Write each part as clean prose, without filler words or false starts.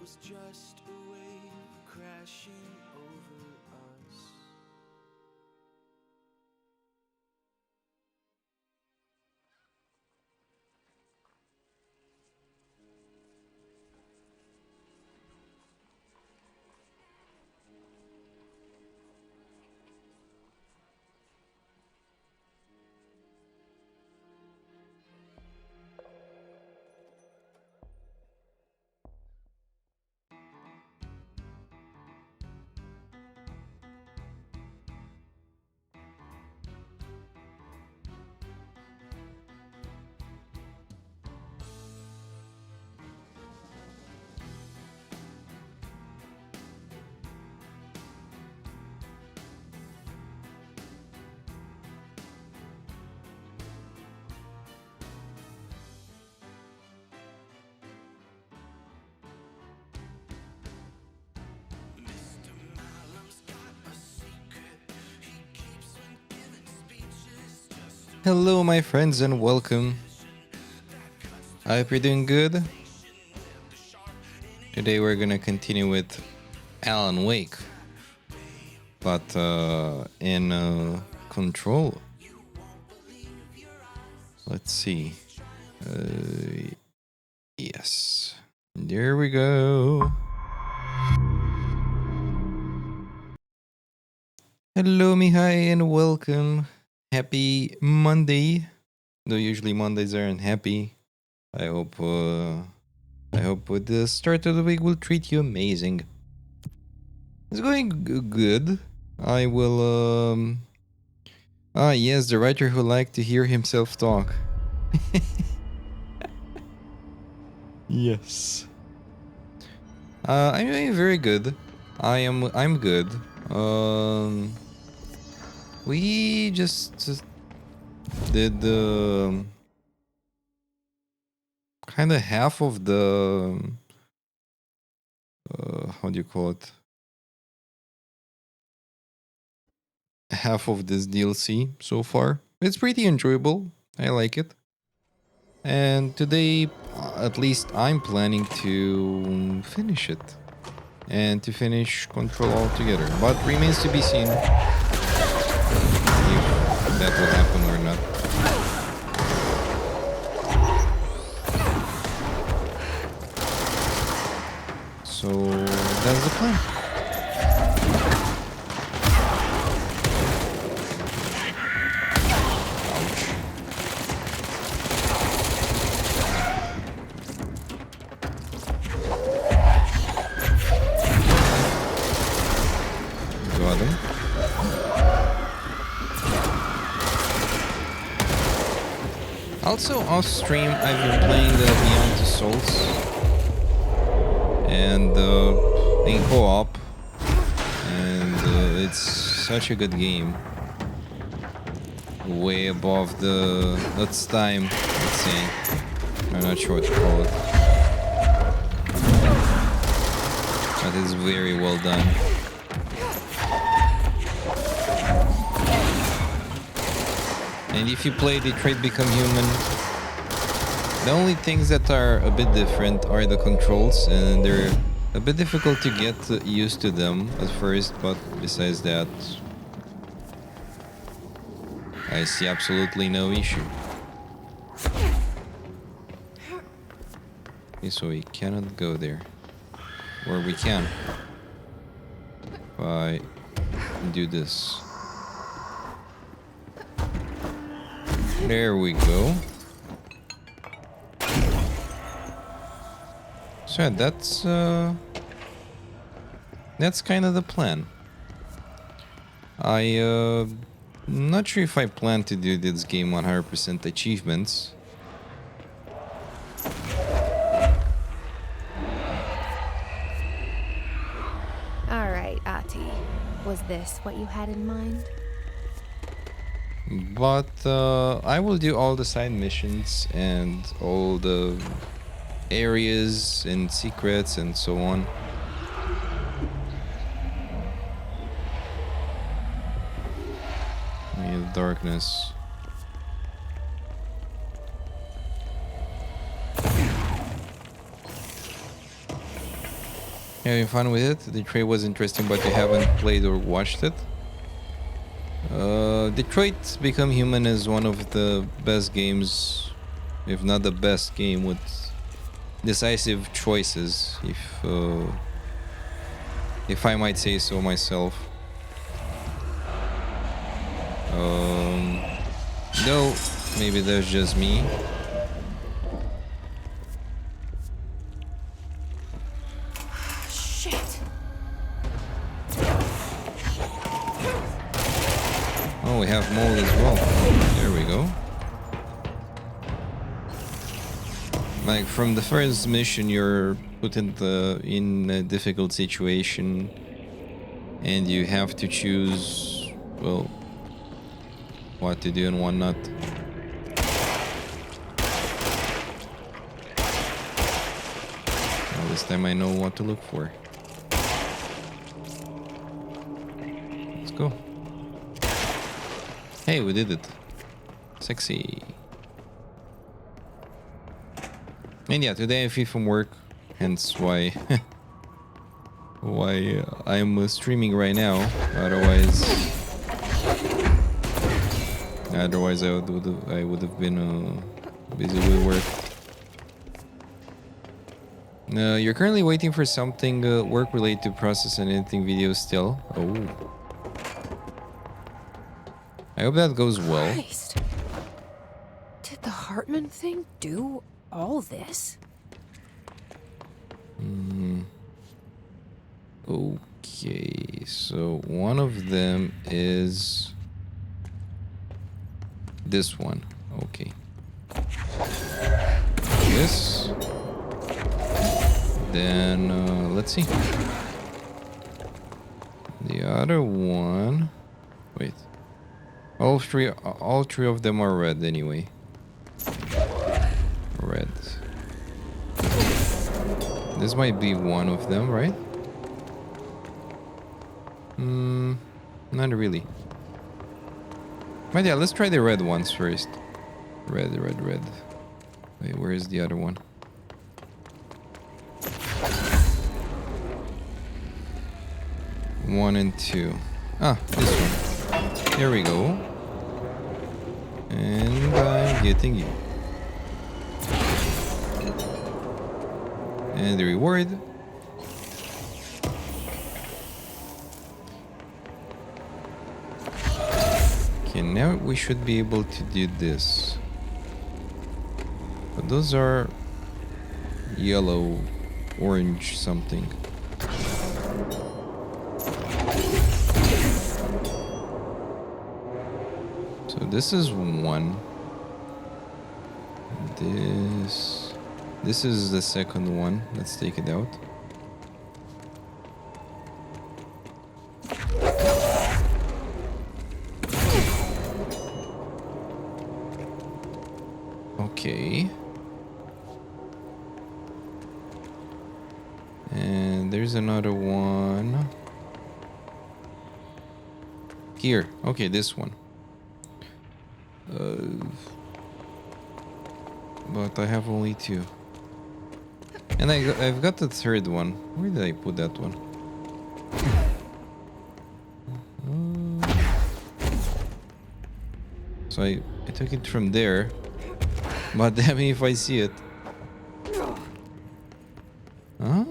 was just a wave crashing over us. Hello my friends and welcome. I hope you're doing good. Today we're gonna continue with Alan Wake, but in Control. Let's see. Yes, there we go. Hello Mihai and welcome. Happy Monday. Though usually Mondays aren't happy. I hope with the start of the week will treat you amazing. It's going good. I will yes, the writer who liked to hear himself talk. Yes. I'm doing very good. I'm good. We just did kind of half of the how do you call it? Half of this DLC so far. It's pretty enjoyable. I like it. And today, at least I'm planning to finish it. And to finish Control altogether. But remains to be seen if that will happen or not. So that's the plan. Also off stream I've been playing the Beyond Two Souls and in co-op, and it's such a good game. Way above the let's say. I'm not sure what to call it. But it's very well done. And if you play Detroit Become Human, the only things that are a bit different are the controls, and they're a bit difficult to get used to them at first, but besides that, I see absolutely no issue. Okay, so we cannot go there. Or we can. If I do this. There we go. So that's kind of the plan. I'm not sure if I plan to do this game 100% achievements. All right, Ati. Was this what you had in mind? But I will do all the side missions and all the areas and secrets and so on. Darkness. Having fun with it. Detroit was interesting, but you haven't played or watched it. Detroit Become Human is one of the best games, if not the best game, with decisive choices, if I might say so myself. Though maybe that's just me. Shit. Oh, we have mold as well. There we go. Like from the first mission, you're put in a difficult situation, and you have to choose, well, what to do and what not. Well, this time I know what to look for. Let's go. Hey, we did it. Sexy. And yeah, today I'm free from work, hence why I'm streaming right now. Otherwise I would have been busy with work. You're currently waiting for something work related to process and editing videos still. Oh, I hope that goes well. Christ. Did the Hartman thing do all this? Okay, so one of them is this one. Okay. This. Then let's see. The other one. Wait. All three of them are red anyway. Red. This might be one of them, right? Not really. But yeah, let's try the red ones first. Red. Wait, where is the other one? One and two. Ah, this one. There we go. And I'm getting you. And the reward. Okay, now we should be able to do this. But those are yellow, orange something. So this is one. This is the second one. Let's take it out. Okay. And there's another one. Here. Okay, this one. But I have only two. And I've got the third one. Where did I put that one? So I took it from there. But damn me if I see it. Huh?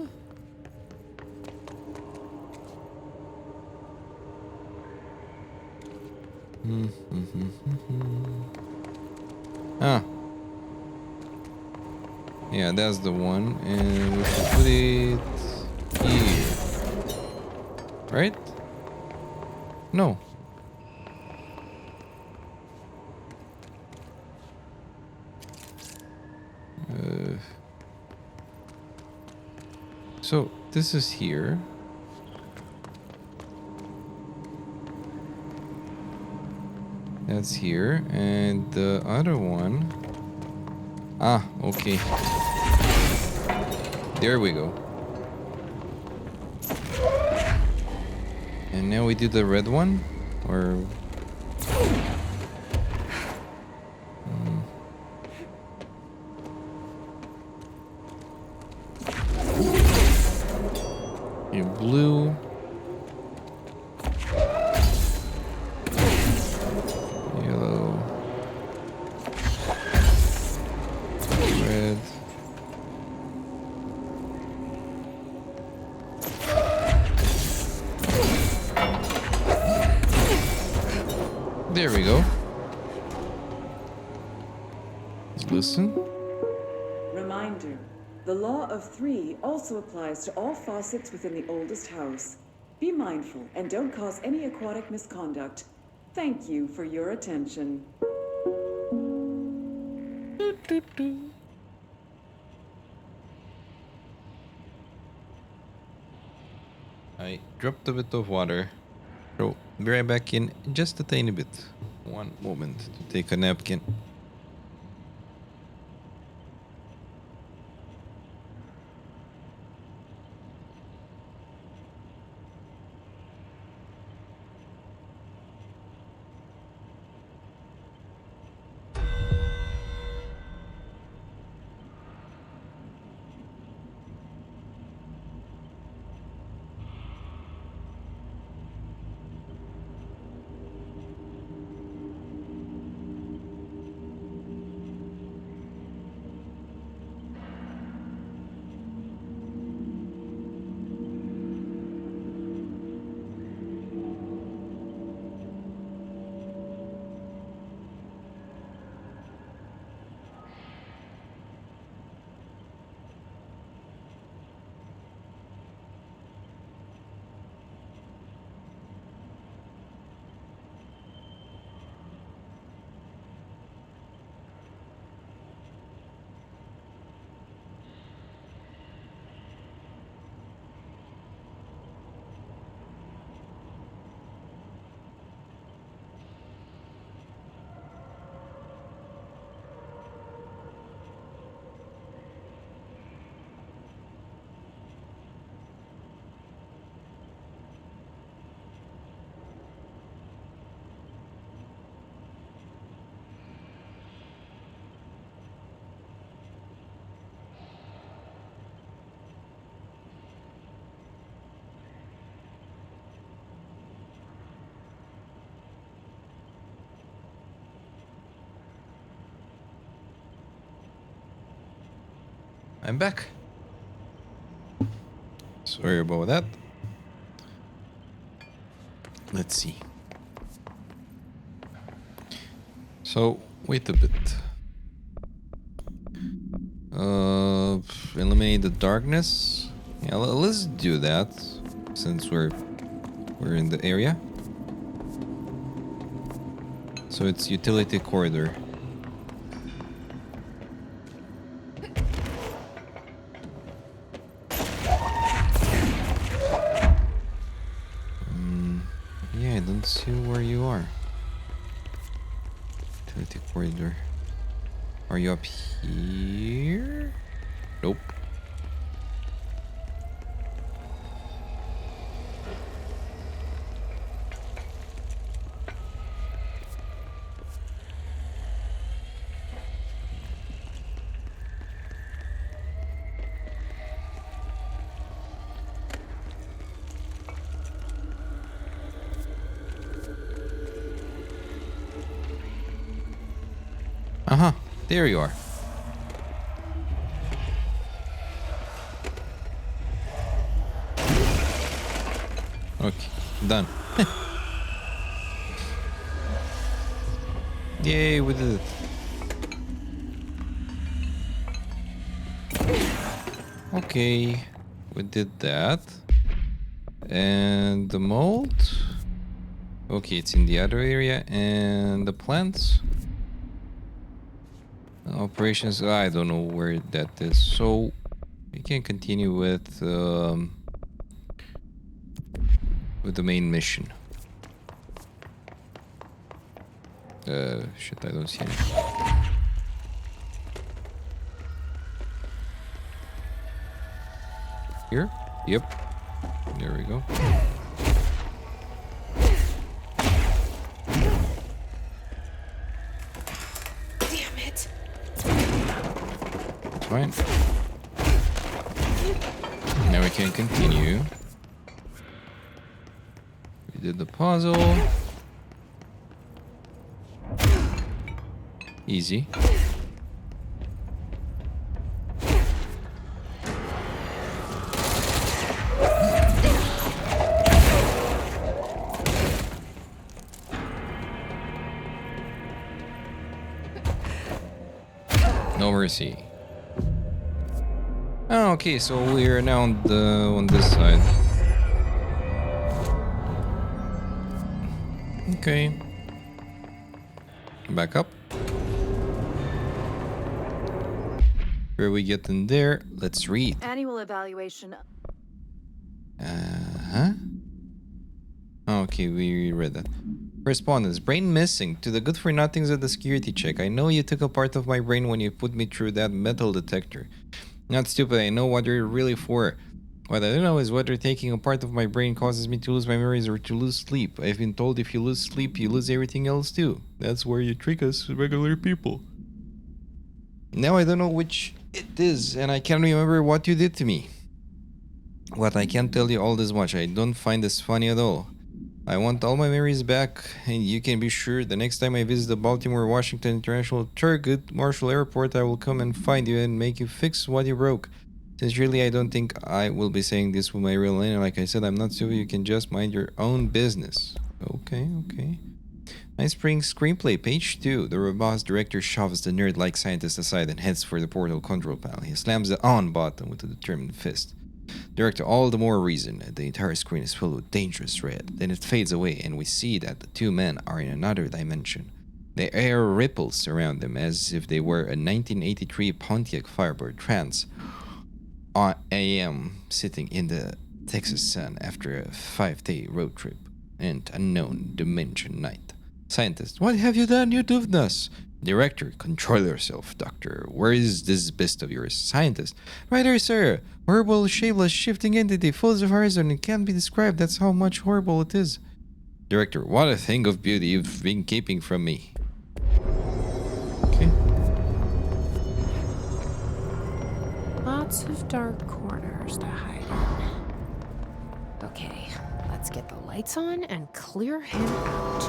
Ah. Yeah, that's the one. And we should put it here. Right? No. So this is here. That's here. And the other one. Ah, okay. There we go. And now we do the red one? Or... Okay, blue. Yellow. Red. There we go. Let's listen. Reminder, the law of three also applies to all faucets within the oldest house. Be mindful and don't cause any aquatic misconduct. Thank you for your attention. I dropped a bit of water. So, be right back in just a tiny bit. One moment to take a napkin. I'm back. Sorry about that. Let's see. So, wait a bit. Eliminate the darkness. Yeah, let's do that since we're in the area. So it's utility corridor. Yeah, I don't see where you are. Utility corridor. Are you up here? Nope. Uh-huh. There you are. Okay, done. Yay, we did it. Okay, we did that. And the mold. Okay, it's in the other area. And the plants. Operations, I don't know where that is. So we can continue with the main mission. Shit, I don't see anything. Here? Yep. There we go. Damn it. Fine. Now we can continue. We did the puzzle. Easy. No mercy. Oh, okay, so we're now on this side. Okay. Back up. Where we get in there? Let's read. Annual evaluation. Uh-huh. Okay, we read that. Correspondence. Brain missing. To the good for nothings of the security check. I know you took a part of my brain when you put me through that metal detector. Not stupid, I know what you're really for. What I don't know is whether taking a part of my brain causes me to lose my memories or to lose sleep. I've been told if you lose sleep, you lose everything else too. That's where you trick us regular people. Now I don't know which it is, and I can't remember what you did to me. What I can't tell you all this much. I don't find this funny at all. I want all my memories back, and you can be sure the next time I visit the Baltimore-Washington International Thurgood Marshall Airport, I will come and find you and make you fix what you broke. Sincerely, I don't think I will be saying this with my real name. Like I said, I'm not sure you can just mind your own business. Okay. Nice spring screenplay, page 2. The robust director shoves the nerd-like scientist aside and heads for the portal control panel. He slams the on button with a determined fist. Director, all the more reason. The entire screen is filled with dangerous red. Then it fades away, and we see that the two men are in another dimension. The air ripples around them as if they were a 1983 Pontiac Firebird Trans AM sitting in the Texas sun after a 5-day road trip and unknown dimension night. Scientist, what have you done? You doomed us. Director, control yourself, Doctor. Where is this beast of yours? Scientist, right there, sir. Horrible, shapeless, shifting entity, full of horizon. It can't be described. That's how much horrible it is. Director, what a thing of beauty you've been keeping from me. Okay. Lots of dark corners to hide in. Okay, let's get the lights on and clear him out.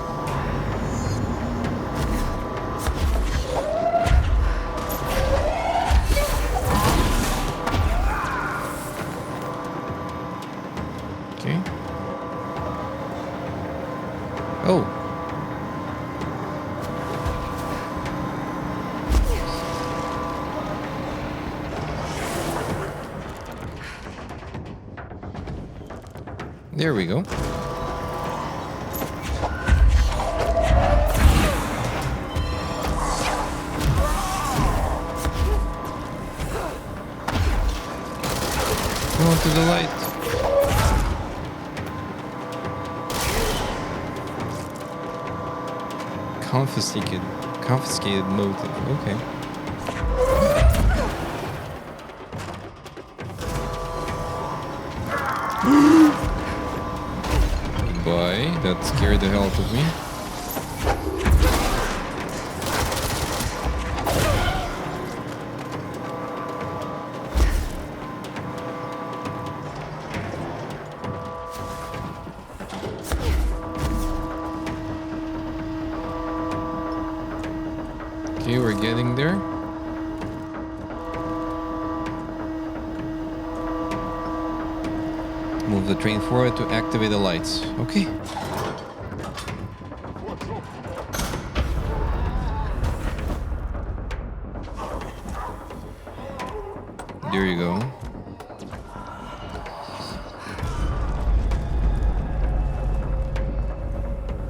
Okay. Oh. There we go. Go to the light. Confiscated motive. Okay. Goodbye. That scared the hell out of me. Okay, we're getting there. Move the train forward to activate the lights. Okay. There you go.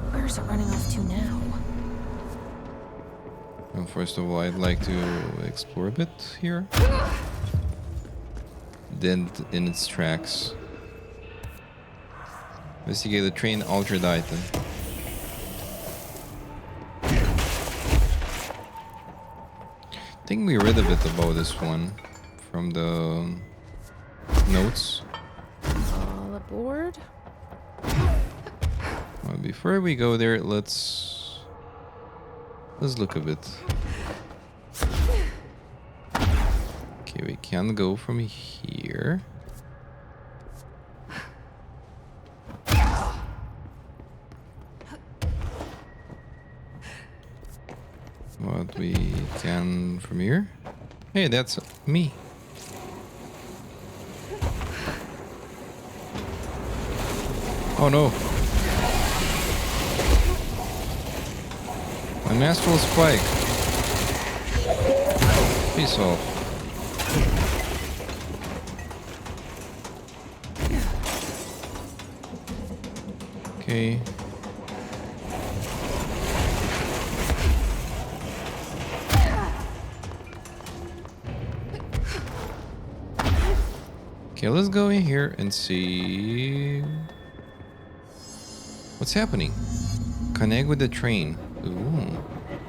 Where's it running off to now? Well, first of all, I'd like to explore a bit here. Dent in its tracks. Investigate the train altered item. I think we read a bit about this one from the notes. All aboard? Well, before we go there, let's look a bit. Okay, we can go from here. from here? Hey, that's me. Oh no. An astral spike. Peace off. Okay. Okay, let's go in here and see what's happening. Connect with the train. Ooh.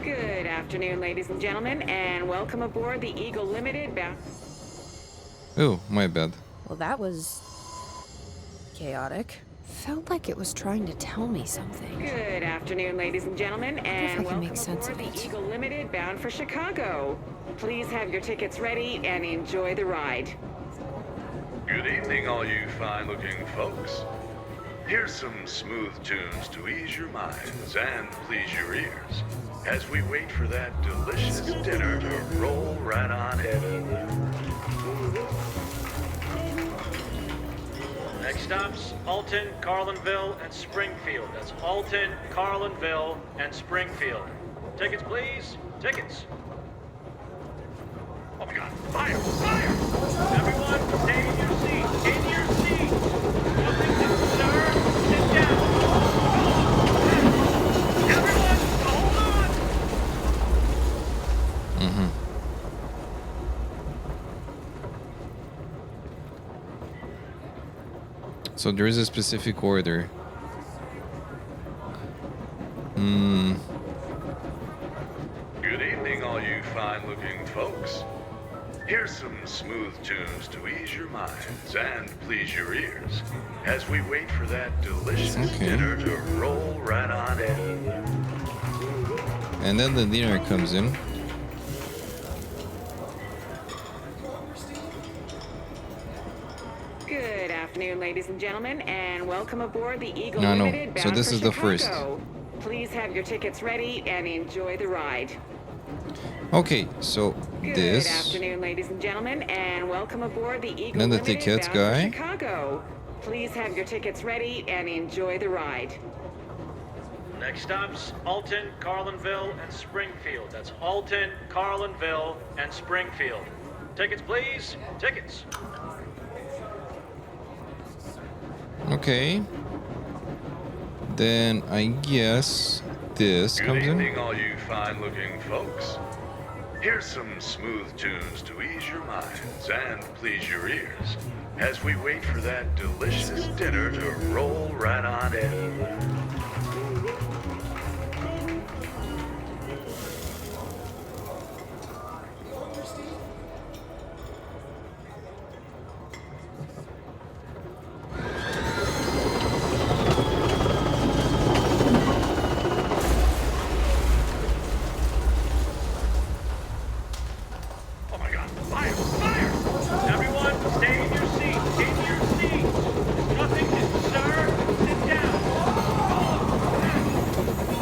Good afternoon, ladies and gentlemen, and welcome aboard the Eagle Limited bound. Oh, my bad. Well, that was chaotic. Felt like it was trying to tell me something. Good afternoon, ladies and gentlemen, if and I can welcome make sense aboard of the it. Eagle Limited bound for Chicago. Please have your tickets ready and enjoy the ride. Good evening, all you fine-looking folks. Here's some smooth tunes to ease your minds and please your ears as we wait for that delicious dinner to roll right on in. Next stops, Alton, Carlinville, and Springfield. That's Alton, Carlinville, and Springfield. Tickets, please. Tickets. Oh my god, fire! Fire! Everyone, stay in your seats. In your seats. Nothing to sir. Sit down. Everyone, hold on. So there is a specific order. Good evening, all you fine-looking folks. Here's some smooth tunes to ease your minds and please your ears as we wait for that delicious Okay. dinner to roll right on in. And then the dinner comes in. Good afternoon, ladies and gentlemen, and welcome aboard the Eagle No. Limited So bound this for is the first. Chicago. Please have your tickets ready and enjoy the ride. Okay, so Good this. afternoon, ladies and gentlemen, and welcome aboard the Eagle Then the Limited tickets bound guy. for Chicago. Please have your tickets ready and enjoy the ride. Next stops, Alton, Carlinville, and Springfield. That's Alton, Carlinville, and Springfield. Tickets, please. Tickets. Okay. Then I guess this Good comes in. evening, all you fine-looking folks. Here's some smooth tunes to ease your minds and please your ears as we wait for that delicious dinner to roll right on in. Oh my god, fire! Fire! Everyone, stay in your seats. In your seats. Nothing to sir. Sit down.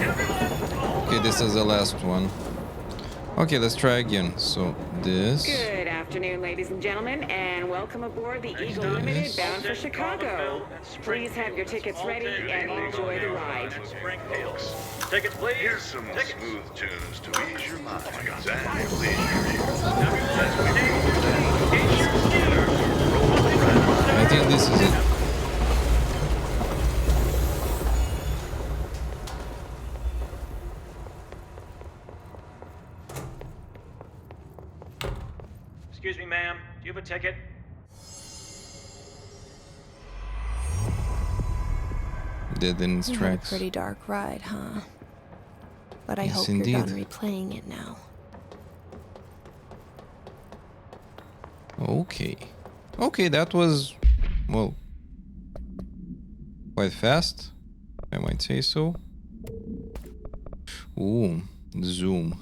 Everyone, hold Okay, this is the last one. Okay, let's try again. So this. Good afternoon, ladies and gentlemen, and welcome aboard the Eagle up, Limited yes. bound for Chicago. Please have your tickets ready and enjoy the ride. Springfield. Tickets, please. Here's some Tickets. smooth tunes to ease your minds and please your ears. I think this is it. Excuse me, ma'am. Do you have a ticket? Dead in its You had a tracks. pretty dark ride, huh? But I Yes, hope indeed. you're done replaying it now. Okay. Okay, that was, well, quite fast, I might say so. Ooh, zoom.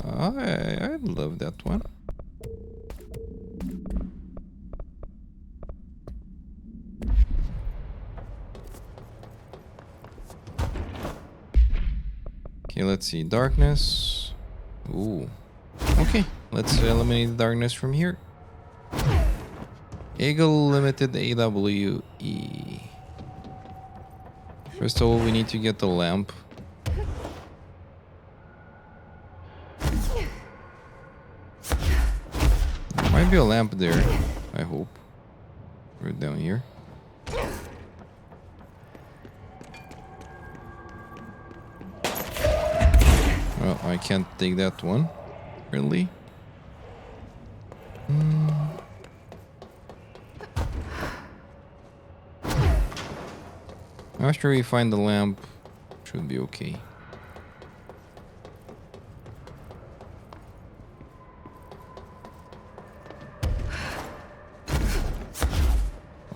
I love that one. Okay, let's see. Darkness. Ooh. Okay, let's eliminate the darkness from here. Eagle Limited AWE. First of all, we need to get the lamp. There might be a lamp there, I hope. Right down here. Well, I can't take that one. Really? After we find the lamp, should be okay.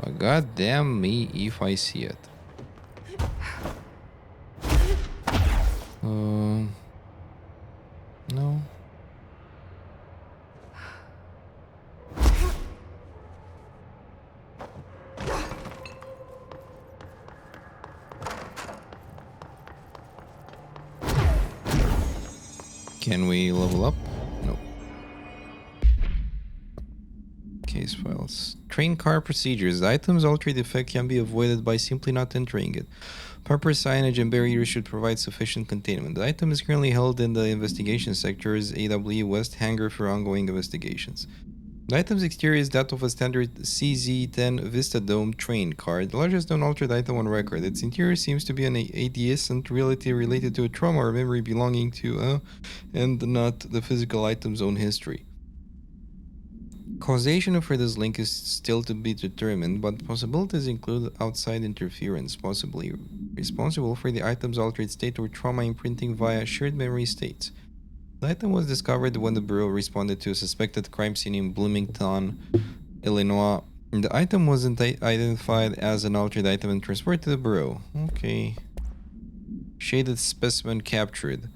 Oh, God damn me if I see it. No. Can we level up? No. Case files. Train car procedures. The item's altered effect can be avoided by simply not entering it. Proper signage and barriers should provide sufficient containment. The item is currently held in the investigation sector's AWE West hangar for ongoing investigations. The item's exterior is that of a standard CZ-10 Vista Dome train car, the largest unaltered item on record. Its interior seems to be an adjacent reality related to a trauma or memory belonging to and not the physical item's own history. Causation for this link is still to be determined, but possibilities include outside interference, possibly responsible for the item's altered state or trauma imprinting via shared memory states. The item was discovered when the Bureau responded to a suspected crime scene in Bloomington, Illinois. The item wasn't identified as an altered item and transported to the Bureau. Okay. Shaded specimen captured.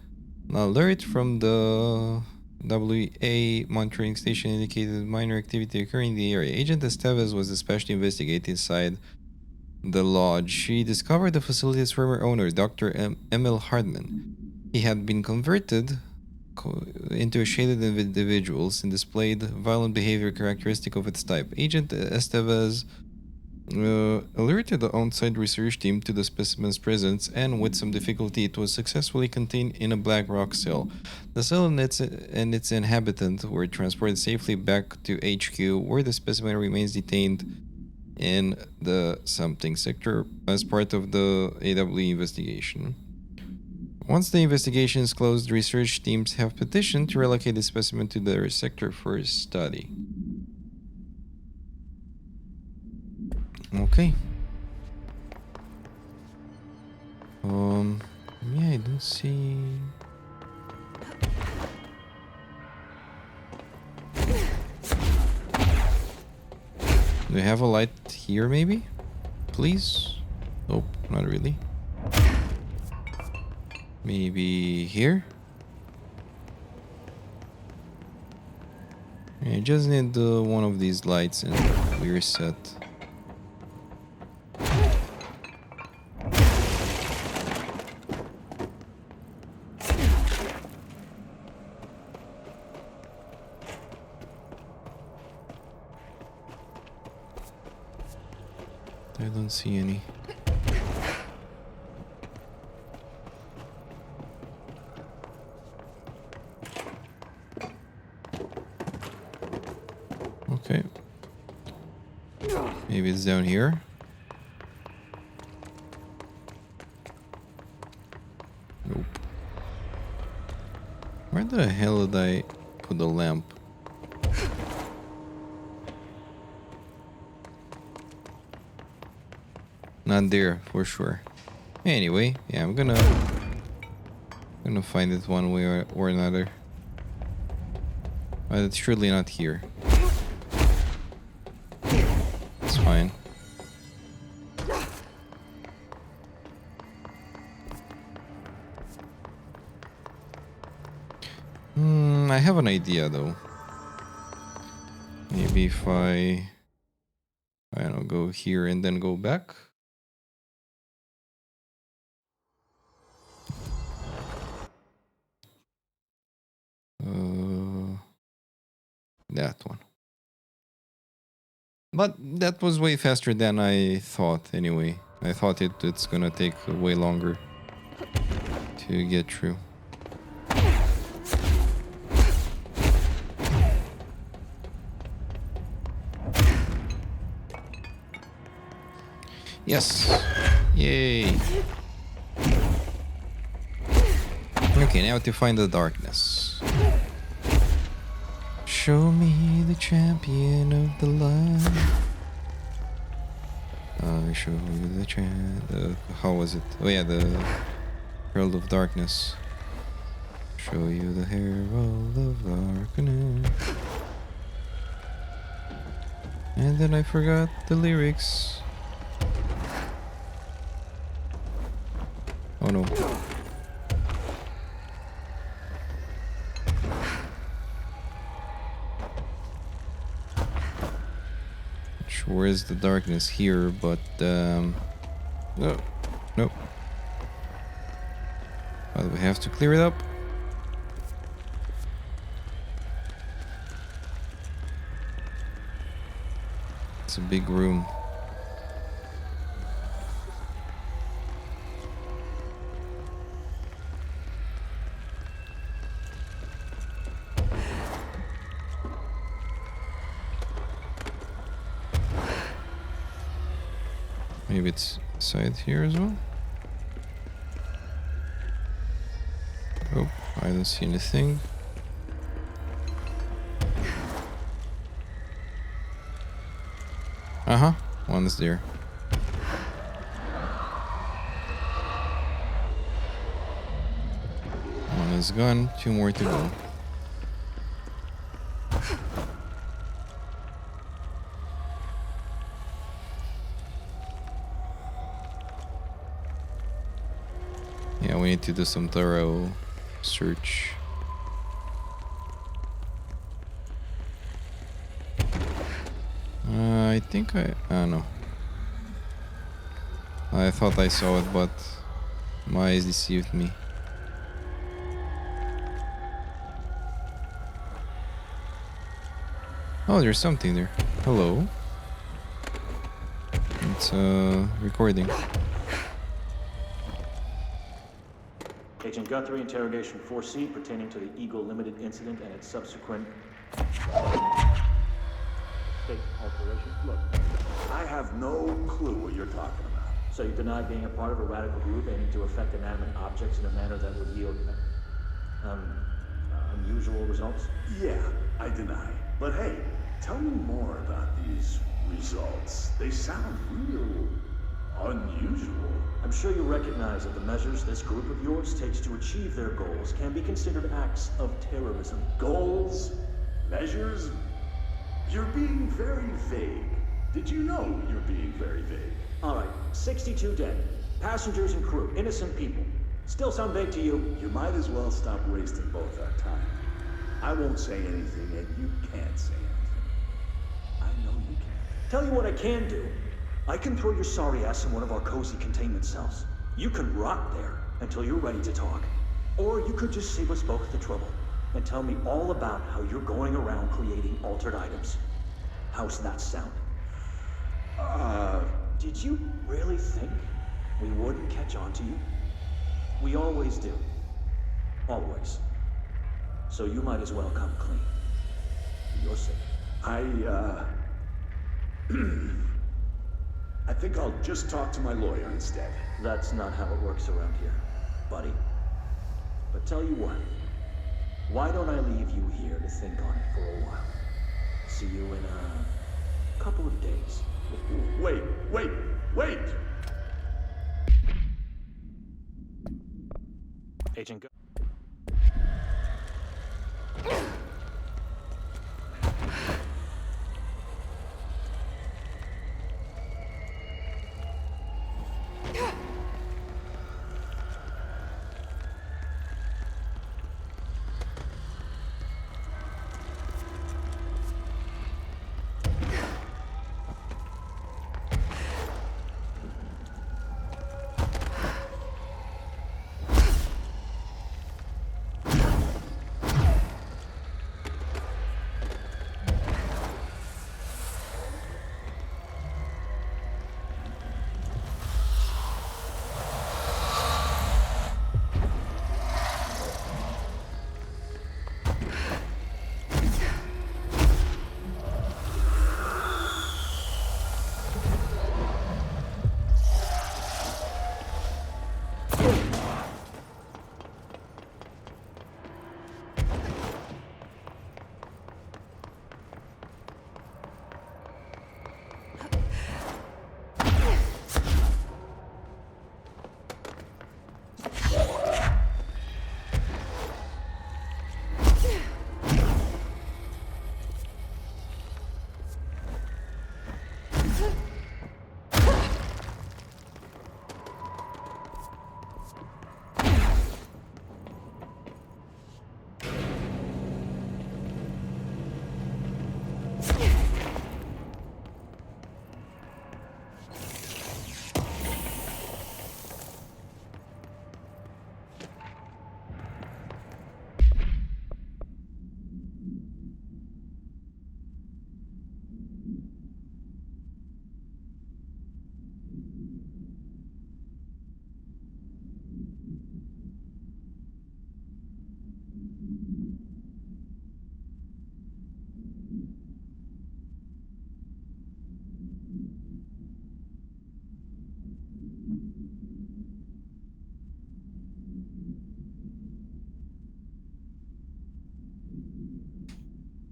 An alert from the WA monitoring station indicated minor activity occurring in the area. Agent Estevez was especially investigating inside the lodge. She discovered the facility's former owner, Dr. Emil Hardman. He had been converted into a shaded individuals and displayed violent behavior characteristic of its type. Agent Estevez alerted the on-site research team to the specimen's presence, and with some difficulty it was successfully contained in a black rock cell. The cell and its inhabitant were transported safely back to HQ, where the specimen remains detained in the something sector as part of the AWE investigation. Once the investigation is closed, research teams have petitioned to relocate the specimen to their sector for study. Okay. Yeah, I don't see. Do we have a light here, maybe? Please? Nope, not really. Maybe here? I just need one of these lights and we're set. I don't see any. Okay. Maybe it's down here. Nope. Where the hell did I put the lamp? Not there, for sure. Anyway, yeah, I'm gonna find it one way or another. But it's surely not here. It's fine. I have an idea though. Maybe if I don't know, go here and then go back. that one. But that was way faster than I thought anyway. I thought it's gonna take way longer to get through. Yes! Yay! Okay, now to find the darkness. Show me the champion of the light. I show you the how was it? Oh yeah, the Herald of Darkness. Show you the Herald of Darkness. And then I forgot the lyrics. Oh no. Sure is the darkness here, but no. Nope. But we have to clear it up. It's a big room. Maybe it's inside here as well. Oh, I don't see anything. Uh-huh, one is there. One is gone, 2 more to go. Yeah, we need to do some thorough search. I think I don't know. I thought I saw it, but my eyes deceived me. Oh, there's something there. Hello. It's recording. Agent Guthrie, interrogation 4C pertaining to the Eagle Limited incident and its subsequent state alteration. Look, I have no clue what you're talking about. so you deny being a part of a radical group aiming to affect inanimate objects in a manner that would yield unusual results? Yeah, I deny. But hey, tell me more about these results. They sound real unusual. I'm sure you recognize that the measures this group of yours takes to achieve their goals can be considered acts of terrorism. Goals? Measures? You're being very vague. Did you know you're being very vague? All right, 62 dead. Passengers and crew, innocent people. Still sound vague to you? You might as well stop wasting both our time. I won't say anything, and you can't say anything. I know you can't. Tell you what I can do. I can throw your sorry ass in one of our cozy containment cells. You can rot there until you're ready to talk. Or you could just save us both the trouble and tell me all about how you're going around creating altered items. How's that sound? Did you really think we wouldn't catch on to you? We always do. Always. So you might as well come clean. For your sake. I think I'll just talk to my lawyer instead. That's not how it works around here, buddy. But tell you what, why don't I leave you here to think on it for a while? See you in a couple of days. Wait! Agent Go.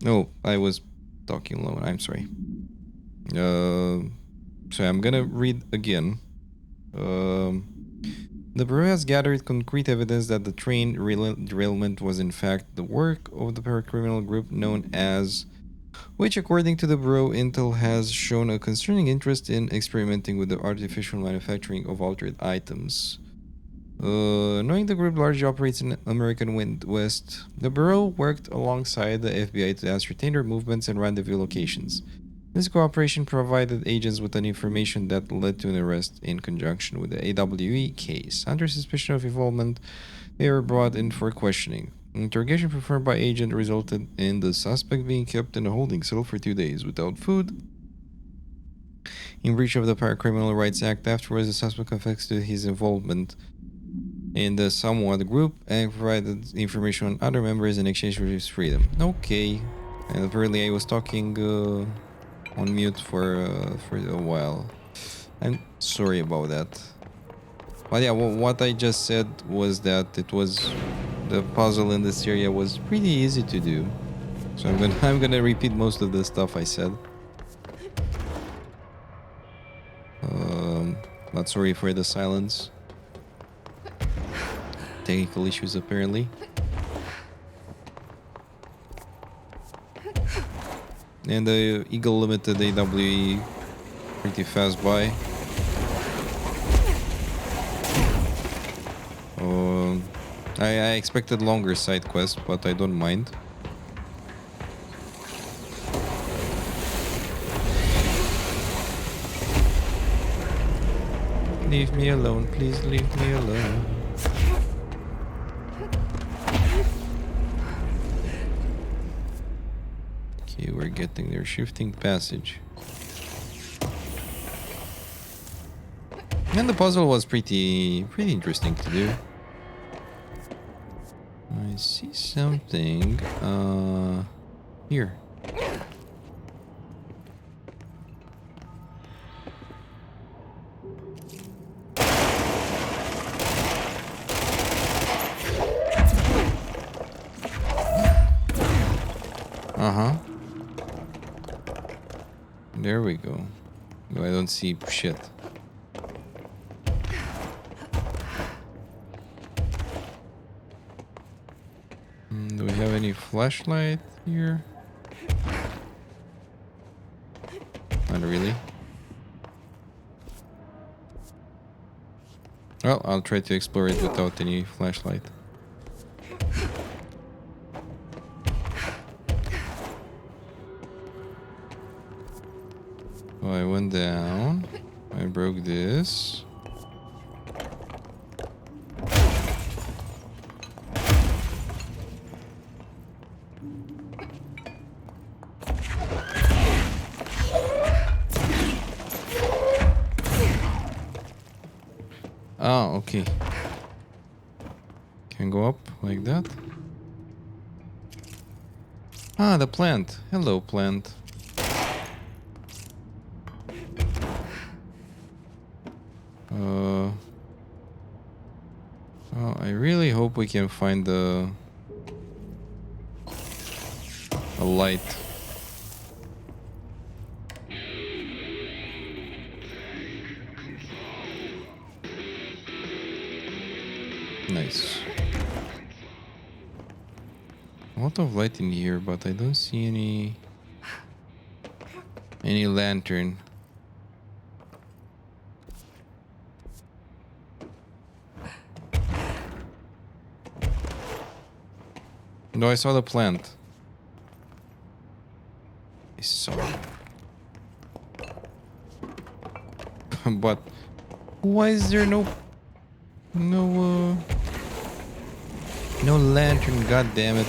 Oh, I was talking alone. I'm sorry. So I'm gonna read again. The Bureau has gathered concrete evidence that the train derailment was in fact the work of the paracriminal group known as, which according to the Bureau, Intel has shown a concerning interest in experimenting with the artificial manufacturing of altered items. Knowing the group largely operates in American West, the Bureau worked alongside the FBI to ascertain their movements and rendezvous locations. This cooperation provided agents with an information that led to an arrest in conjunction with the AWE case. Under suspicion of involvement, they were brought in for questioning. An interrogation performed by agent resulted in the suspect being kept in a holding cell for 2 days without food. In breach of the Paracriminal Rights Act, afterwards the suspect confessed to his involvement in the Somewhat group and provided information on other members in exchange for his freedom. Okay. And apparently I was talking on mute for a while. I'm sorry about that. But yeah, what I just said was that the puzzle in this area was pretty easy to do. So I'm gonna repeat most of the stuff I said. But sorry for the silence. Technical issues apparently. And the Eagle Limited AWE pretty fast by. I expected longer side quests, but I don't mind. Leave me alone, please leave me alone. Okay, we're getting there. Shifting passage. And the puzzle was pretty interesting to do. I see something here. Uh-huh. There we go. No, I don't see shit. Do we have any flashlight here? Not really. Well, I'll try to explore it without any flashlight. So I went down. I broke this. Oh, okay. Can go up like that. Ah, the plant. Hello, plant. Oh, I really hope we can find a light. Nice. A lot of light in here, but I don't see any lantern. No, I saw the plant. I saw it. But why is there no lantern? God damn it!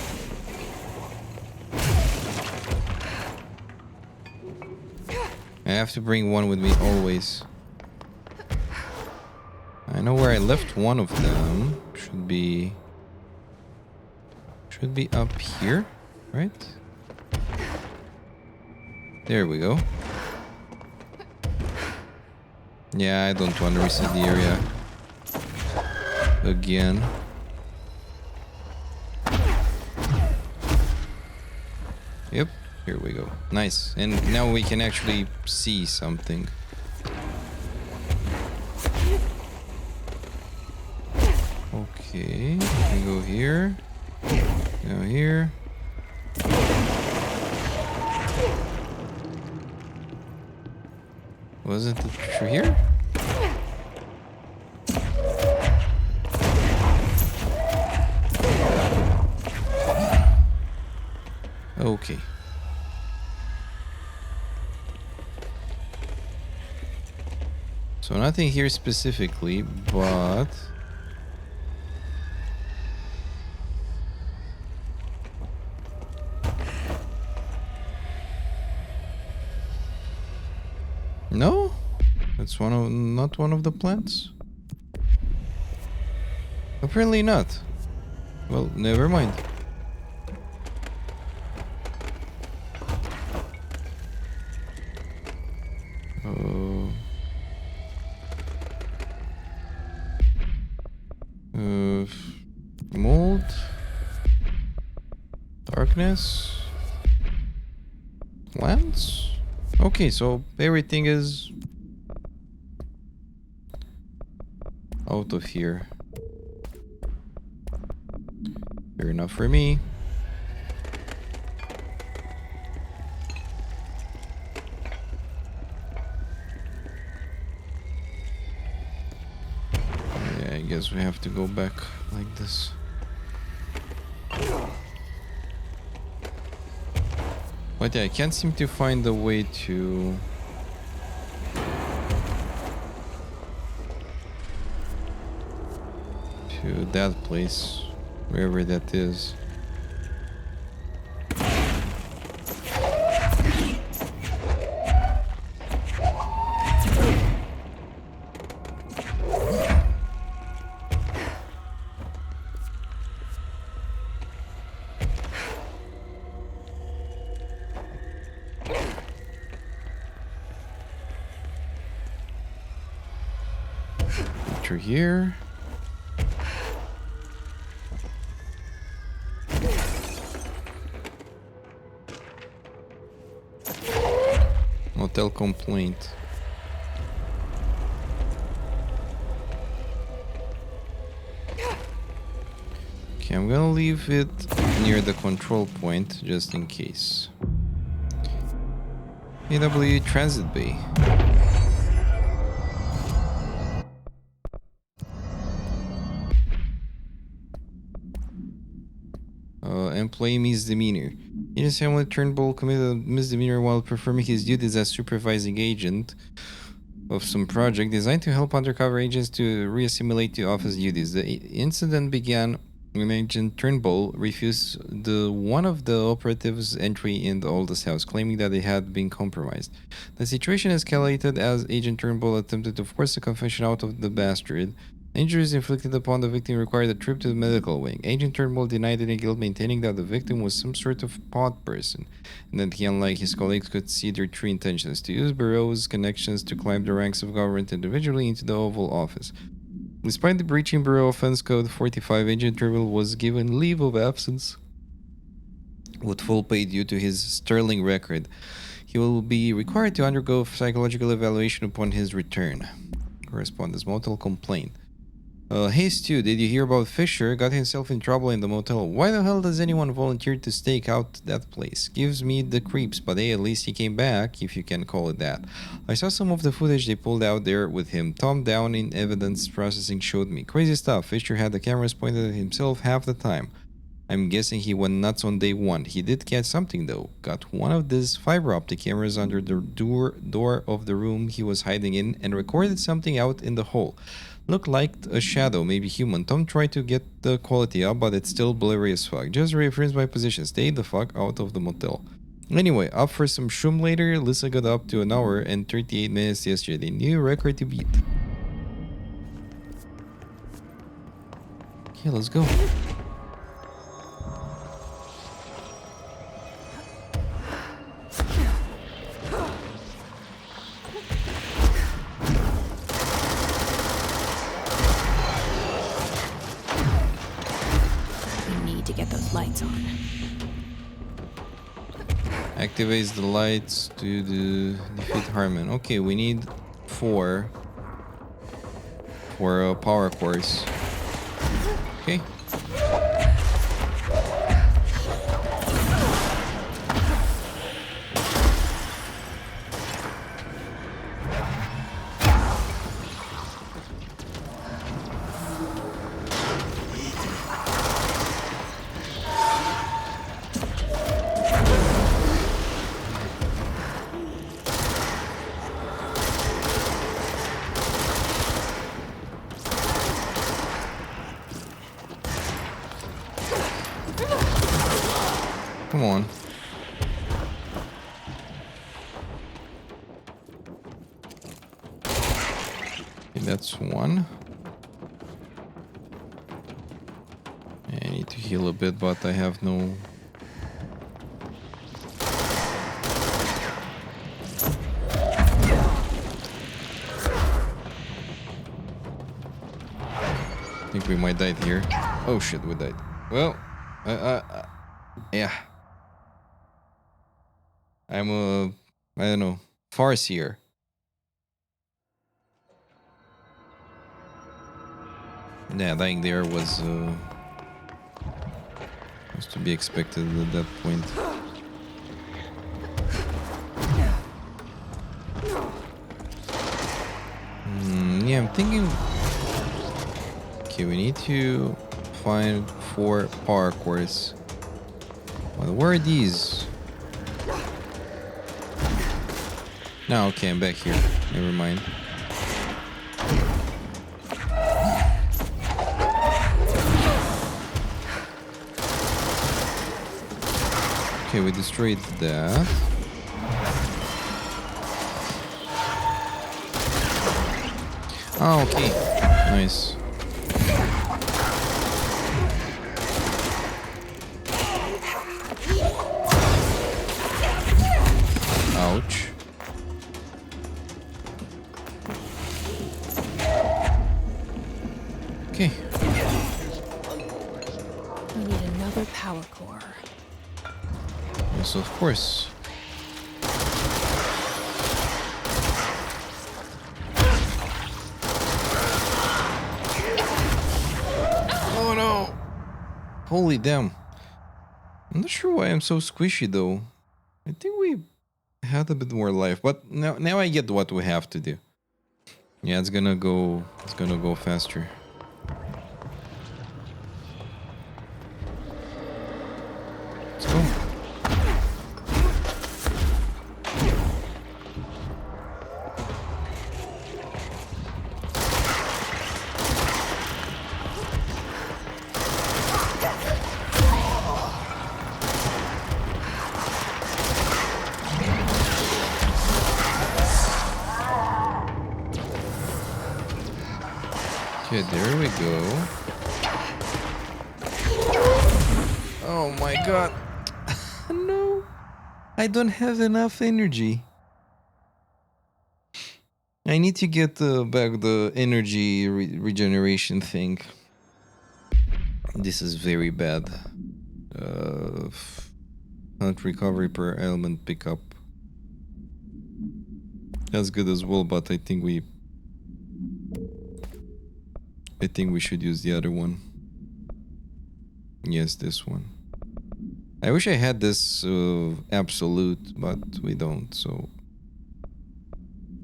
I have to bring one with me always. I know where I left one of them. Should be up here, right? There we go. Yeah, I don't want to reset the area again. Yep, here we go. Nice. And now we can actually see something. Okay, we go here. Go here. Wasn't it through here? Okay. So nothing here specifically, but no, that's not one of the plants. Apparently not. Well, never mind. Mold, darkness, plants. Okay, so everything is out of here. Fair enough for me. Yeah, I guess we have to go back like this. But yeah, I can't seem to find a way to that place, wherever that is. Enter here. Motel complaint. Okay, I'm gonna leave it near the control point just in case. AW Transit Bay. Employee misdemeanor. Agent Samuel Turnbull committed a misdemeanor while performing his duties as supervising agent of some project designed to help undercover agents to reassimilate to office duties. The incident began when Agent Turnbull refused one of the operatives' entry in the oldest house, claiming that it had been compromised. The situation escalated as Agent Turnbull attempted to force the confession out of the bastard. Injuries inflicted upon the victim required a trip to the medical wing. Agent Turnbull denied any guilt, maintaining that the victim was some sort of pod person, and that he, unlike his colleagues, could see their true intentions: to use Bureau's connections to climb the ranks of government individually into the Oval Office. Despite the breaching Bureau Offense Code 45, Agent Turnbull was given leave of absence with full pay due to his sterling record. He will be required to undergo psychological evaluation upon his return. Correspondence: motel complaint. Hey Stu, did you hear about Fisher? Got himself in trouble in the motel. Why the hell does anyone volunteer to stake out that place? Gives me the creeps, but hey, at least he came back, if you can call it that. I saw some of the footage they pulled out there with him. Tom Down in evidence processing showed me. Crazy stuff. Fisher had the cameras pointed at himself half the time. I'm guessing he went nuts on day one. He did catch something though. Got one of these fiber optic cameras under the door of the room he was hiding in and recorded something out in the hole. Looked like a shadow, maybe human. Tom tried to get the quality up, but it's still blurry as fuck. Just reaffirms my position. Stay the fuck out of the motel. Anyway, up for some shroom later. Lisa got up to an hour and 38 minutes yesterday. New record to beat. Okay, let's go. on. Activates the lights to defeat Harmon. Okay, we need 4 for a power course. Okay. Come on. Okay, that's 1. I need to heal a bit, but I have no... I think we might die here. Oh shit, we died. Well, yeah. I'm a, I don't know, farseer. Yeah, dying there was to be expected at that point. Yeah, I'm thinking. Okay, we need to find 4 power cores. Well, where are these? No, okay, I'm back here. Never mind. Okay, we destroyed that. Oh, okay. Nice. Ouch. Okay. We need another power core. Yes, of course. Oh no! Holy damn. I'm not sure why I'm so squishy though. I think we had a bit more life, but now I get what we have to do. Yeah, it's gonna go faster. Let's go. Okay, there we go. Oh my god. No. I don't have enough energy. I need to get back the energy regeneration thing. This is very bad. Not recovery per element pickup. That's good as well, but I think we should use the other one. Yes, this one. I wish I had this absolute, but we don't, so...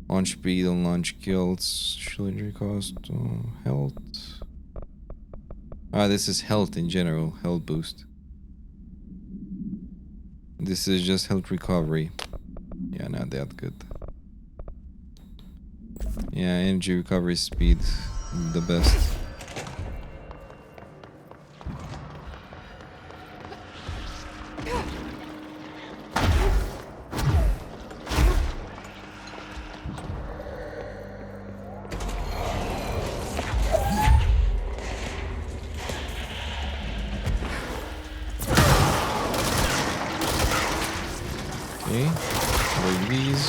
Launch speed and launch kills, injury cost, health... Ah, this is health in general, health boost. This is just health recovery. Yeah, not that good. Yeah, energy recovery speed, the best. Okay, like these.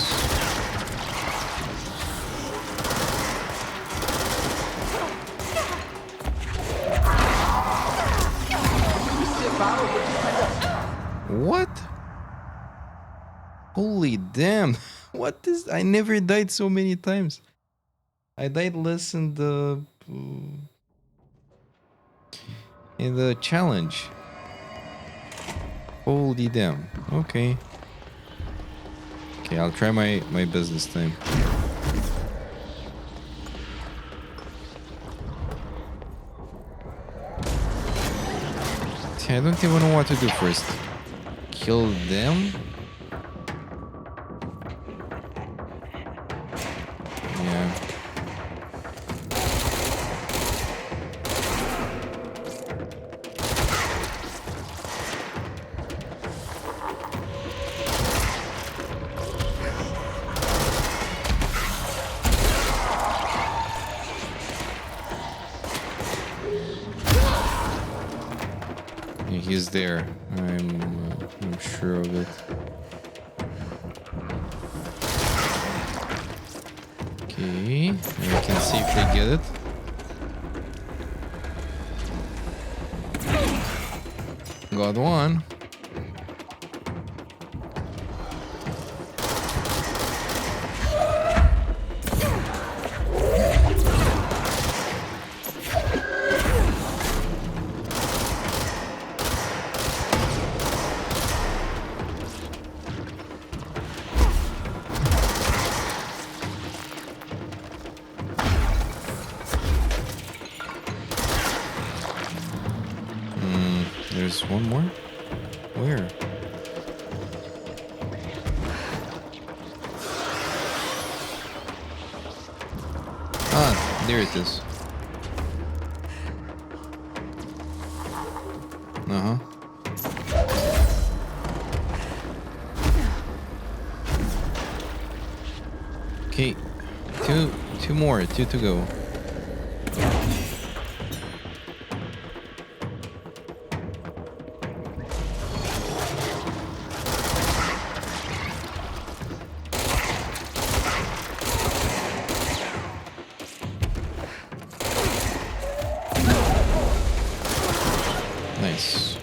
What? Holy damn. What is... I never died so many times. I died less in the challenge. Holy damn. Okay. Okay, I'll try my best this time. I don't even know what to do first. Kill them? Yeah. Yeah, he's there. I'm sure of it. Okay, and we can safely get it. Got one. There's one more? Where? Ah, there it is. Uh-huh. Okay. Two more. Two to go. Nice.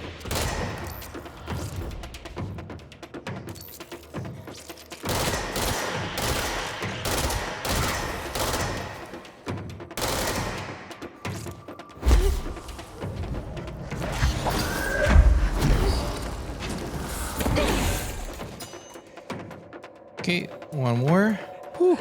Okay, one more. Whew.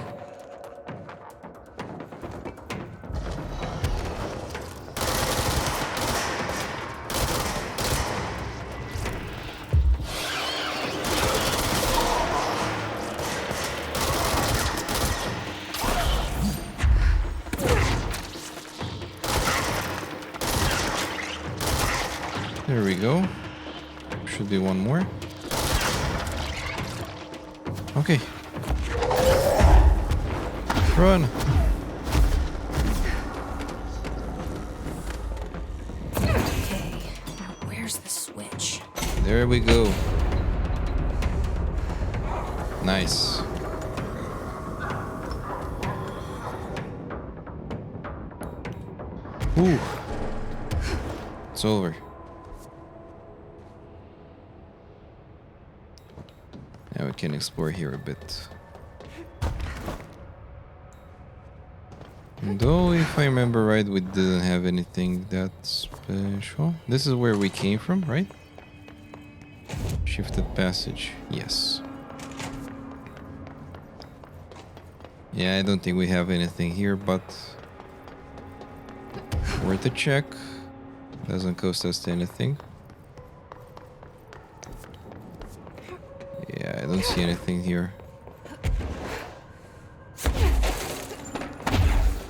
There we go. Should be one more. Okay. Run. Okay, now where's the switch? There we go. Nice. Ooh. It's over. Now we can explore here a bit. Though, if I remember right, we didn't have anything that special. This is where we came from, right? Shifted passage. Yes. Yeah, I don't think we have anything here, but worth a check. Doesn't cost us anything. Yeah, I don't see anything here.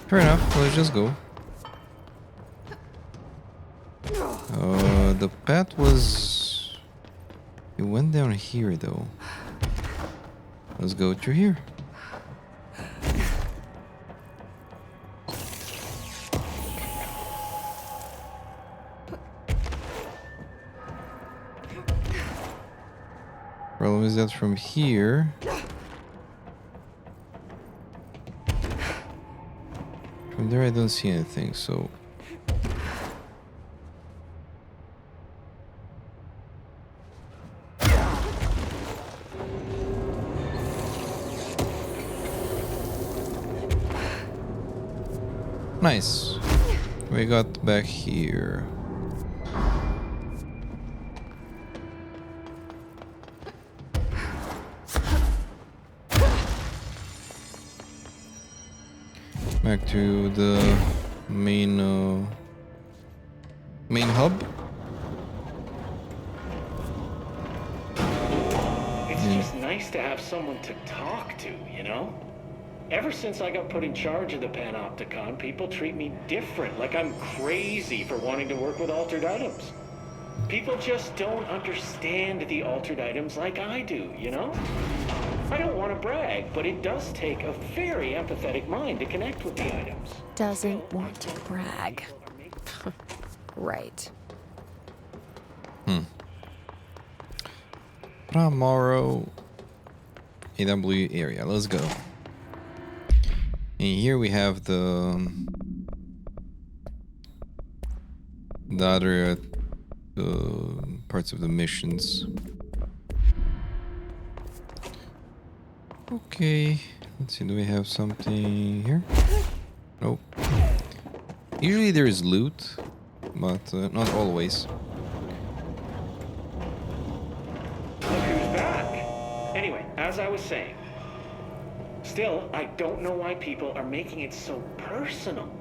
Fair enough, let's just go. The path was... It went down here though. Let's go through here. Problem is that from here... From there I don't see anything, so... Nice. We got back here. Back to the main hub. It's just nice to have someone to talk to, you know? Ever since I got put in charge of the Panopticon, people treat me different, like I'm crazy for wanting to work with altered items. People just don't understand the altered items like I do, you know? I don't want to brag, but it does take a very empathetic mind to connect with the items. Doesn't want to brag. Right. Pramoro AW area. Let's go. And here we have the other parts of the missions. Okay, let's see, do we have something here? Nope. Usually there is loot, but not always. Look who's back. Anyway, as I was saying, still, I don't know why people are making it so personal.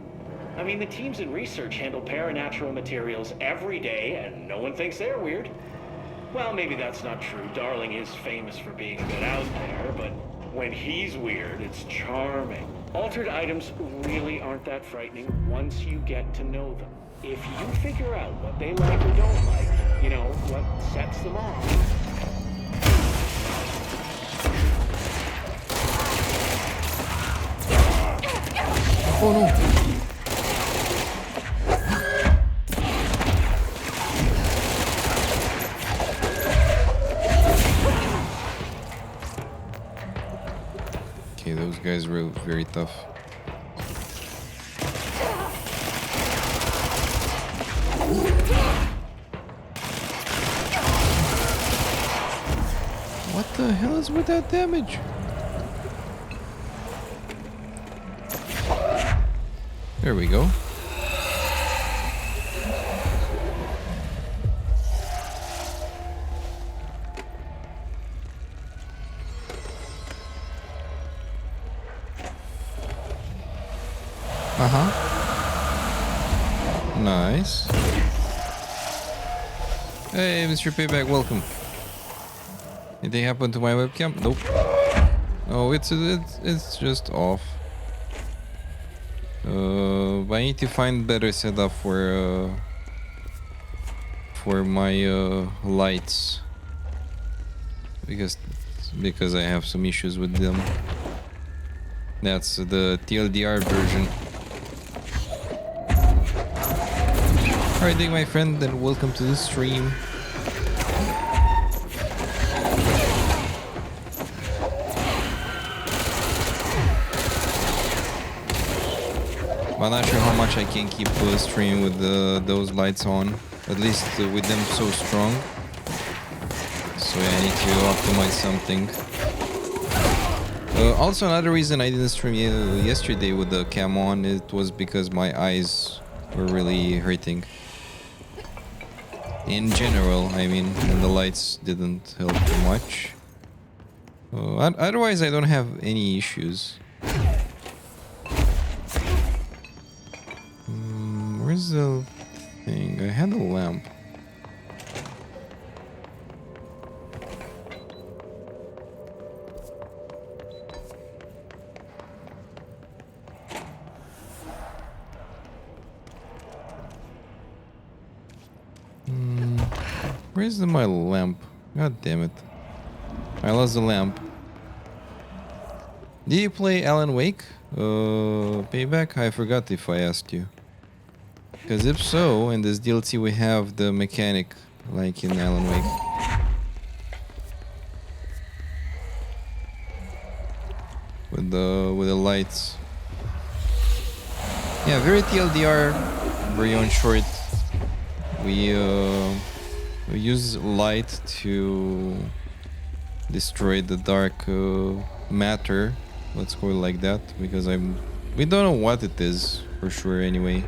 I mean, the teams in research handle paranatural materials every day, and no one thinks they're weird. Well, maybe that's not true. Darling is famous for being a bit out there, but when he's weird, it's charming. Altered items really aren't that frightening once you get to know them. If you figure out what they like or don't like, you know, what sets them off. Oh no! Okay, those guys were very tough. What the hell is with that damage? There we go. Nice. Hey, Mr. Payback, welcome. Anything happen to my webcam? Nope. Oh, it's just off. I need to find better setup for my lights because I have some issues with them. That's the TLDR version. Alright, my friend, and welcome to the stream. I'm not sure how much I can keep streaming with those lights on. At least with them so strong. So yeah, I need to optimize something. Also, another reason I didn't stream yesterday with the cam on, it was because my eyes were really hurting. In general, I mean, and the lights didn't help too much. Otherwise, I don't have any issues. Where's the thing? I had a lamp. Where's my lamp? God damn it. I lost the lamp. Did you play Alan Wake? Payback? I forgot if I asked you. Because if so, in this DLC we have the mechanic like in Alan Wake. With the lights. Yeah, very TLDR, very on short. We use light to destroy the dark matter. Let's call it like that, because we don't know what it is. for sure anyway.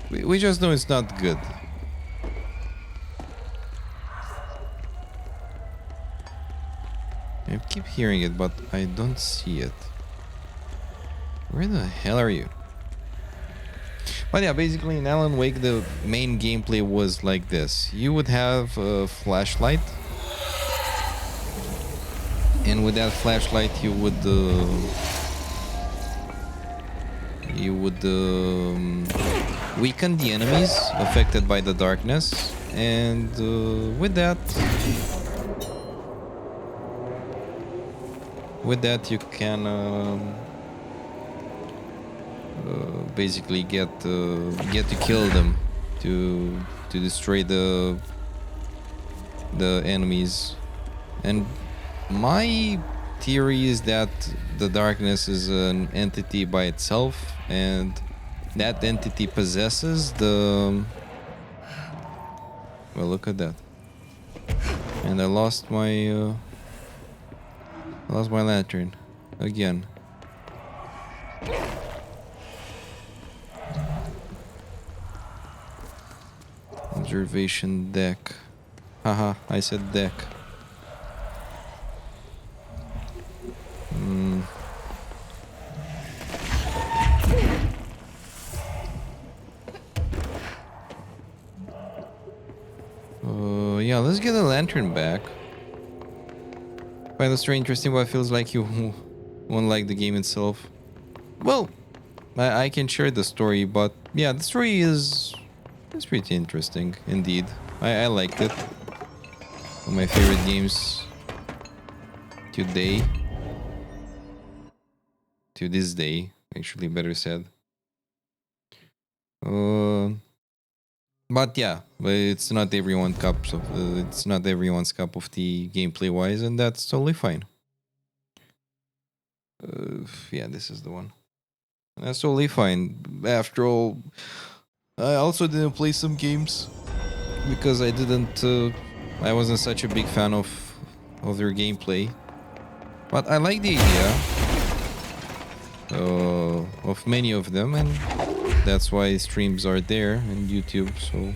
We just know it's not good. I keep hearing it, but I don't see it. Where the hell are you? But yeah, basically in Alan Wake, the main gameplay was like this. You would have a flashlight. And with that flashlight, you would weaken the enemies affected by the darkness. And with that you can basically get to kill them, to destroy the enemies. And my theory is that the darkness is an entity by itself, and that entity possesses the... Well, look at that. And I lost my lantern again. Observation deck. Haha, I said deck. Yeah, let's get the lantern back. Find the story interesting, but it feels like you won't like the game itself. Well, I can share the story, but yeah, the story is pretty interesting indeed. I liked it. One of my favorite games today. To this day, actually, better said. But yeah, it's not everyone's cup of tea gameplay wise, and that's totally fine. Yeah, this is the one. That's totally fine. After all, I also didn't play some games because I wasn't such a big fan of their gameplay. But I like the idea of many of them, and that's why streams are there on YouTube. So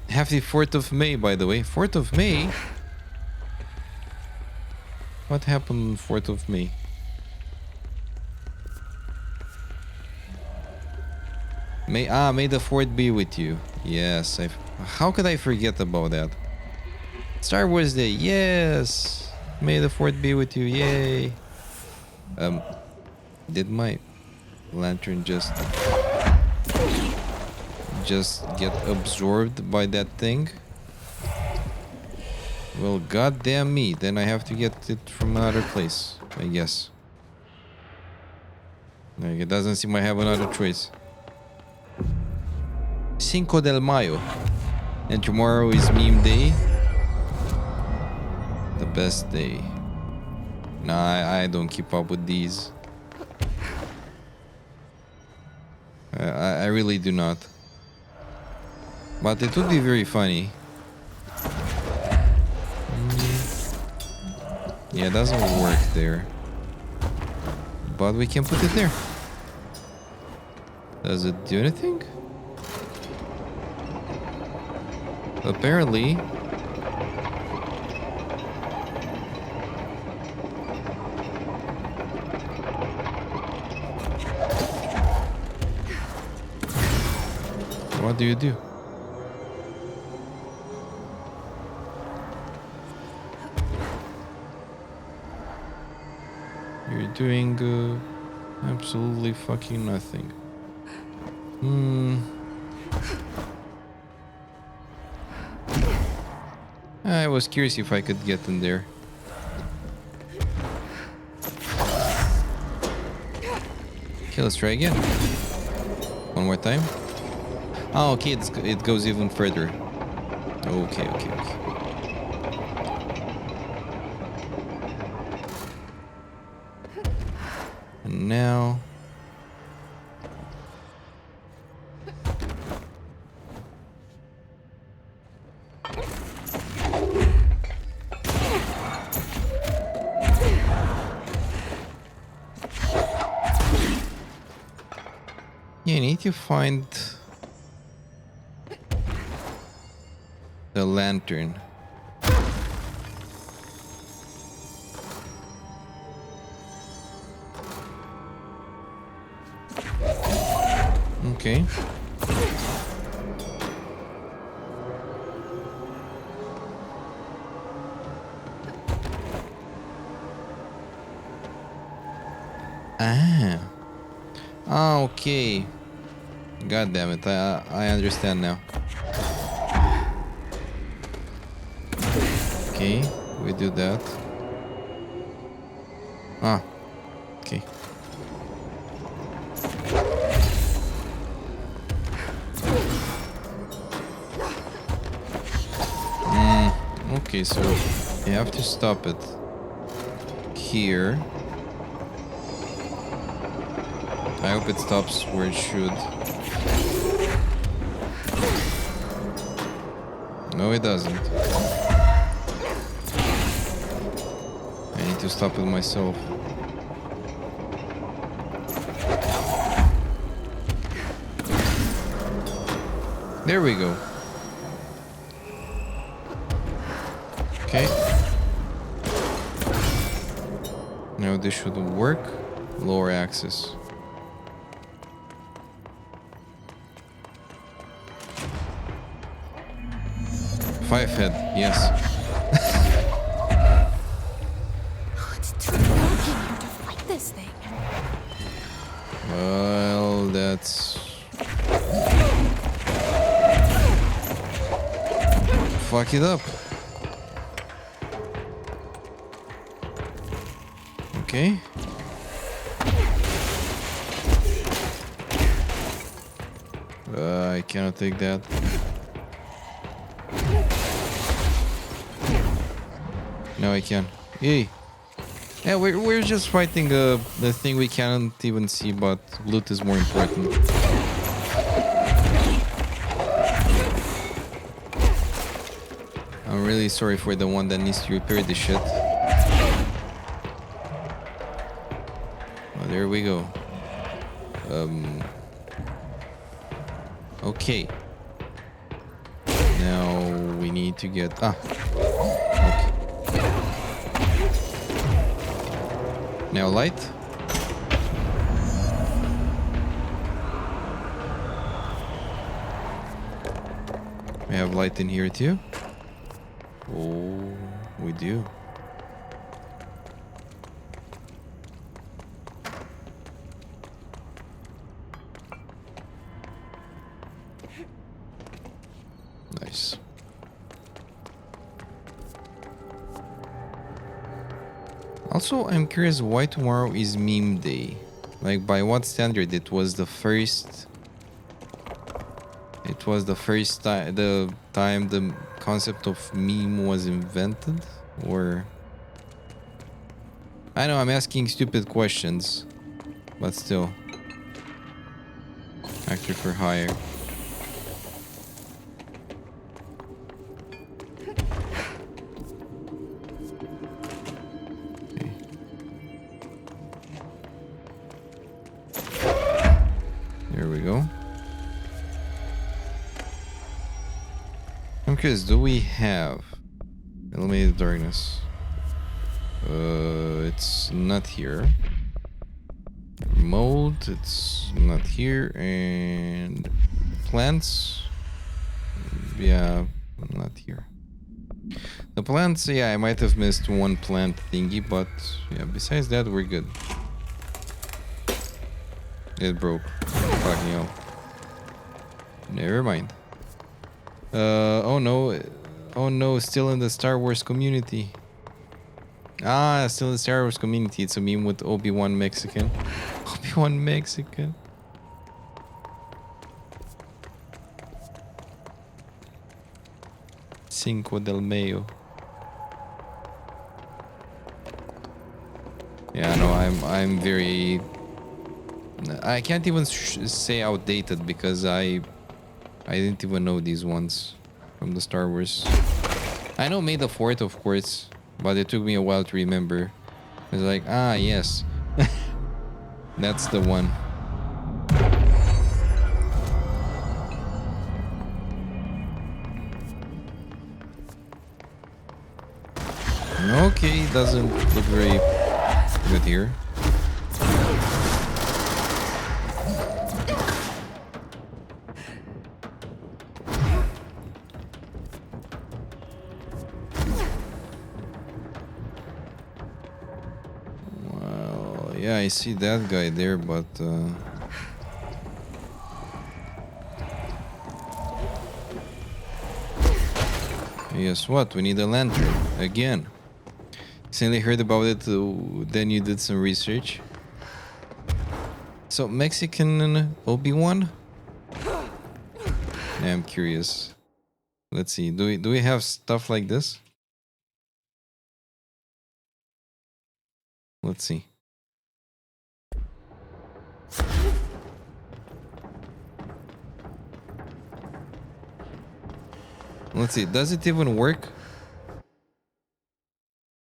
happy 4th of May, by the way. 4th of May? What happened on 4th of May? May the 4th be with you. Yes, how could I forget about that? Star Wars Day, yes! May the 4th be with you, yay! Did my lantern just get absorbed by that thing? Well, goddamn me, then I have to get it from another place, I guess. Like, it doesn't seem I have another choice. Cinco de Mayo. And tomorrow is meme day. The best day. Nah, I don't keep up with these. I really do not. But it would be very funny. Yeah, it doesn't work there. But we can put it there. Does it do anything? Apparently. What do you do? You're doing absolutely fucking nothing. I was curious if I could get in there. Okay, let's try again. One more time. Oh, okay, it goes even further. Okay. And now... Yeah, I need to find the lantern. Okay. Ah, okay. God damn it. I understand now. Okay, we do that. Ah, okay. Okay, so you have to stop it here. I hope it stops where it should. No, it doesn't. I need to stop it myself. There we go. Okay. Now this should work. Lower axis. Five head, yes. Oh, it's too dark in here to fight this thing. Well, that's... Fuck it up. Okay. I cannot take that. No, I can. Yay. Yeah, we're just fighting the thing we can't even see, but loot is more important. I'm really sorry for the one that needs to repair this shit. Oh, there we go. Okay. Now we need to get... Okay. Now light. We have light in here too. Oh, we do. Nice. Also, I'm curious why tomorrow is meme day. Like, by what standard? It was the first time the concept of meme was invented, or I know I'm asking stupid questions, but still. Actor for hire. There we go. Okay, do we have Illuminated Darkness? It's not here. Mold, it's not here. And plants, yeah, not here. The plants, yeah, I might have missed one plant thingy, but yeah, besides that, we're good. It broke. Fucking hell. Never mind. Oh no. Oh no, still in the Star Wars community. Ah, still in the Star Wars community. It's a meme with Obi-Wan Mexican. Obi-Wan Mexican. Cinco del Mayo. Yeah, no, I'm very... I can't even say outdated because I didn't even know these ones from the Star Wars. I know May the 4th, of course, but it took me a while to remember. It's like, ah, yes. That's the one. Okay, doesn't look very good here. Well, yeah, I see that guy there, but guess what? We need a lantern again. Recently heard about it, then you did some research. So Mexican Obi-Wan? Yeah, I'm curious. Let's see. Do we have stuff like this? Let's see. Let's see. Does it even work?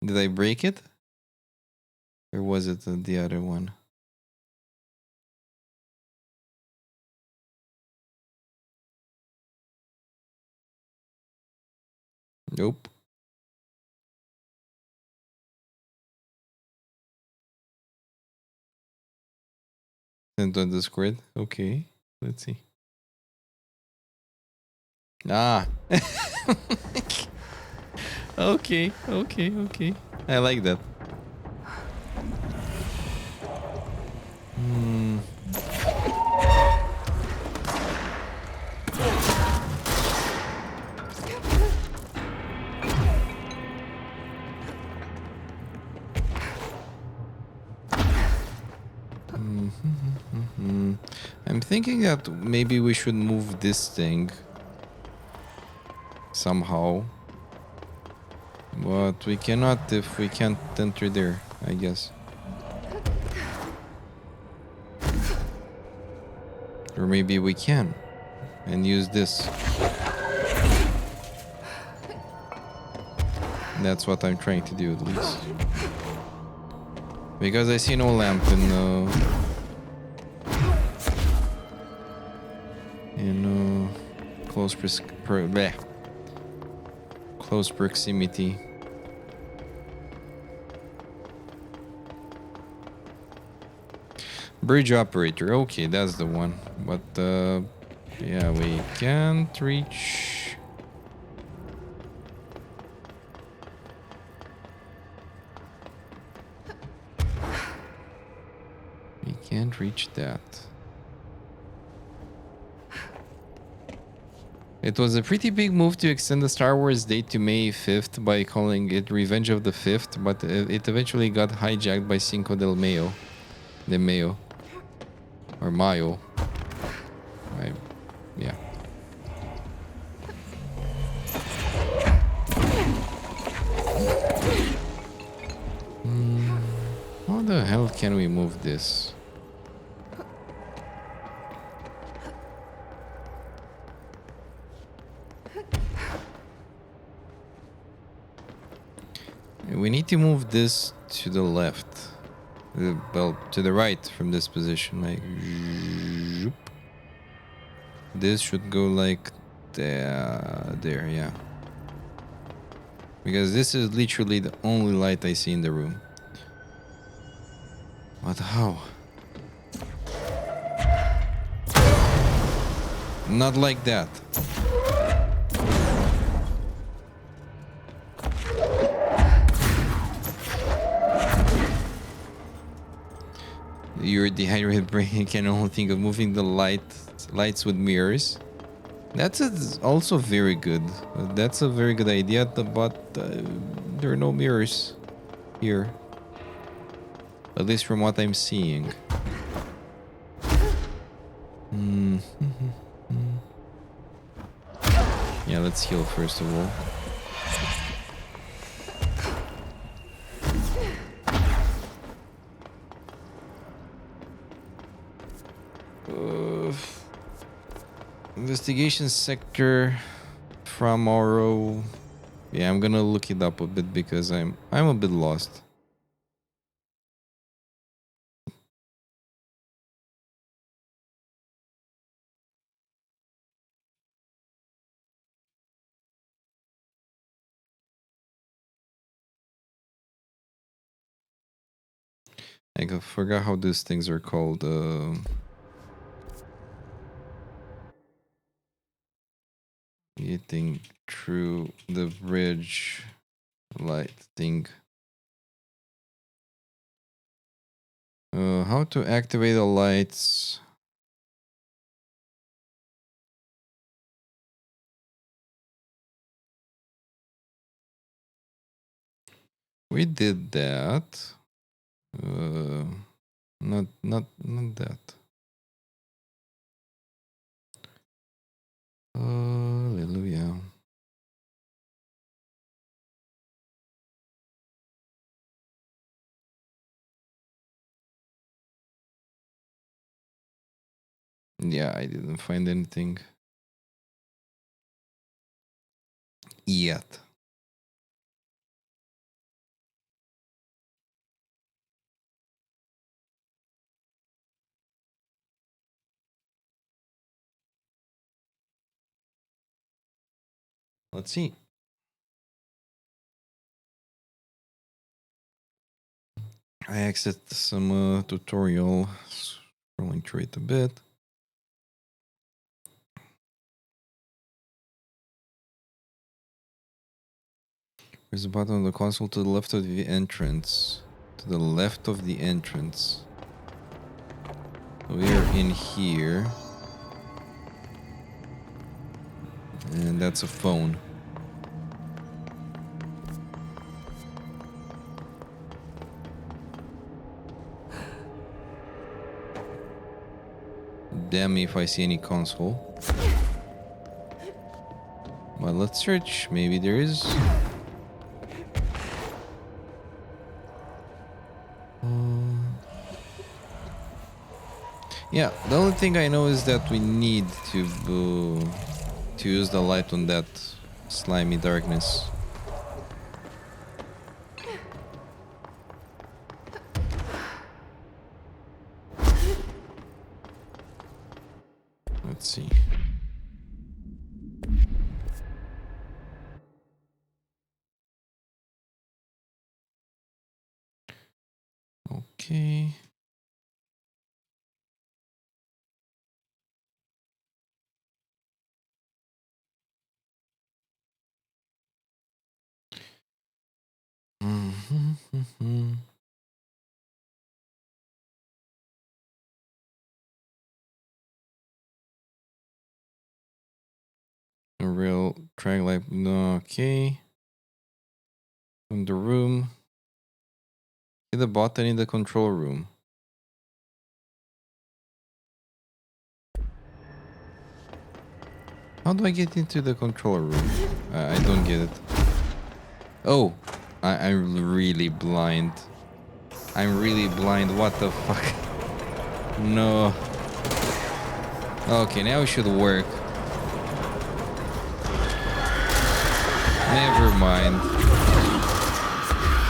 Did I break it? Or was it the other one? Nope. Sent on Discord. Okay. Let's see. Ah. Okay. I like that. Hmm. I'm thinking that maybe we should move this thing somehow. But we cannot if we can't enter there, I guess. Or maybe we can and use this. That's what I'm trying to do at least. Because I see no lamp in close close proximity. Bridge operator. Okay, that's the one. But yeah, we can't reach. We can't reach that. It was a pretty big move to extend the Star Wars date to May 5th by calling it Revenge of the 5th, but it eventually got hijacked by Cinco de Mayo. De Mayo. Or Mayo. Yeah. How the hell can we move this? We need to move this to the left. Well, to the right from this position. Like, this should go like there, yeah. Because this is literally the only light I see in the room. But how? Not like that. Your dehydrated brain can only think of moving the lights with mirrors. That's also very good. That's a very good idea, but there are no mirrors here. At least from what I'm seeing. Yeah, let's heal first of all. Investigation sector from Oro. Yeah, I'm gonna look it up a bit because I'm a bit lost. I forgot how these things are called. Getting through the bridge light thing. How to activate the lights? We did that. Not that. Hallelujah. Yeah, I didn't find anything yet. Let's see. I exit some tutorial, scrolling through it a bit. There's a button on the console to the left of the entrance. To the left of the entrance. So we are in here. And that's a phone. Damn me if I see any console. Well, let's search. Maybe there is. Yeah, the only thing I know is that we need to use the light on that slimy darkness. Let's see. Okay. A real track light. No, okay. From the room. Hit the button in the control room. How do I get into the control room? I don't get it. Oh, I'm really blind. I'm really blind. What the fuck? No. Okay, now it should work. Never mind.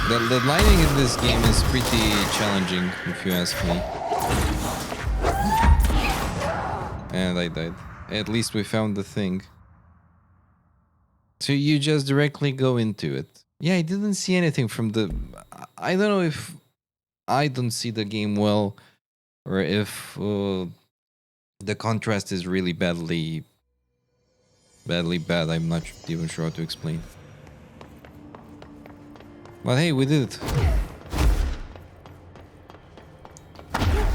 The lighting in this game is pretty challenging, if you ask me. And I died. At least we found the thing. So you just directly go into it. Yeah, I didn't see anything from the... I don't know if I don't see the game well, or if the contrast is really badly bad. I'm not even sure how to explain. But hey, we did it.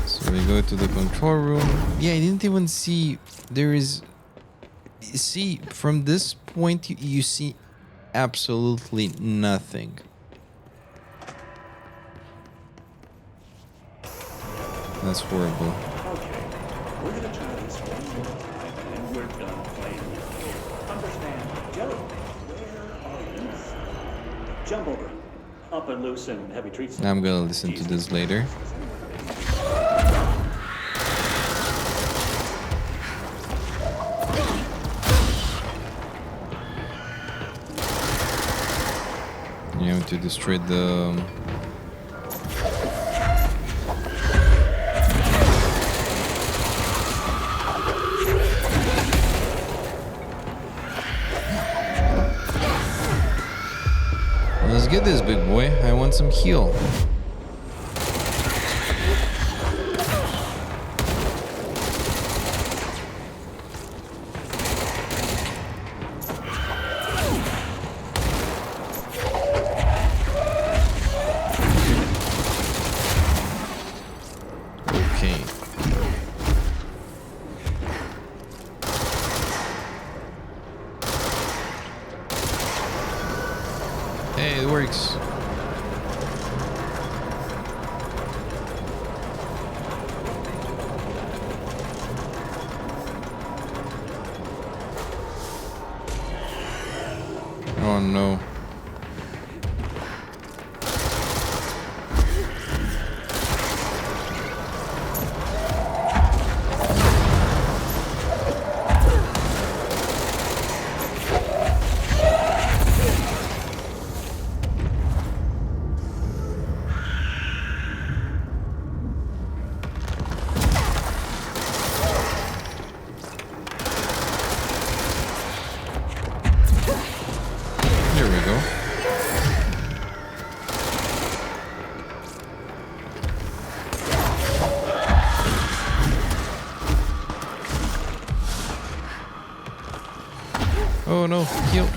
So we go to the control room. Yeah, I didn't even see there is... See, from this point you see absolutely nothing. That's horrible. Okay, we're gonna try this one more time, and we're done playing. Understand, Jelly, where are you? Jump over. Up and loose and heavy treats. I'm gonna listen to this later. You have to destroy the... Let's get this big boy. I want some heal. works. Oh no. There we go. Oh no, heal.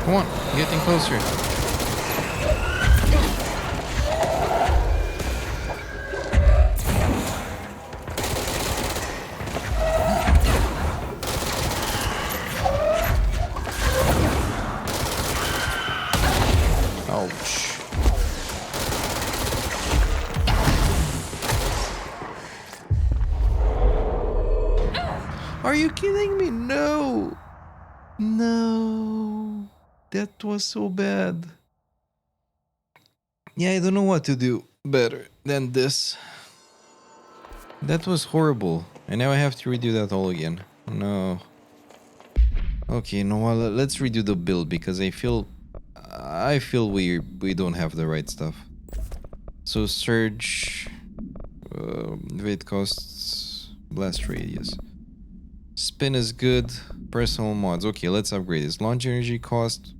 Come on, getting closer. Ouch. Are you kidding me? No. No. That was so bad. Yeah, I don't know what to do better than this. That was horrible. And now I have to redo that all again. No. Okay, no, well, let's redo the build because I feel we don't have the right stuff. So surge, weight costs, blast radius. Spin is good. Personal mods. Okay, let's upgrade this. Launch energy cost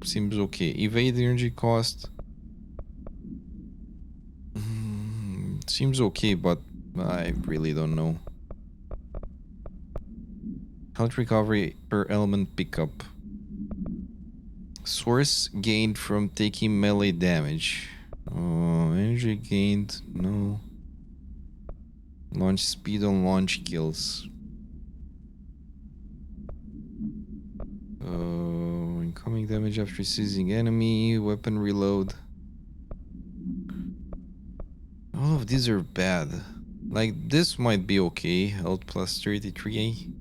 seems okay. Evade energy cost seems okay, but I really don't know. Health recovery per element pickup. Source gained from taking melee damage. Oh, energy gained. No. Launch speed on launch kills. Incoming damage after seizing enemy. Weapon reload. All of these are bad. Like, this might be okay. Health plus 33.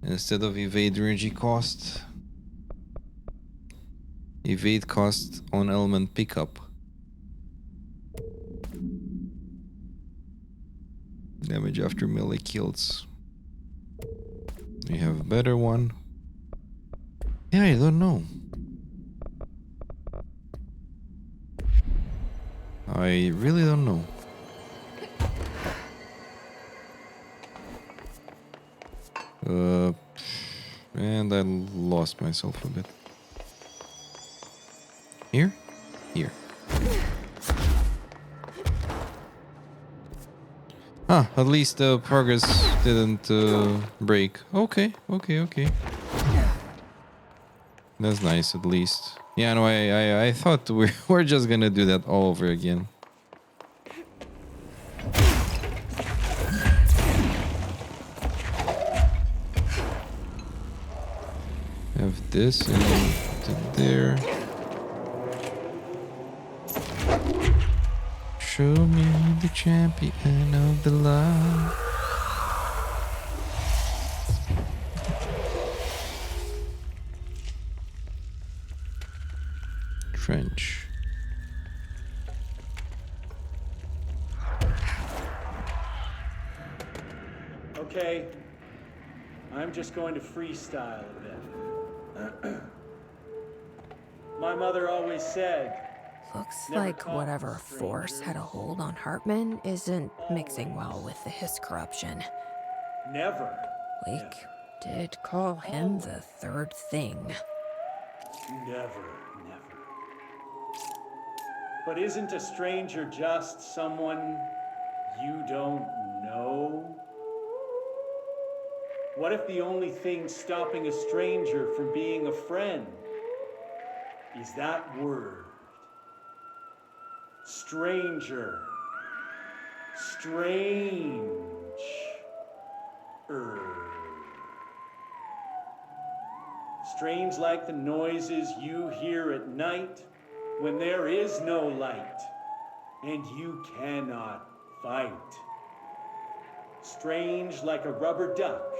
Instead of evade energy cost. Evade cost on element pickup. Damage after melee kills. We have a better one. Yeah, I don't know. I really don't know. And I lost myself a bit. Here? Here. Ah, at least the progress didn't break. Okay. That's nice, at least. Yeah, no, I thought we're just gonna do that all over again. Have this and to there. Show me the champion of the love. Trench. Okay, I'm just going to freestyle a bit. My mother always said, Looks Never like talk whatever to force had a strangers. hold on Hartman isn't mixing well with the Hiss corruption. never. Wake did call him the third thing. Never. But isn't a stranger just someone you don't know? What if the only thing stopping a stranger from being a friend is that word? Stranger. Strange. Strange like the noises you hear at night when there is no light and you cannot fight. Strange like a rubber duck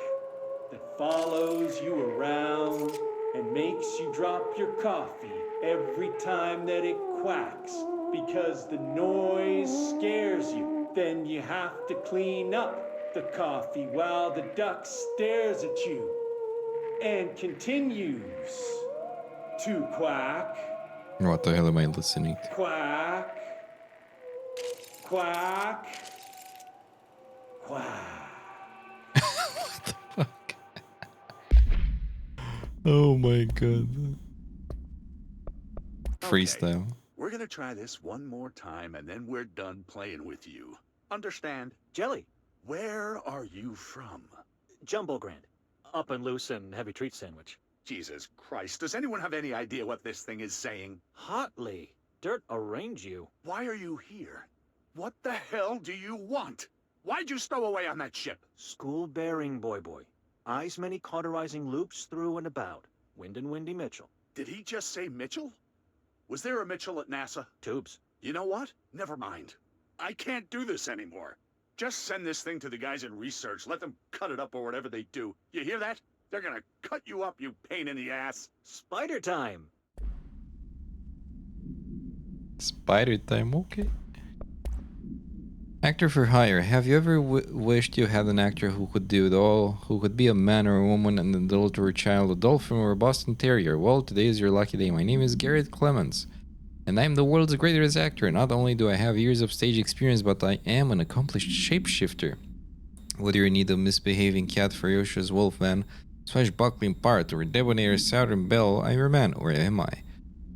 that follows you around and makes you drop your coffee every time that it quacks because the noise scares you. Then you have to clean up the coffee while the duck stares at you and continues to quack. What the hell am I listening to? Quack. Quack. Quack. Fuck. Oh my god. Freestyle. We're gonna try this one more time and then we're done playing with you. Understand? Jelly. Where are you from? Jumbo Grand. Up and loose and heavy treat sandwich. Jesus Christ, does anyone have any idea what this thing is saying? Hotly. Dirt arrange you. Why are you here? What the hell do you want? Why'd you stow away on that ship? School bearing boy. Eyes many cauterizing loops through and about. Wind and Windy Mitchell. Did he just say Mitchell? Was there a Mitchell at NASA? Tubes. You know what? Never mind. I can't do this anymore. Just send this thing to the guys in research. Let them cut it up or whatever they do. You hear that? They're gonna cut you up, you pain in the ass. Spider time. Spider time, okay. Actor for hire. Have you ever wished you had an actor who could do it all? Who could be a man or a woman, an adult or a child, a dolphin or a Boston Terrier? Well, today is your lucky day. My name is Garrett Clements, and I am the world's greatest actor. Not only do I have years of stage experience, but I am an accomplished shapeshifter. Whether you need a misbehaving cat, ferocious wolfman, swashbuckling part, or debonair Southern belle, I'm your man, or am I?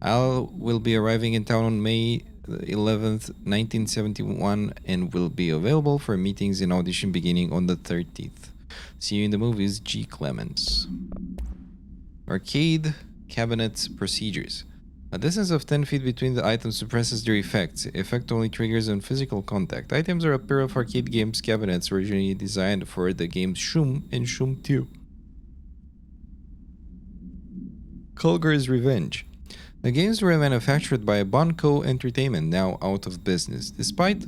Will be arriving in town on May 11th, 1971, and will be available for meetings and audition beginning on the 30th. See you in the movies, G. Clements. Arcade cabinet procedures. A distance of 10 feet between the items suppresses their effects. Effect only triggers on physical contact. Items are a pair of arcade games cabinets originally designed for the games Shroom and Shroom 2. Kulger's Revenge. The games were manufactured by Banco Entertainment, now out of business. Despite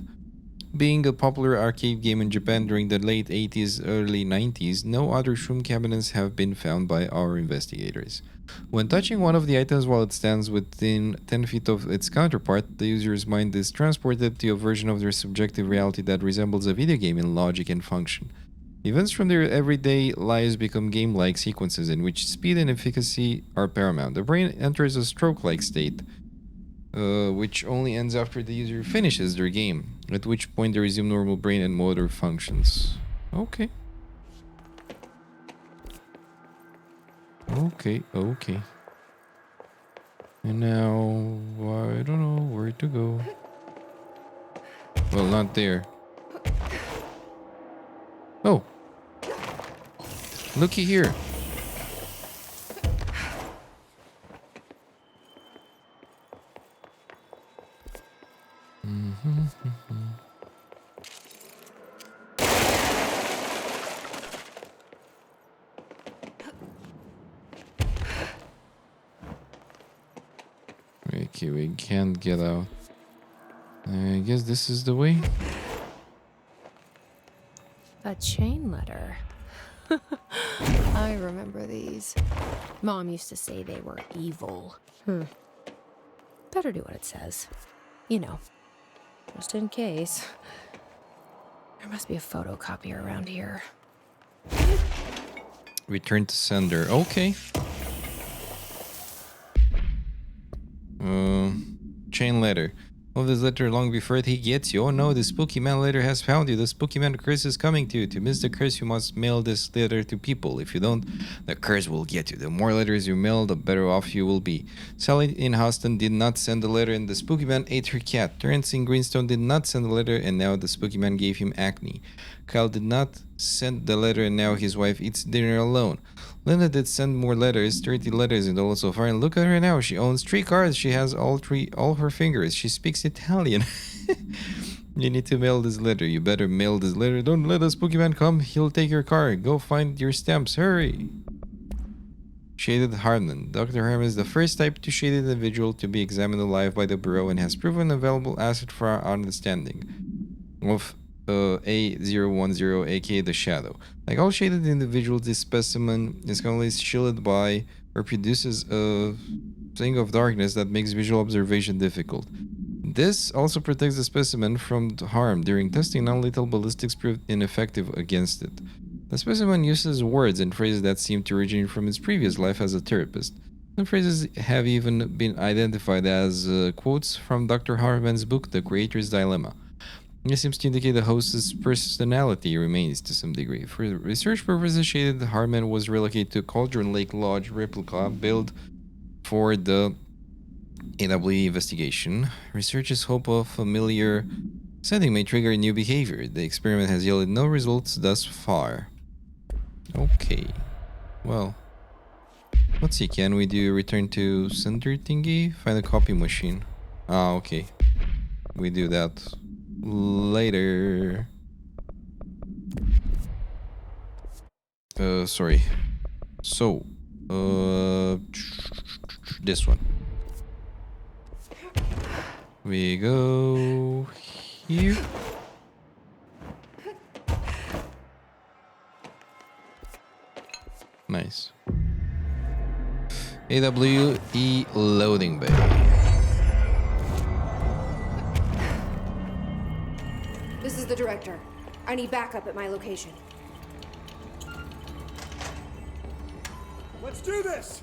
being a popular arcade game in Japan during the late 80s, early 90s, no other Shroom cabinets have been found by our investigators. When touching one of the items while it stands within 10 feet of its counterpart, the user's mind is transported to a version of their subjective reality that resembles a video game in logic and function. Events from their everyday lives become game-like sequences in which speed and efficacy are paramount. The brain enters a stroke-like state, which only ends after the user finishes their game, at which point they resume normal brain and motor functions. Okay. Okay. And now, I don't know where to go. Well, not there. Oh. Looky here. Okay, we can't get out. I guess this is the way. A chain letter. I remember these. Mom used to say they were evil. Better do what it says. You know, just in case. There must be a photocopier around here. Return to sender. Okay. Chain letter. Of this letter long before he gets you. Oh no, the spooky man letter has found you. The spooky man curse is coming to you. To miss the curse, you must mail this letter to people. If you don't, the curse will get you. The more letters you mail, the better off you will be. Sally in Houston did not send the letter, and the spooky man ate her cat. Terrence in Greenstone did not send the letter, and now the spooky man gave him acne. Kyle did not send the letter, and now his wife eats dinner alone. Linda did send more letters, 30 letters in all so far, and look at her now. She owns 3 cars. She has all her fingers. She speaks Italian. You need to mail this letter. You better mail this letter. Don't let the spooky man come. He'll take your car. Go find your stamps. Hurry. Shaded Harlan. Dr. Harman is the first type 2 shaded individual to be examined alive by the Bureau and has proven a valuable asset for our understanding of A010, aka the Shadow. Like all shaded individuals, this specimen is currently shielded by or produces a thing of darkness that makes visual observation difficult. This also protects the specimen from harm. During testing, non-lethal ballistics proved ineffective against it. The specimen uses words and phrases that seem to originate from its previous life as a therapist. Some phrases have even been identified as quotes from Dr. Harman's book, The Creator's Dilemma. This seems to indicate the host's personality remains to some degree. For research purposes, Shaded Harman was relocated to Cauldron Lake Lodge replica built for the AWE investigation. Researchers hope a familiar setting may trigger new behavior. The experiment has yielded no results thus far. Okay. Well. Let's see, can we do return to center thingy? Find a copy machine. Ah, okay. We do that later. Sorry. So, this one. We go here. Nice. AWE loading bay. This is the director. I need backup at my location. Let's do this!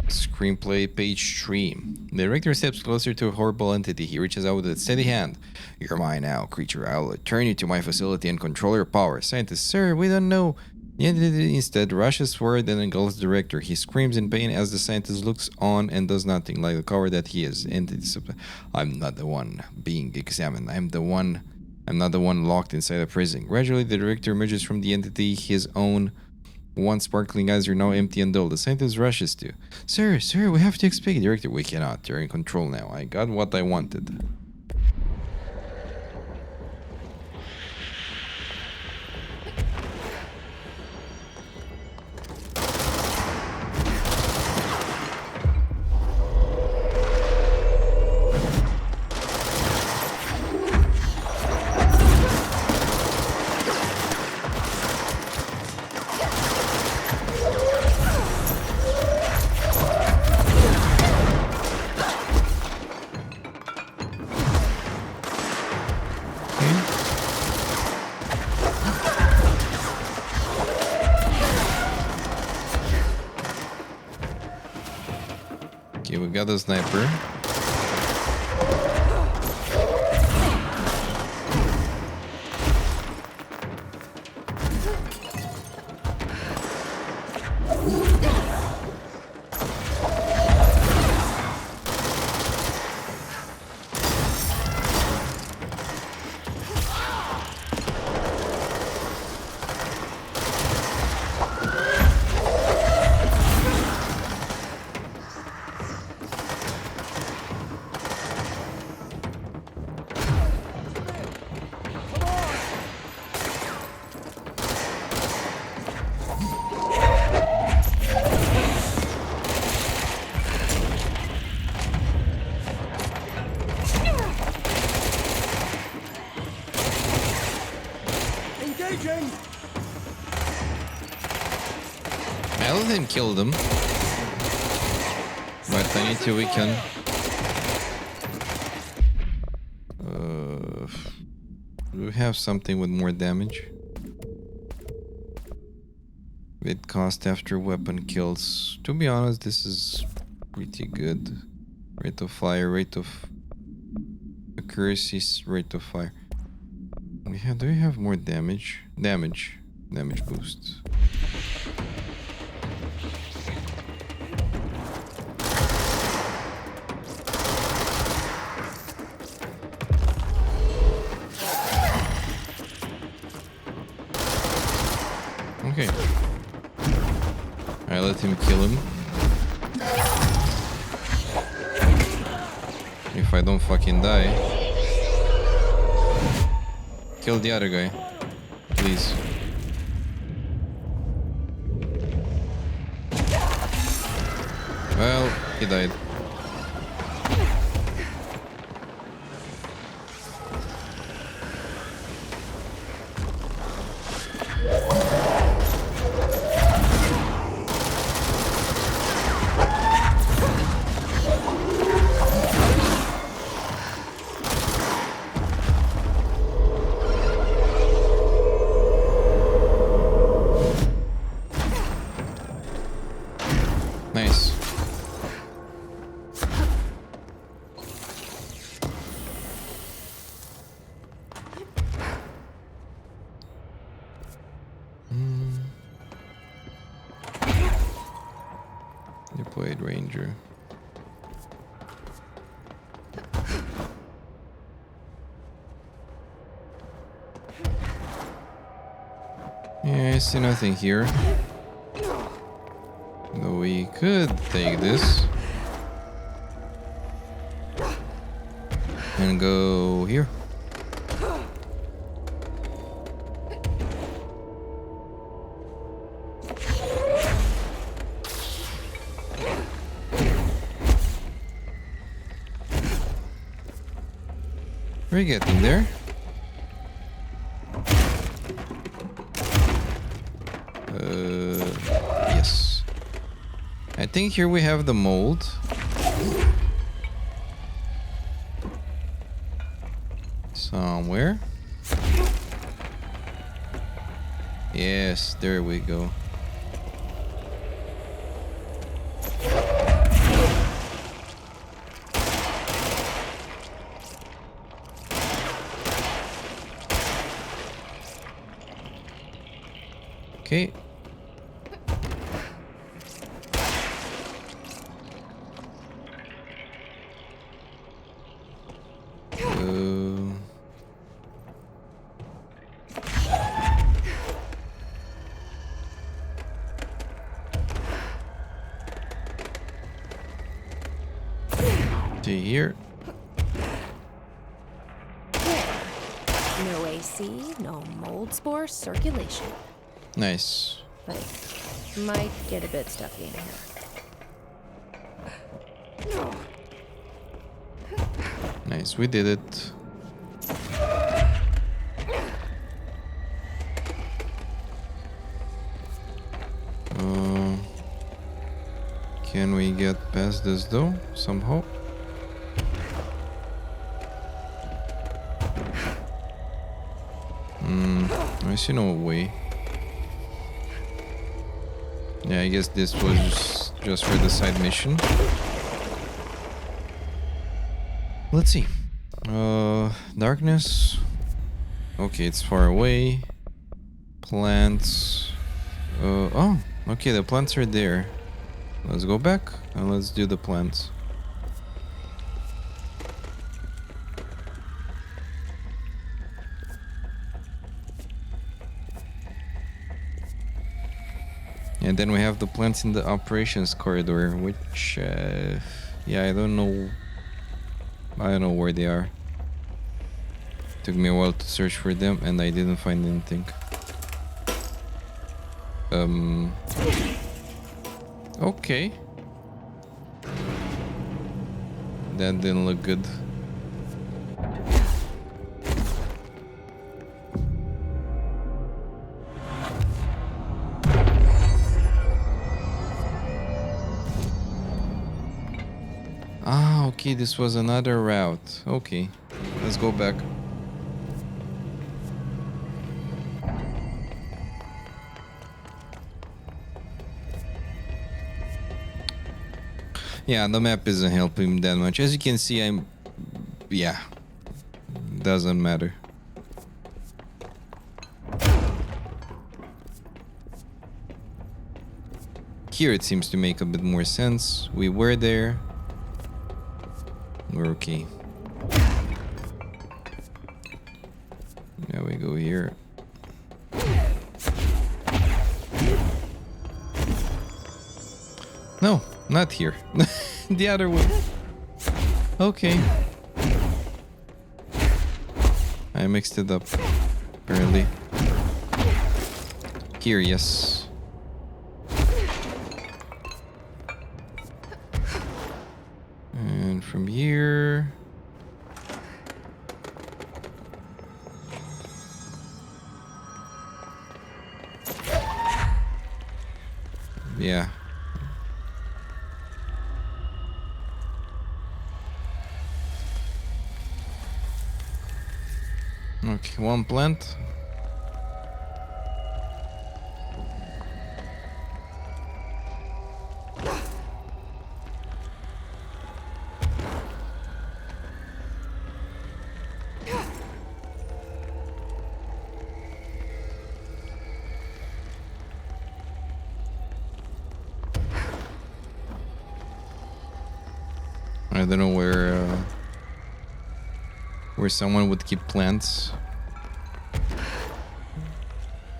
Screenplay page 3. The director steps closer to a horrible entity. He reaches out with a steady hand. You're mine now, creature. I'll return you to my facility and control your power. Scientist, sir, we don't know. The entity instead rushes forward and engulfs the director. He screams in pain as the scientist looks on and does nothing, like the coward that he is. I'm not the one being examined. I'm not the one locked inside a prison. Gradually, the director emerges from the entity. His own one sparkling eyes are now empty and dull. The scientist rushes to. Sir, we have to escape. Director, we cannot. You're in control now. I got what I wanted. Okay, we got a sniper. I let him kill them, but I need to weaken. Do we have something with more damage? With cost after weapon kills. To be honest, this is pretty good. Rate of fire, rate of accuracy, rate of fire. Yeah, do we have more damage? Damage boost. Okay. I let him kill him. if I don't fucking die. Kill the other guy. Please. Well, he died. Nice. Deployed Ranger. Yeah, I see nothing here. Though we could take this and go here. We're getting there. Yes. I think here we have the mold. Somewhere. Yes, there we go. Okay. Here. No AC, no mold spore circulation. Nice. But it might get a bit stuffy in here. Nice, we did it. Can we get past this though, somehow? I see no way. Yeah, I guess this was just for the side mission. Let's see. Darkness. Okay, it's far away. Plants. Oh, okay, the plants are there. Let's go back and let's do the plants. And then we have the plants in the operations corridor, which, yeah, I don't know where they are. Took me a while to search for them, and I didn't find anything. Okay. That didn't look good. Ah, okay, this was another route. Okay, let's go back. Yeah, the map isn't helping that much. As you can see, yeah, doesn't matter. Here it seems to make a bit more sense. We were there. We're okay. Now we go here. No, not here. The other way. Okay. I mixed it up, apparently. Here, yes. And from here... Yeah. Okay, one plant. I don't know where someone would keep plants.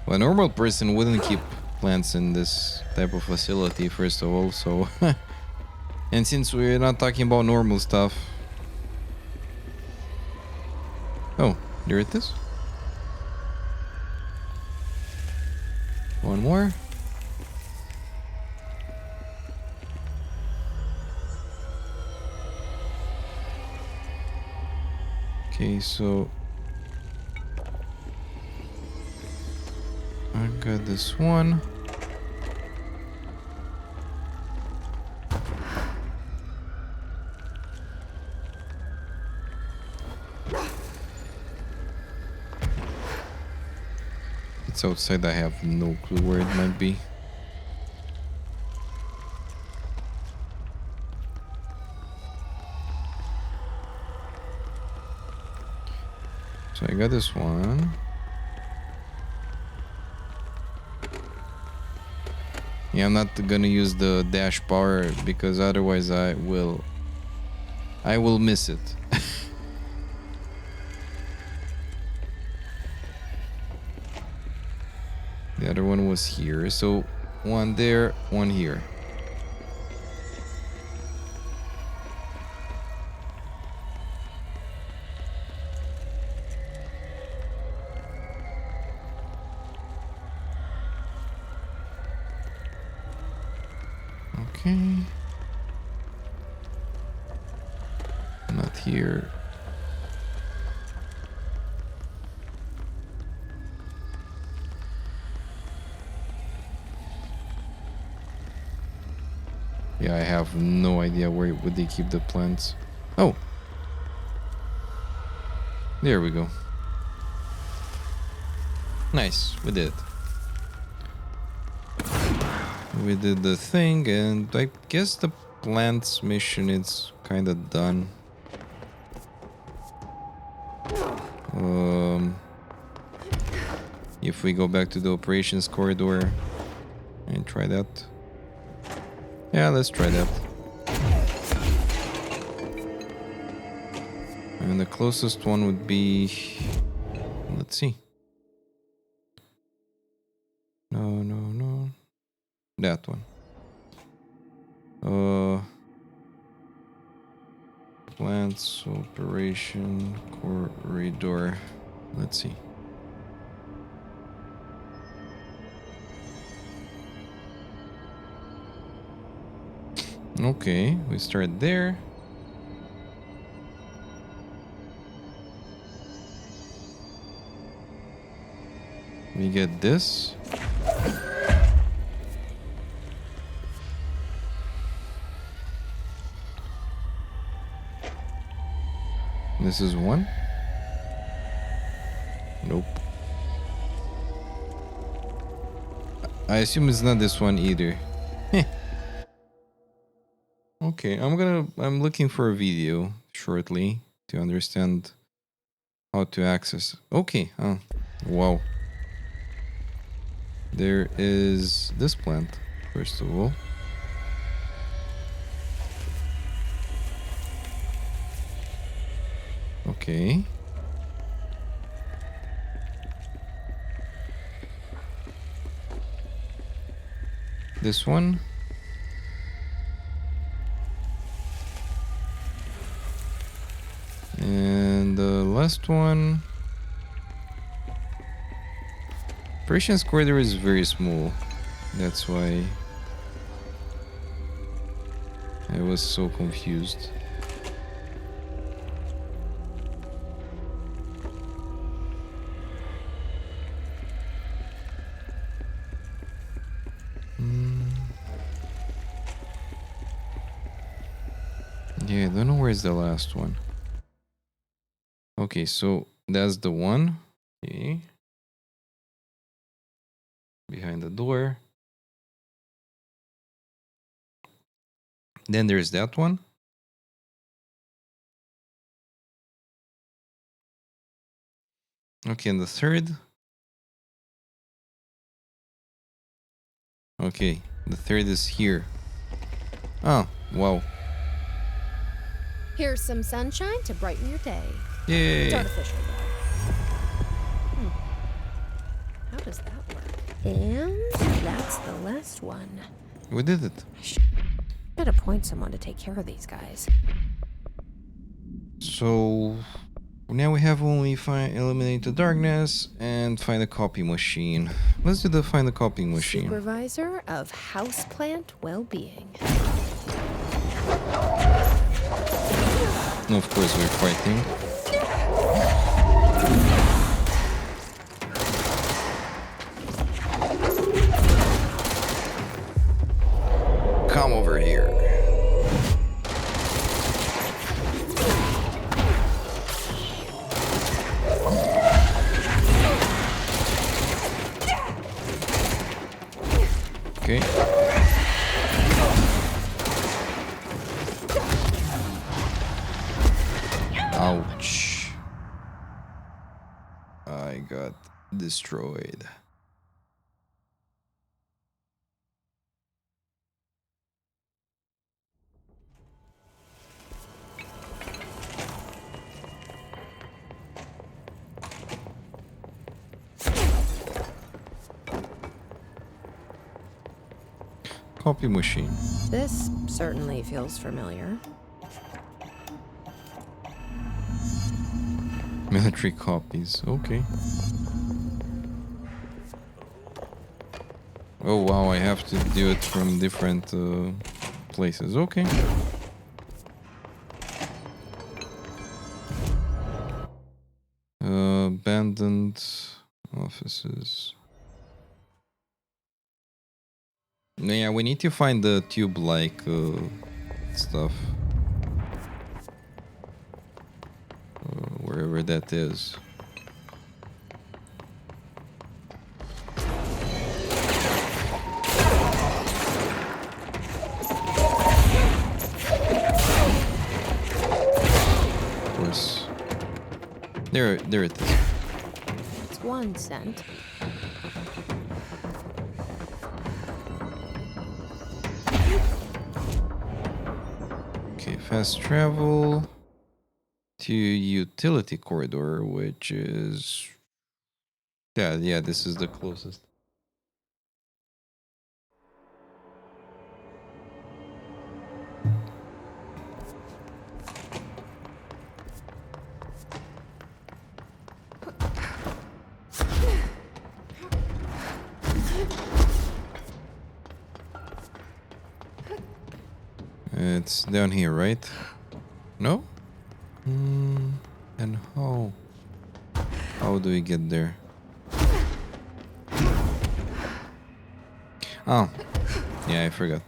Well, a normal person wouldn't keep plants in this type of facility, first of all, so... And since we're not talking about normal stuff... Oh, there it is. One more. Okay, so... I got this one. It's outside, I have no clue where it might be. So I got this one. Yeah, I'm not gonna use the dash power because otherwise I will miss it. The other one was here, so one there, one here. Okay. Not here. Yeah, I have no idea where would they keep the plants. Oh. There we go. Nice, we did it. We did the thing, and I guess the plants mission is kind of done. If we go back to the operations corridor and try that. Yeah, let's try that. And the closest one would be... Let's see. No. That one. Plants operation corridor. Let's see. Okay, we start there. We get this. This is one. Nope. I assume it's not this one either. Okay, I'm looking for a video shortly to understand how to access. Okay, oh, wow. There is this plant, first of all. Okay. This one. And the last one. Operations corridor is very small. That's why I was so confused. Yeah, I don't know where's the last one. Okay, so that's the one. Okay. Behind the door. Then there's that one. Okay, and the third. Okay, the third is here. Oh, wow. Here's some sunshine to brighten your day. Yay. It's artificial, though. How does that work? And that's the last one. We did it. I should appoint someone to take care of these guys. So now we have only eliminate the darkness and find a copy machine. Let's do the find the copy machine. Supervisor of houseplant well-being. Of course we're fighting. Come over here. Okay. Ouch. I got destroyed. Copy machine. This certainly feels familiar. Military copies. Okay. Oh wow, I have to do it from different places. Okay. Abandoned offices. Yeah, we need to find the tube-like stuff. Wherever that is. Of course. There it is. It's one cent. Okay, fast travel to utility corridor, which is yeah, this is the closest. It's down here, right? No? And how? How do we get there? Oh. Yeah, I forgot.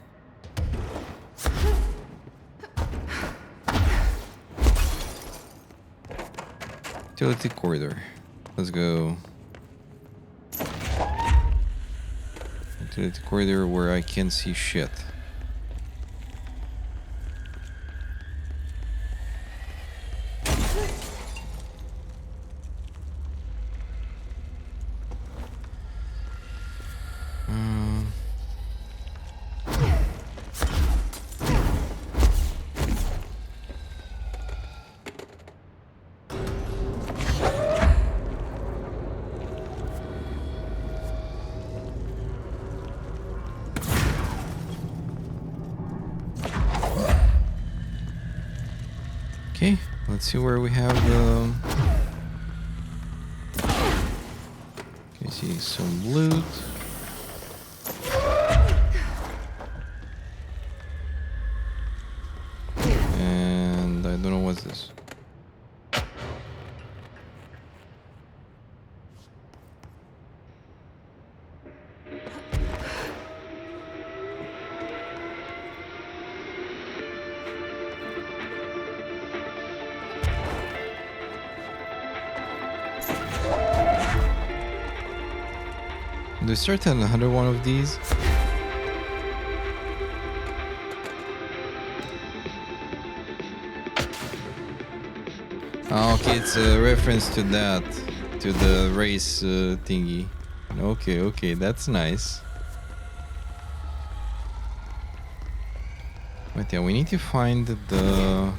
Utility corridor. Let's go. Utility corridor where I can see shit. Okay, let's see where we have the... Okay, see some loot. And I don't know what's this. Do I start another one of these? Oh, okay, it's a reference to that, to the race thingy. Okay, okay, that's nice. But yeah, we need to find the...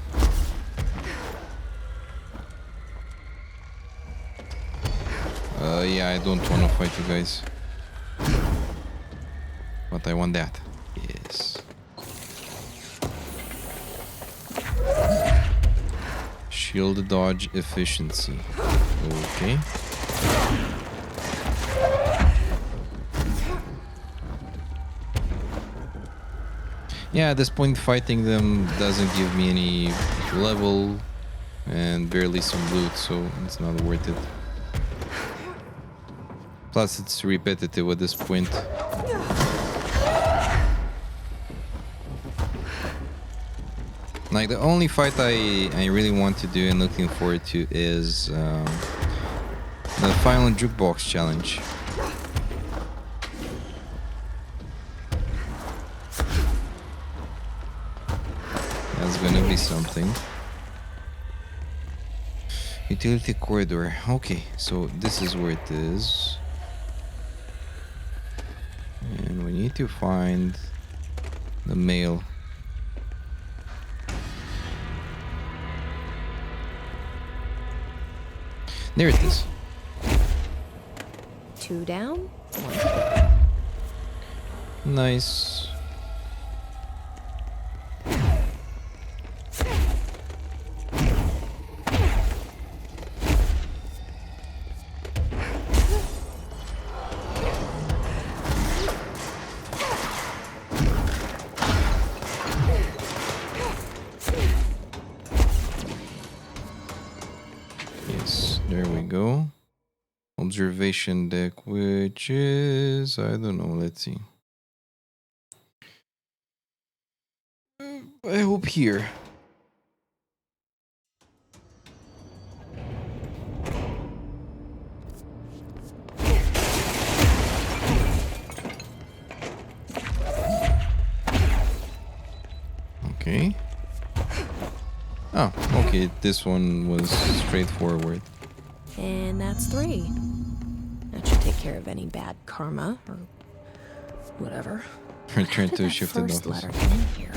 yeah, I don't want to fight you guys. But I want that. Yes. Shield dodge efficiency. Okay. Yeah, at this point fighting them doesn't give me any level and barely some loot, so it's not worth it. Plus it's repetitive at this point. Like the only fight I really want to do and looking forward to is the final jukebox challenge. That's gonna be something. Utility corridor. Okay, so this is where it is. And we need to find the mail. There it is. 2 down, 1 to go. Nice. There we go. Observation deck, which is, I don't know, let's see. I hope here. Okay. Oh, okay, this one was straightforward. And that's 3. That should take care of any bad karma or whatever. Return How to did that shifted first office. letter get in here?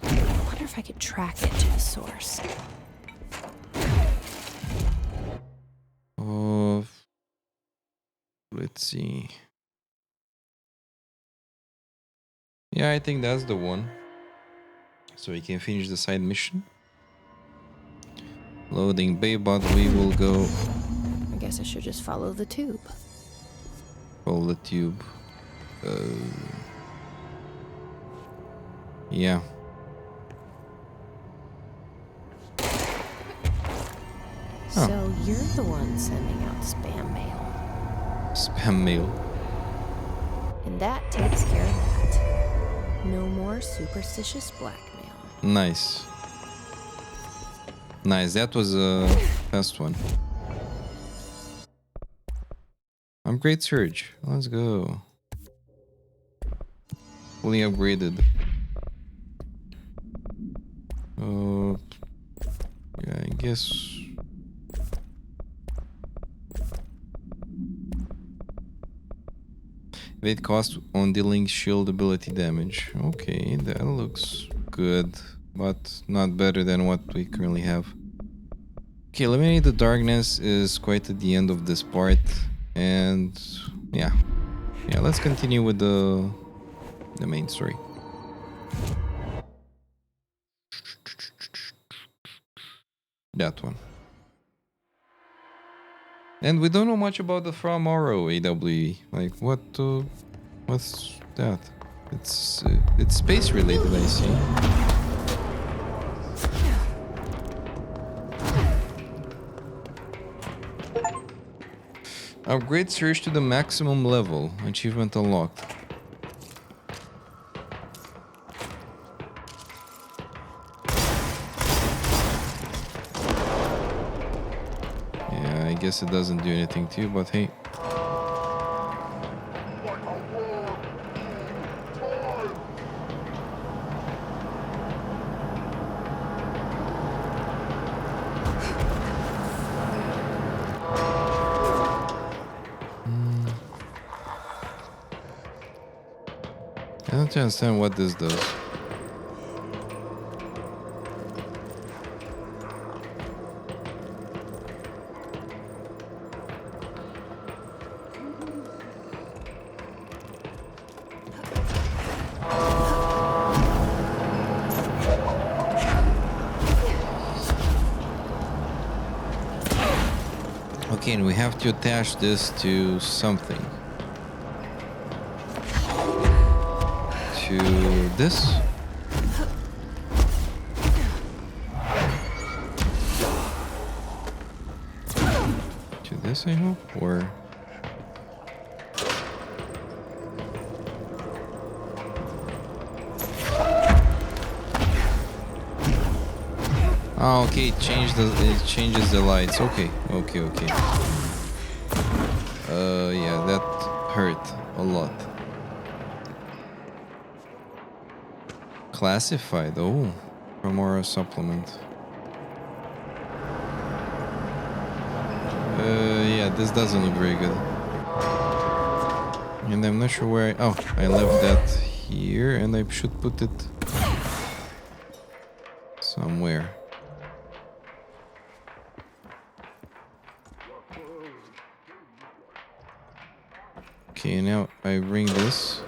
I wonder if I could track it to the source. Let's see. Yeah, I think that's the one. So we can finish the side mission. Loading bay, but we will go I guess I should just follow the tube. follow the tube. Yeah. So you're the one sending out spam mail. Spam mail. And that takes care of that. No more superstitious blackmail. Nice. Nice, that was a fast one. Upgrade surge. Let's go. Fully upgraded. Yeah, I guess. Evade cost on dealing shield ability damage. Okay, that looks good, but not better than what we currently have. Okay, eliminate the darkness is quite at the end of this part, and yeah, let's continue with the main story. That one. And we don't know much about the From Morrow AWE. Like, what's that? It's space related, I see. Upgrade search to the maximum level. Achievement unlocked. Yeah, I guess it doesn't do anything to you, but hey. I don't understand what this does. Okay, and we have to attach this to something. To this? To this, I hope? Or... Oh, okay, it changes the lights. Okay. Yeah, that hurt a lot. Classified. Oh, from our supplement. Yeah, this doesn't look very good. And I'm not sure where I left that here, and I should put it somewhere. Okay, now I bring this.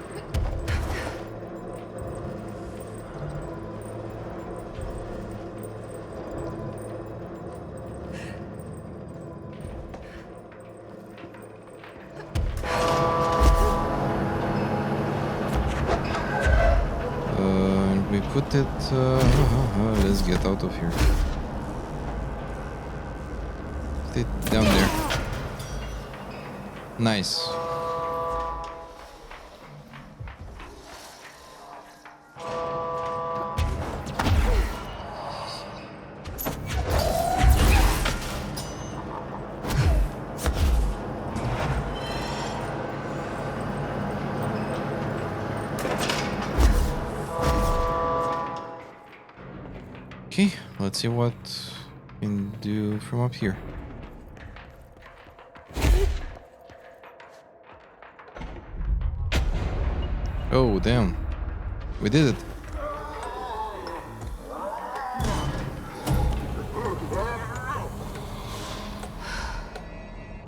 And we put it... let's get out of here. Put it down there. Nice. Okay, let's see what we can do from up here. Oh, damn. We did it.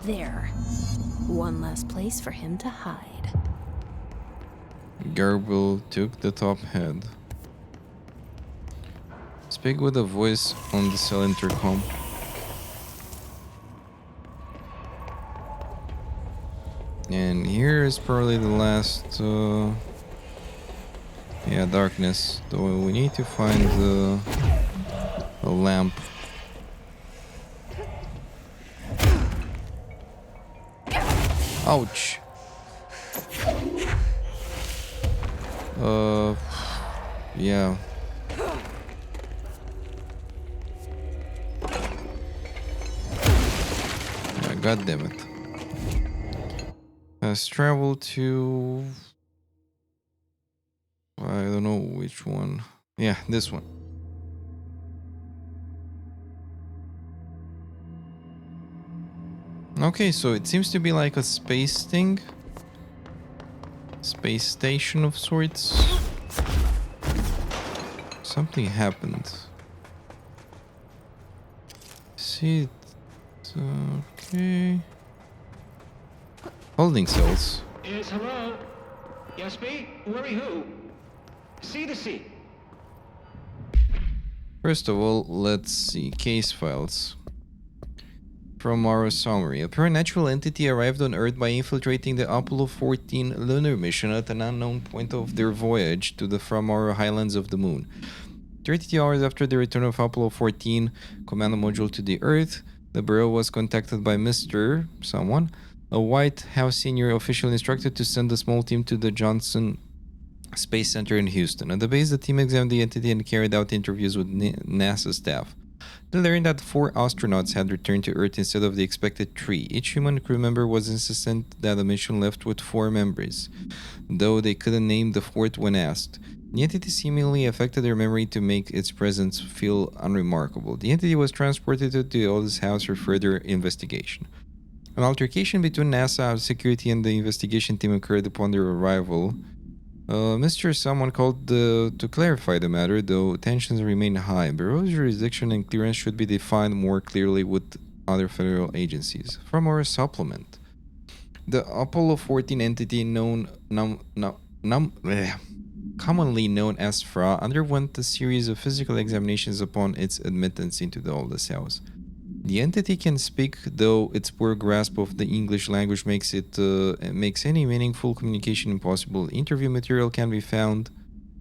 There. One less place for him to hide. Garble took the top head. Speak with a voice on the cell intercom. And here is probably the last... yeah, darkness. Though we need to find a lamp. Ouch. Yeah. God damn it. Let's travel to... I don't know which one. Yeah, this one. Okay, so it seems to be like a space thing. Space station of sorts. Something happened. See it. Okay. Holding cells. Yes, hello? Yes, me? Worry who? C to C. First of all, let's see. Case files. From our summary, a supernatural entity arrived on Earth by infiltrating the Apollo 14 lunar mission at an unknown point of their voyage to the Framaro Highlands of the Moon. 32 hours after the return of Apollo 14 command module to the Earth, the Bureau was contacted by Mr. someone, a White House senior official instructed to send a small team to the Johnson Space Center in Houston. At the base, the team examined the entity and carried out interviews with NASA staff. They learned that 4 astronauts had returned to Earth instead of the expected 3. Each human crew member was insistent that the mission left with 4 members, though they couldn't name the 4th when asked. The entity seemingly affected their memory to make its presence feel unremarkable. The entity was transported to the oldest house for further investigation. An altercation between NASA security and the investigation team occurred upon their arrival. Mr. Someone called to clarify the matter, though tensions remain high. Bureau's jurisdiction and clearance should be defined more clearly with other federal agencies. From our supplement, the Apollo 14 entity commonly known as FRA underwent a series of physical examinations upon its admittance into the oldest house. The entity can speak, though its poor grasp of the English language makes any meaningful communication impossible. Interview material can be found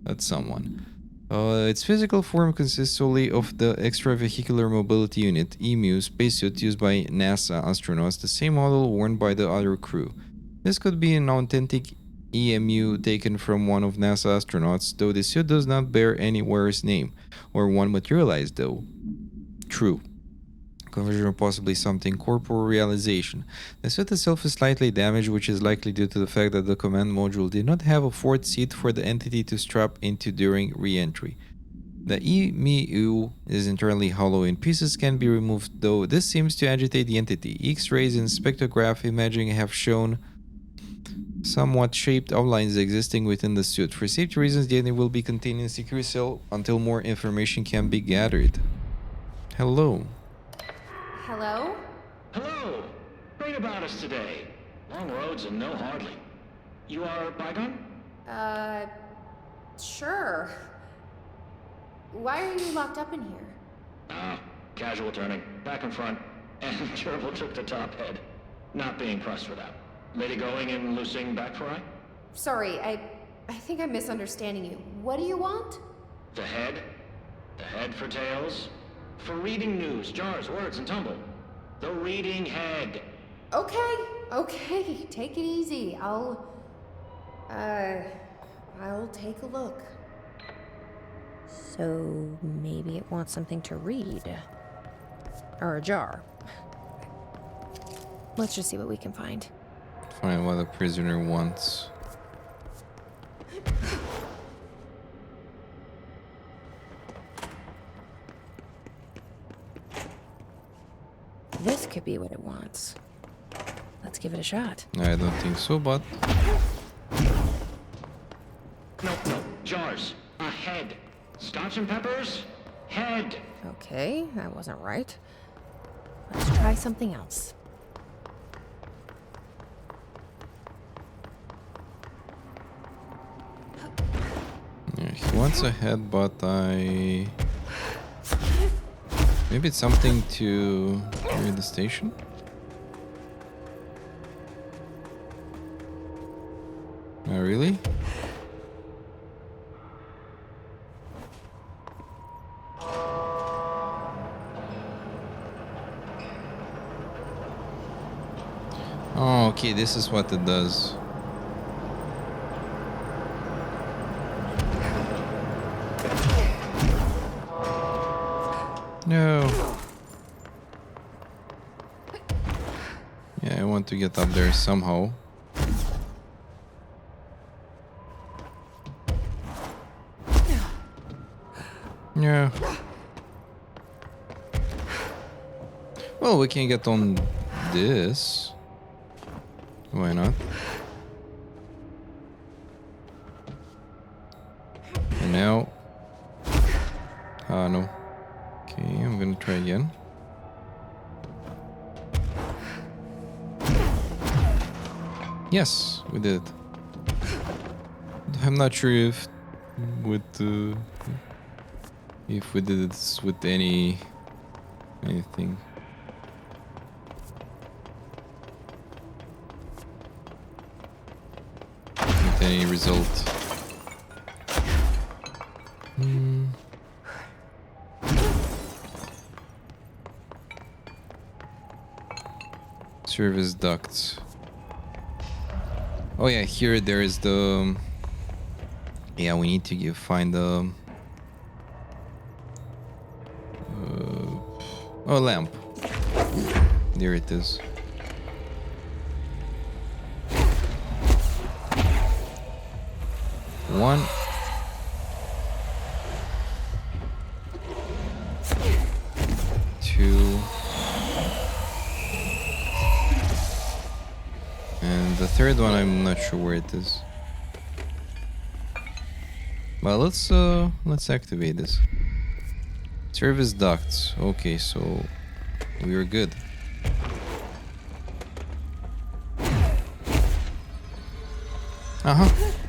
at someone. Its physical form consists solely of the extravehicular mobility unit, EMU, spacesuit used by NASA astronauts, the same model worn by the other crew. This could be an authentic EMU taken from one of NASA astronauts, though the suit does not bear any wearer's name, or one materialized though. True. Conversion or possibly something corporealization. The suit itself is slightly damaged, which is likely due to the fact that the command module did not have a 4th seat for the entity to strap into during re-entry. The EMU is entirely hollow and pieces can be removed, though this seems to agitate the entity. X-rays and spectrograph imaging have shown somewhat shaped outlines existing within the suit. For safety reasons, the entity will be contained in a secure cell until more information can be gathered. Hello. Hello? Hello! Great about us today. Long roads and no hardly. You are Bygone? Sure. Why are you locked up in here? Casual turning. Back and front. And Gerbil took the top head. Not being pressed for that. Lady going and loosing back for eye? Sorry, I think I'm misunderstanding you. What do you want? The head? The head for tails? For reading news, jars, words, and tumble. The reading head. Okay, take it easy. I'll take a look. So maybe it wants something to read. Or a jar. Let's just see what we can find. Find what the prisoner wants. This could be what it wants. Let's give it a shot. I don't think so, but... No, jars. A head. Scotch and peppers? Head. Okay, that wasn't right. Let's try something else. Yeah, he wants a head, but I... Maybe it's something to near the station? Oh, really? Oh, okay, this is what it does. No. Yeah, I want to get up there somehow. Yeah. Well, we can get on this. Why not? And now... no. Okay, I'm gonna try again. Yes, we did. I'm not sure if with if we did this with anything. any result. Service ducts. Oh yeah, here there is the. Yeah, we need to find the. Oh, lamp. There it is. One. Two. And the third one, I'm not sure where it is. Well, let's activate this. Service ducts. Okay, so we are good.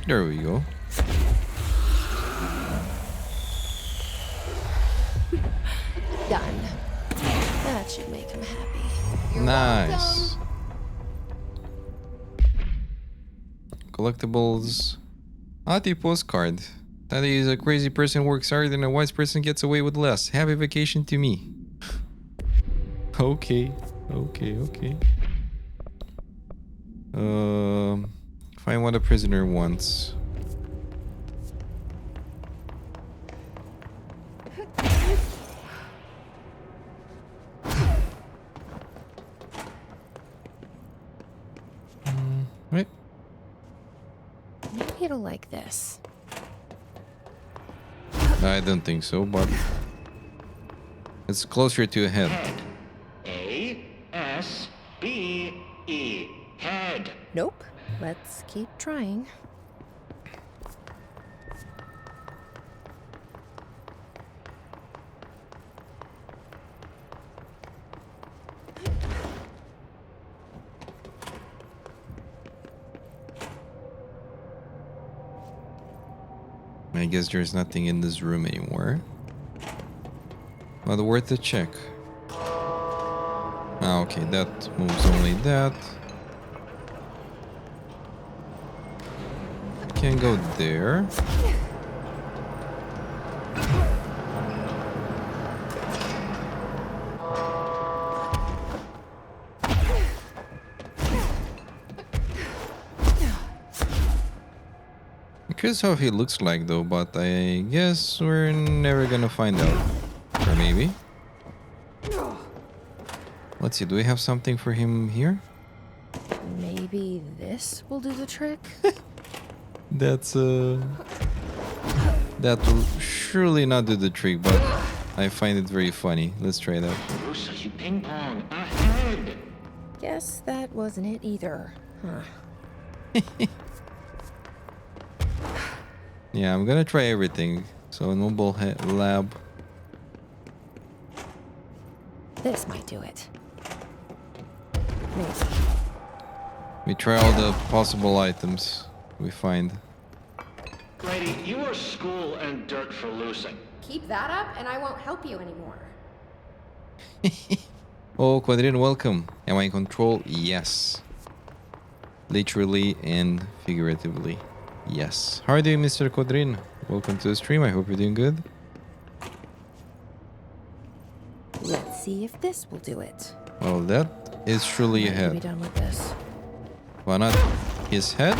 There we go. Done. That should make him happy. Nice. Collectibles. Ati postcard. Daddy is a crazy person, works hard, and a wise person gets away with less. Happy vacation to me. Okay. Find what a prisoner wants. Wait. Maybe it'll like this. I don't think so, but it's closer to a head. A-S-B-E. Head. Nope. Let's keep trying. I guess there's nothing in this room anymore. But worth a check. Ah, okay, that moves only that. Can go there. Curious how he looks like though, but I guess we're never gonna find out. Or maybe. Let's see, do we have something for him here? Maybe this will do the trick? That will surely not do the trick, but I find it very funny. Let's try that. Ping pong ahead. Guess that wasn't it either. Huh. Yeah, I'm gonna try everything. So mobile lab. This might do it. Maybe. We try all the possible items we find. Lady, you are school and dirt for losing. Keep that up and I won't help you anymore. Oh, Quadrin, welcome. Am I in control? Yes. Literally and figuratively. Yes. How are you doing, Mr. Quadrin? Welcome to the stream. I hope you're doing good. Let's see if this will do it. Well, that is surely a Be head. done with this. Why not his head?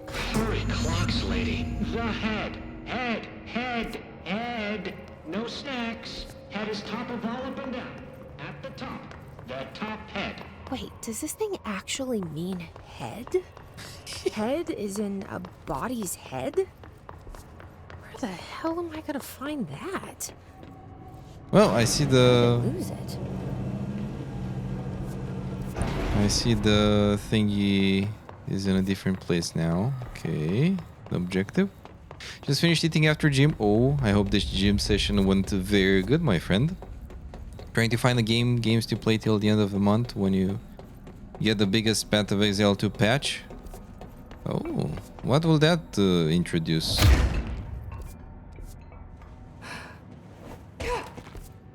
Hurry, clocks, lady. The head. Head. Head. Head. No snacks. Head is top of all up and down. At the top. The top head. Wait, does this thing actually mean head? Head is in a body's head? Where the hell am I gonna find that? Well, I see the... Lose it. I see the thingy is in a different place now. Okay. The objective. Just finished eating after gym. Oh, I hope this gym session went very good, my friend. Trying to find the games to play till the end of the month when you get the biggest Path of Exile 2 patch. Oh, what will that introduce?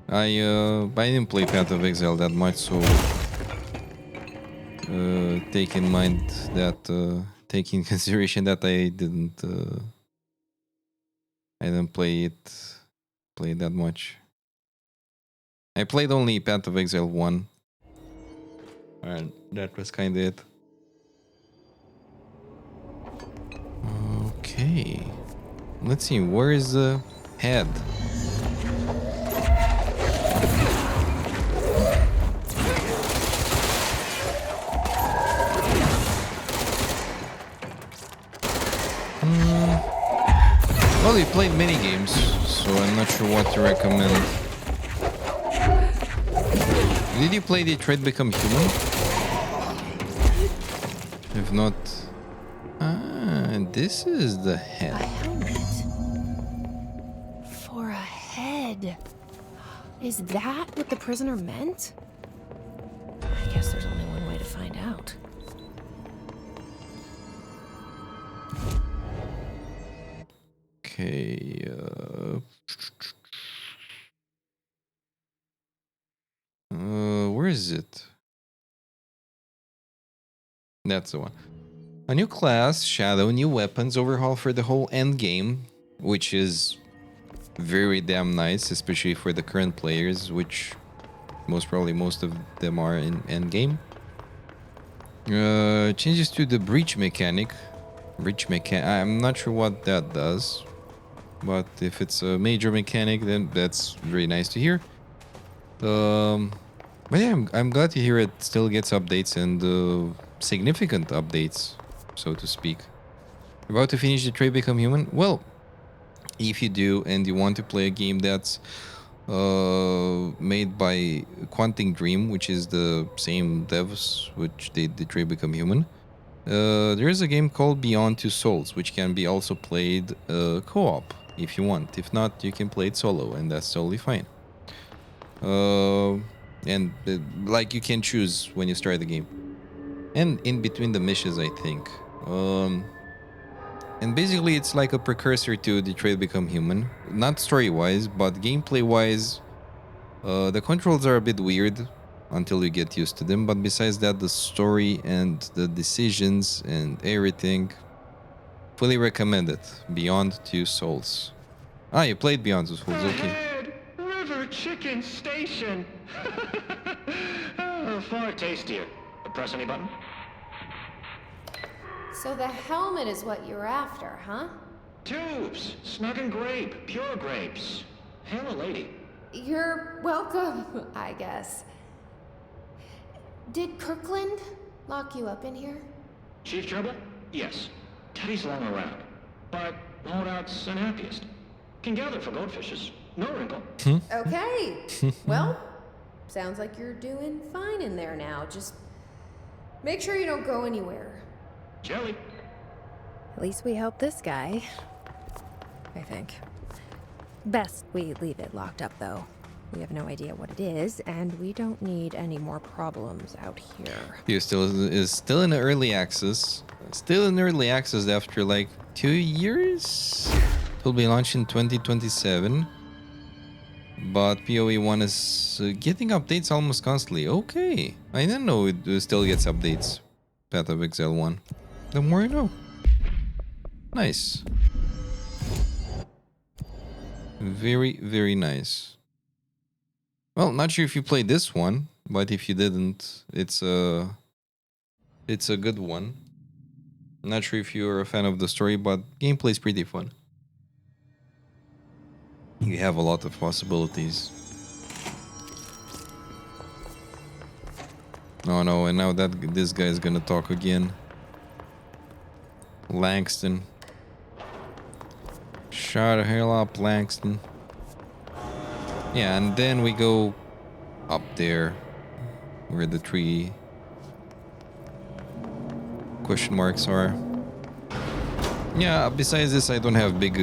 I didn't play Path of Exile that much, so take in mind that take in consideration that I didn't play it that much. I played only Path of Exile 1, and that was kind of it. Okay, let's see, where is the head? Well, we played many games, so I'm not sure what to recommend. Did you play Detroit Become Human? If not... this is the head. A helmet. For a head. Is that what the prisoner meant? I guess there's only one way to find out. Okay, where is it? That's the one. A new class, Shadow, new weapons, overhaul for the whole end game, which is very damn nice, especially for the current players, which most of them are in end game. Changes to the breach mechanic. I'm not sure what that does, but if it's a major mechanic, then that's very nice to hear. But yeah, I'm glad to hear it still gets updates and significant updates, so to speak. About to finish Detroit Become Human? Well, if you do and you want to play a game that's made by Quantic Dream, which is the same devs which did Detroit Become Human, there is a game called Beyond Two Souls, which can be also played co-op if you want. If not, you can play it solo, and that's totally fine. And like you can choose when you start the game, and in between the missions, I think. And basically, it's like a precursor to Detroit Become Human, not story-wise, but gameplay-wise. The controls are a bit weird until you get used to them, but besides that, the story and the decisions and everything, fully recommend it. Beyond Two Souls. Ah, you played Beyond Two Souls, okay. Ahead, River Chicken Station. Far tastier. Press any button? So the helmet is what you're after, huh? Tubes, snug and grape, pure grapes. Hail a lady. You're welcome, I guess. Did Kirkland lock you up in here? Chief trouble? Yes. Teddy's long around, but holdout's unhappiest. Can gather for goldfishes. No wrinkle. Okay. Well, sounds like you're doing fine in there now. Just make sure you don't go anywhere. Jelly. At least we helped this guy. I think. Best we leave it locked up, though. We have no idea what it is, and we don't need any more problems out here. You're still in early access. Still in early access after like 2 years. It will be launched in 2027. But PoE 1 is getting updates almost constantly. Okay, I didn't know it still gets updates. Path of Exile 1. The more you know. Nice. Very, very nice. Well, not sure if you played this one, but if you didn't, it's a good one. Not sure if you're a fan of the story, but gameplay is pretty fun. You have a lot of possibilities. Oh no, and now that this guy is gonna talk again. Langston. Shut the hell up, Langston. Yeah, and then we go up there where the three question marks are. Yeah, besides this, I don't have big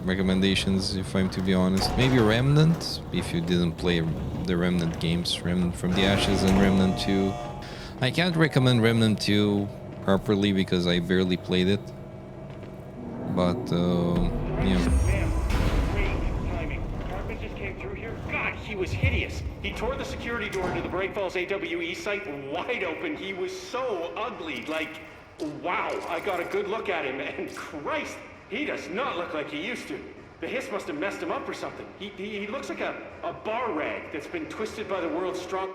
recommendations, if I'm to be honest. Maybe Remnant, if you didn't play the Remnant games. Remnant from the Ashes and Remnant 2. I can't recommend Remnant 2 properly because I barely played it. But, yeah. Ma'am, great timing. Cartman just came through here. God, he was hideous. He tore the security door into the Bright Falls AWE site wide open. He was so ugly. Like, wow, I got a good look at him, and Christ, he does not look like he used to. The hiss must have messed him up or something. He looks like a bar rag that's been twisted by the world's strong...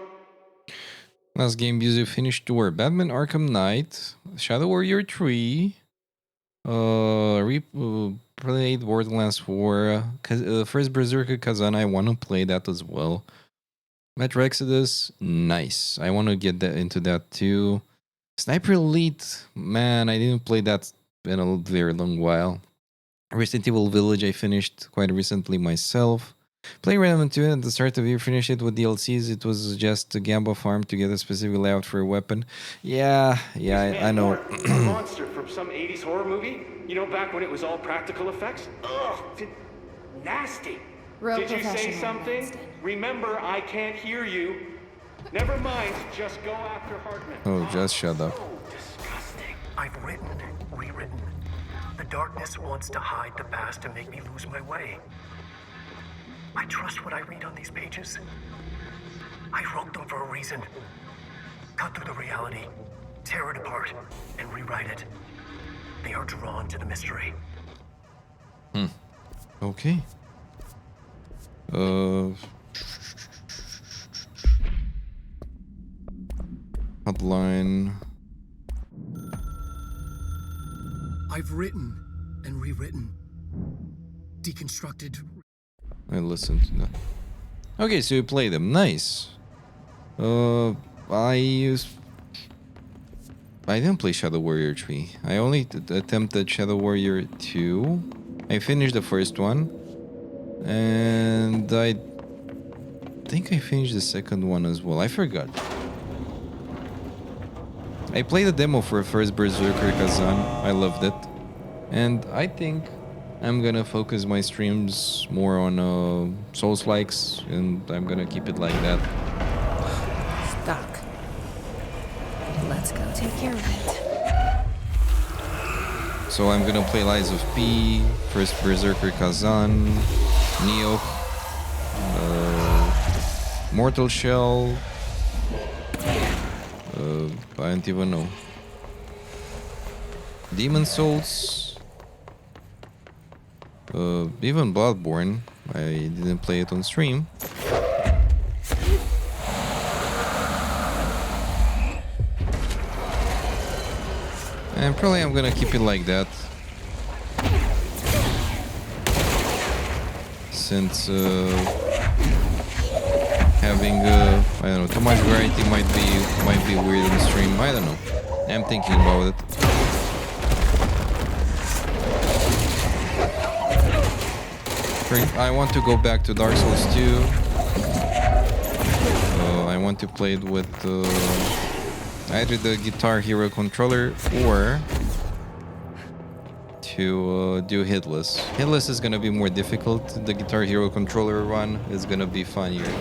Last game you finished were Batman Arkham Knight, Shadow Warrior 3, played Borderlands 4, first Berserker Kazan, I want to play that as well. Metro Exodus, nice. I want to get into that too. Sniper Elite, man, I didn't play that in a very long while. Resident Evil Village I finished quite recently myself. Playing Random 2 at the start of the year, finished it with DLCs. It was just a Gamba farm to get a specific layout for a weapon. Yeah, I know. A monster from some 80s horror movie? You know, back when it was all practical effects? Ugh, nasty. Real Did you say professional, something? Winston. Remember, I can't hear you. Never mind, just go after Hartman. Oh, just shut up. So disgusting. I've written, rewritten. The darkness wants to hide the past and make me lose my way. I trust what I read on these pages. I wrote them for a reason. Cut through the reality, tear it apart, and rewrite it. They are drawn to the mystery. Okay. Hotline. I've written and rewritten. Deconstructed. I listened to that. Okay, so you play them. Nice. I didn't play Shadow Warrior 3. I only attempted Shadow Warrior 2. I finished the first one. And I think I finished the second one as well. I forgot. I played the demo for first Berserker Kazan. I loved it. And I think I'm gonna focus my streams more on Souls-likes, and I'm gonna keep it like that. Stuck. Let's go take care of it. So I'm gonna play Lies of P, first Berserker Kazan, Neo, Mortal Shell, I don't even know. Demon Souls, even Bloodborne. I didn't play it on stream. And probably I'm gonna keep it like that. Since having I don't know, too much variety might be weird on stream. I don't know. I'm thinking about it. I want to go back to Dark Souls 2. I want to play it with either the Guitar Hero controller or to do hitless. Hitless is gonna be more difficult. The Guitar Hero controller run is gonna be funnier.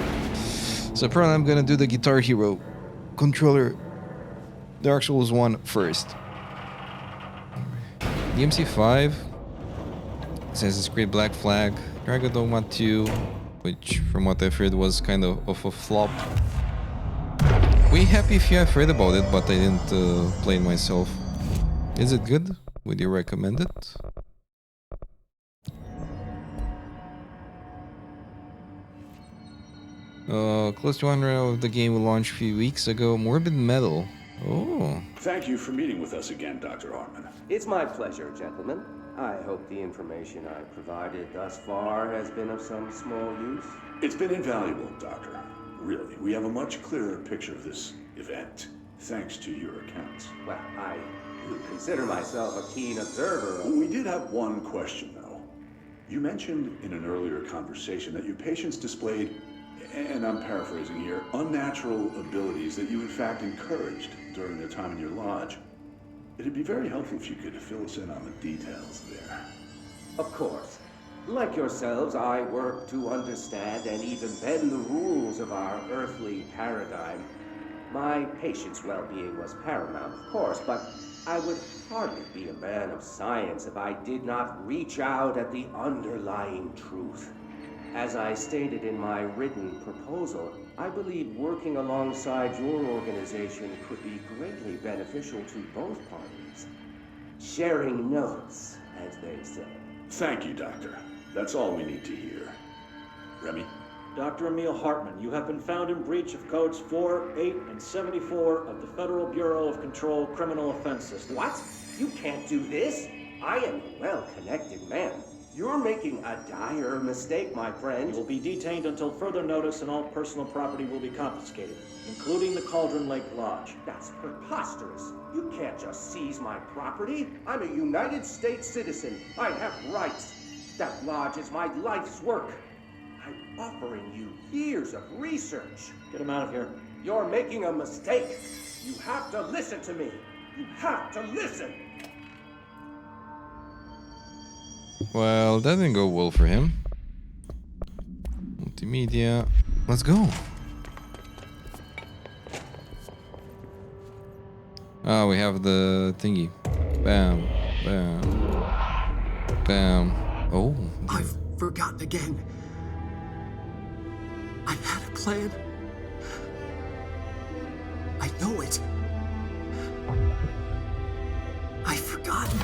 So probably I'm gonna do the Guitar Hero controller Dark Souls 1 first. DMC5, Assassin's Creed Black Flag, Dragon Dogma 2, which from what I've heard was kind of a flop. We happy if you have heard about it, but I didn't play it myself. Is it good? Would you recommend it? Close to 100 of the game will launch a few weeks ago. Morbid Metal. Oh. Thank you for meeting with us again, Dr. Hartman. It's my pleasure, gentlemen. I hope the information I provided thus far has been of some small use. It's been invaluable, Doctor. Really, we have a much clearer picture of this event, thanks to your accounts. Well, I consider myself a keen observer of... We did have one question, though. You mentioned in an earlier conversation that your patients displayed, and I'm paraphrasing here, unnatural abilities that you in fact encouraged during their time in your lodge. It'd be very helpful if you could fill us in on the details there. Of course. Like yourselves, I work to understand and even bend the rules of our earthly paradigm. My patient's well-being was paramount, of course, but I would hardly be a man of science if I did not reach out at the underlying truth. As I stated in my written proposal, I believe working alongside your organization could be greatly beneficial to both parties. Sharing notes, as they say. Thank you, Doctor. That's all we need to hear. Remy? Dr. Emil Hartman, you have been found in breach of Codes 4, 8, and 74 of the Federal Bureau of Control Criminal Offense System. What? You can't do this. I am a well-connected man. You're making a dire mistake, my friend. You will be detained until further notice and all personal property will be confiscated, including the Cauldron Lake Lodge. That's preposterous. You can't just seize my property. I'm a United States citizen. I have rights. That lodge is my life's work. I'm offering you years of research. Get him out of here. You're making a mistake. You have to listen to me. You have to listen. Well, that didn't go well for him. Multimedia. Let's go. Oh, we have the thingy. Bam. Bam. Bam. Oh. I've forgotten again. I had a plan. I know it. I've forgotten.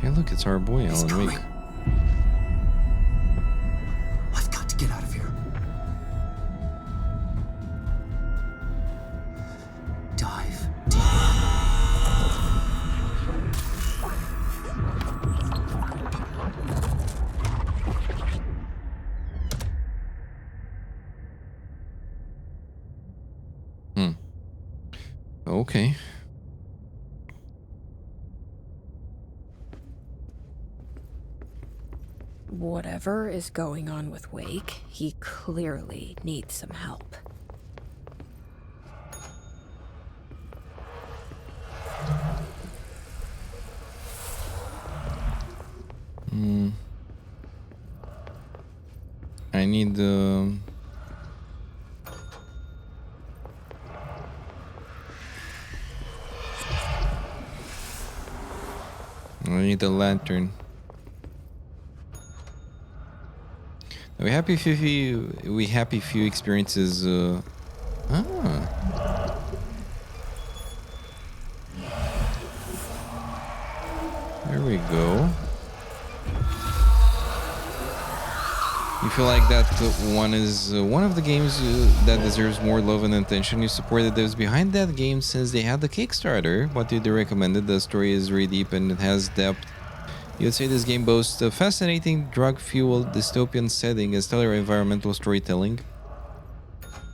Hey, look, it's our boy, Alan Wake. I've got to get out of here. Dive deep. Okay. Whatever is going on with Wake, he clearly needs some help. I need a lantern. We happy few experiences. There we go. You feel like that one is one of the games that deserves more love and attention. You supported those behind that game since they had the Kickstarter. What did you recommend? The story is really deep and it has depth. You'd say this game boasts a fascinating drug-fueled dystopian setting and stellar environmental storytelling.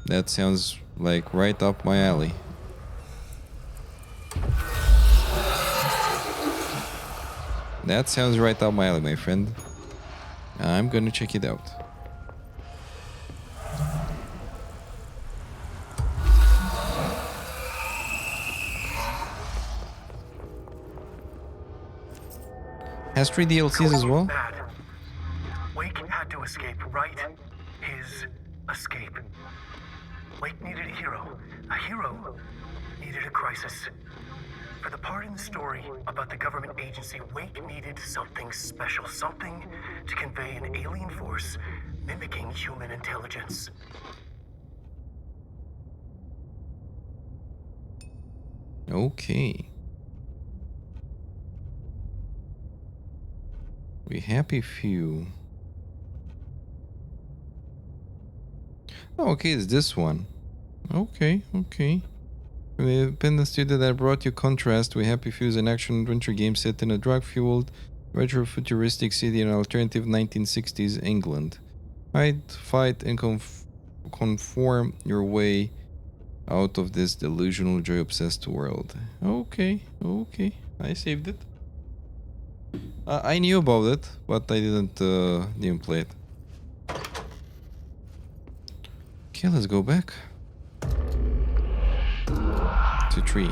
That sounds like right up my alley. That sounds right up my alley, my friend. I'm gonna check it out. Has 3 DLCs as well? Bad. Wake had to escape, right? His escape. Wake needed a hero. A hero needed a crisis. For the part in the story about the government agency, Wake needed something special. Something to convey an alien force mimicking human intelligence. Okay. We happy few. Oh, okay, it's this one. Okay. We've been the studio that brought you Contrast. We happy few is an action adventure game set in a drug-fueled retro-futuristic city in alternative 1960s England. Hide, fight, and conform your way out of this delusional, joy-obsessed world. Okay. I saved it. I knew about it, but I didn't play it. Okay, let's go back to 3.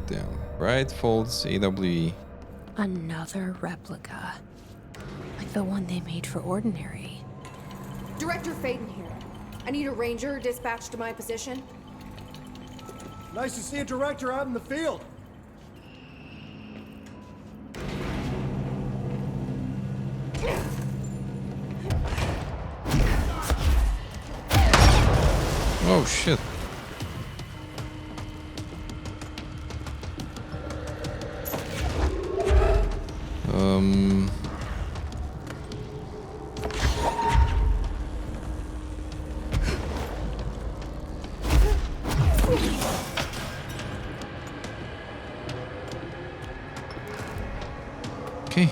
Damn. Right folds AWE. Another replica. Like the one they made for Ordinary. Director Faden here. I need a ranger dispatched to my position. Nice to see a director out in the field. Oh shit. Okay.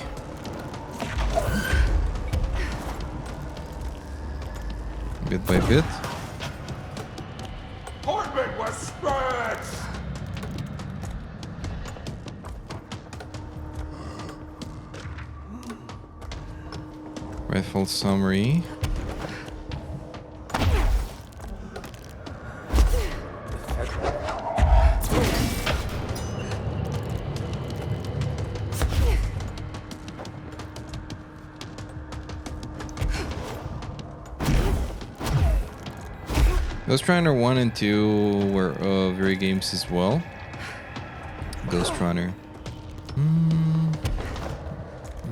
Bit by bit. Portman was scratched! Rifle summary. Ghost Runner 1 and 2 were very games as well. Ghost Runner.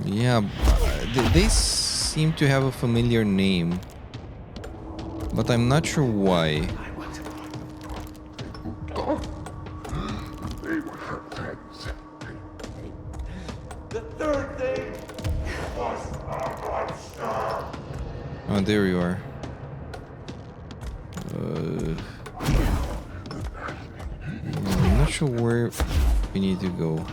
Yeah, they seem to have a familiar name, but I'm not sure why. The third thing was a monster. Oh, there you are. I'm not sure where we need to go.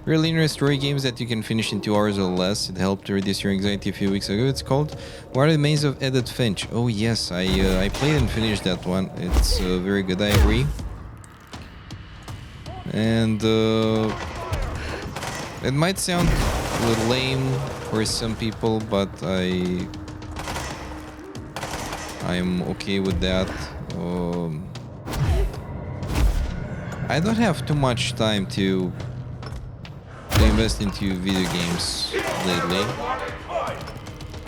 Real linear story games that you can finish in 2 hours or less. It helped to reduce your anxiety a few weeks ago. It's called What Are the Maze of Edith Finch. Oh yes, I played and finished that one. It's very good, I agree. And it might sound a little lame for some people, but I'm okay with that. I don't have too much time to invest into video games lately,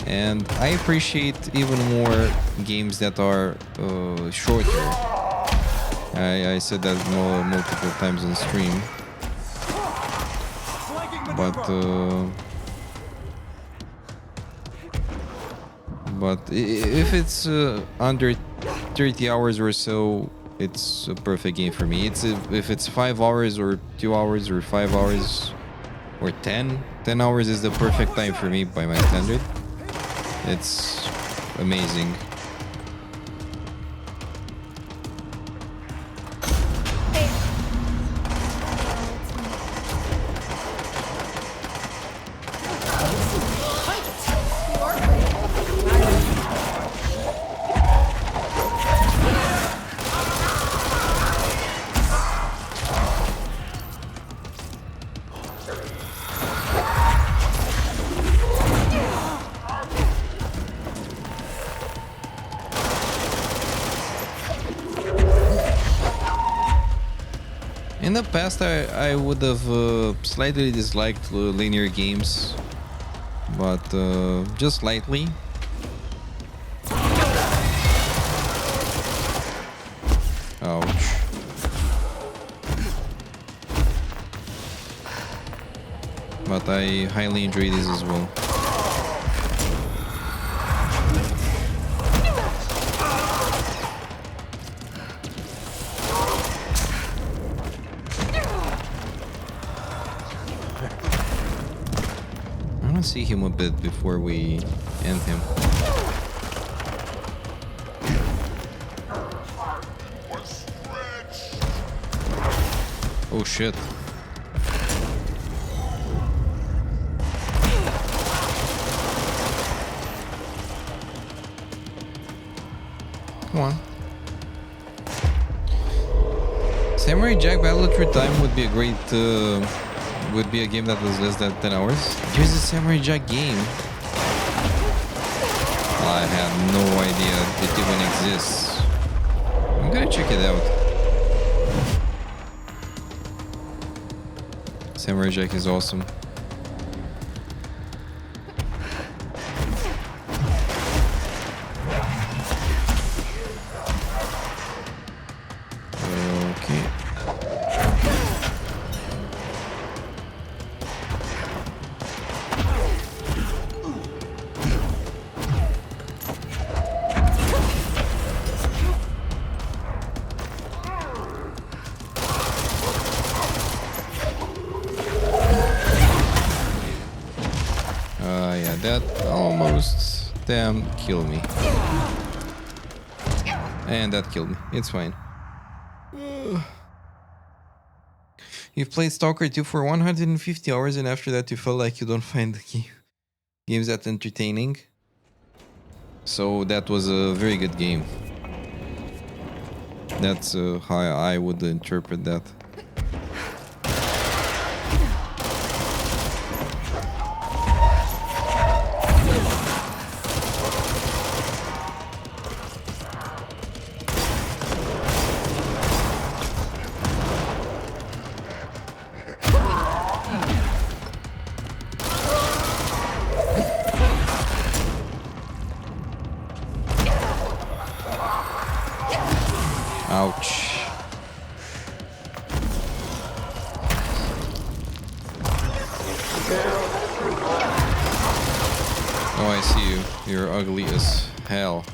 and I appreciate even more games that are shorter. I said that multiple times on stream, but if it's under 30 hours or so, it's a perfect game for me. If it's 5 hours or 2 hours or 5 hours or 10 hours is the perfect time for me by my standard. It's amazing. In the past, I would have slightly disliked linear games, but just slightly. Ouch. But I highly enjoy this as well. See him a bit before we end him. Oh shit. Come on. Samurai Jack Battle Through Time would be a great would be a game that was less than 10 hours. There's a Samurai Jack game. I had no idea it even exists. I'm gonna check it out. Samurai Jack is awesome. Okay. Yeah, that almost damn killed me. And that killed me. It's fine. You've played Stalker 2 for 150 hours and after that you felt like you don't find the games that entertaining. So that was a very good game. That's how I would interpret that. Ouch. Oh, I see you. You're ugly as hell.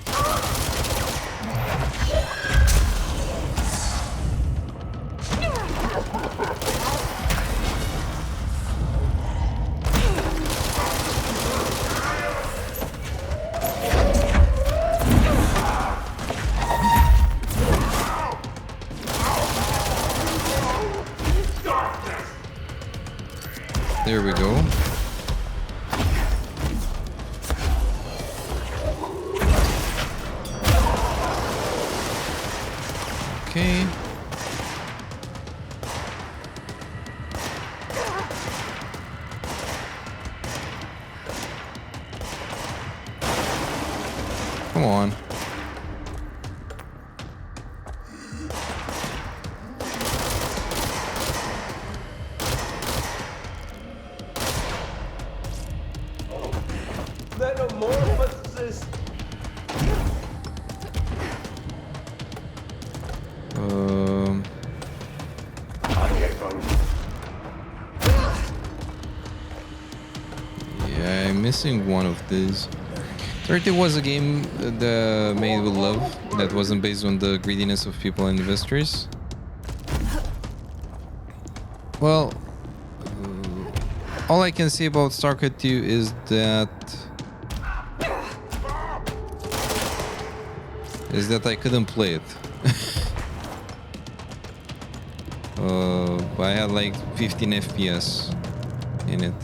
There we go. Okay. Come on. Metamorphosis. Yeah, I'm missing one of these. 30 was a game that made with love that wasn't based on the greediness of people and investors. Well, all I can say about Stalker 2 is that I couldn't play it. I had like 15 FPS in it.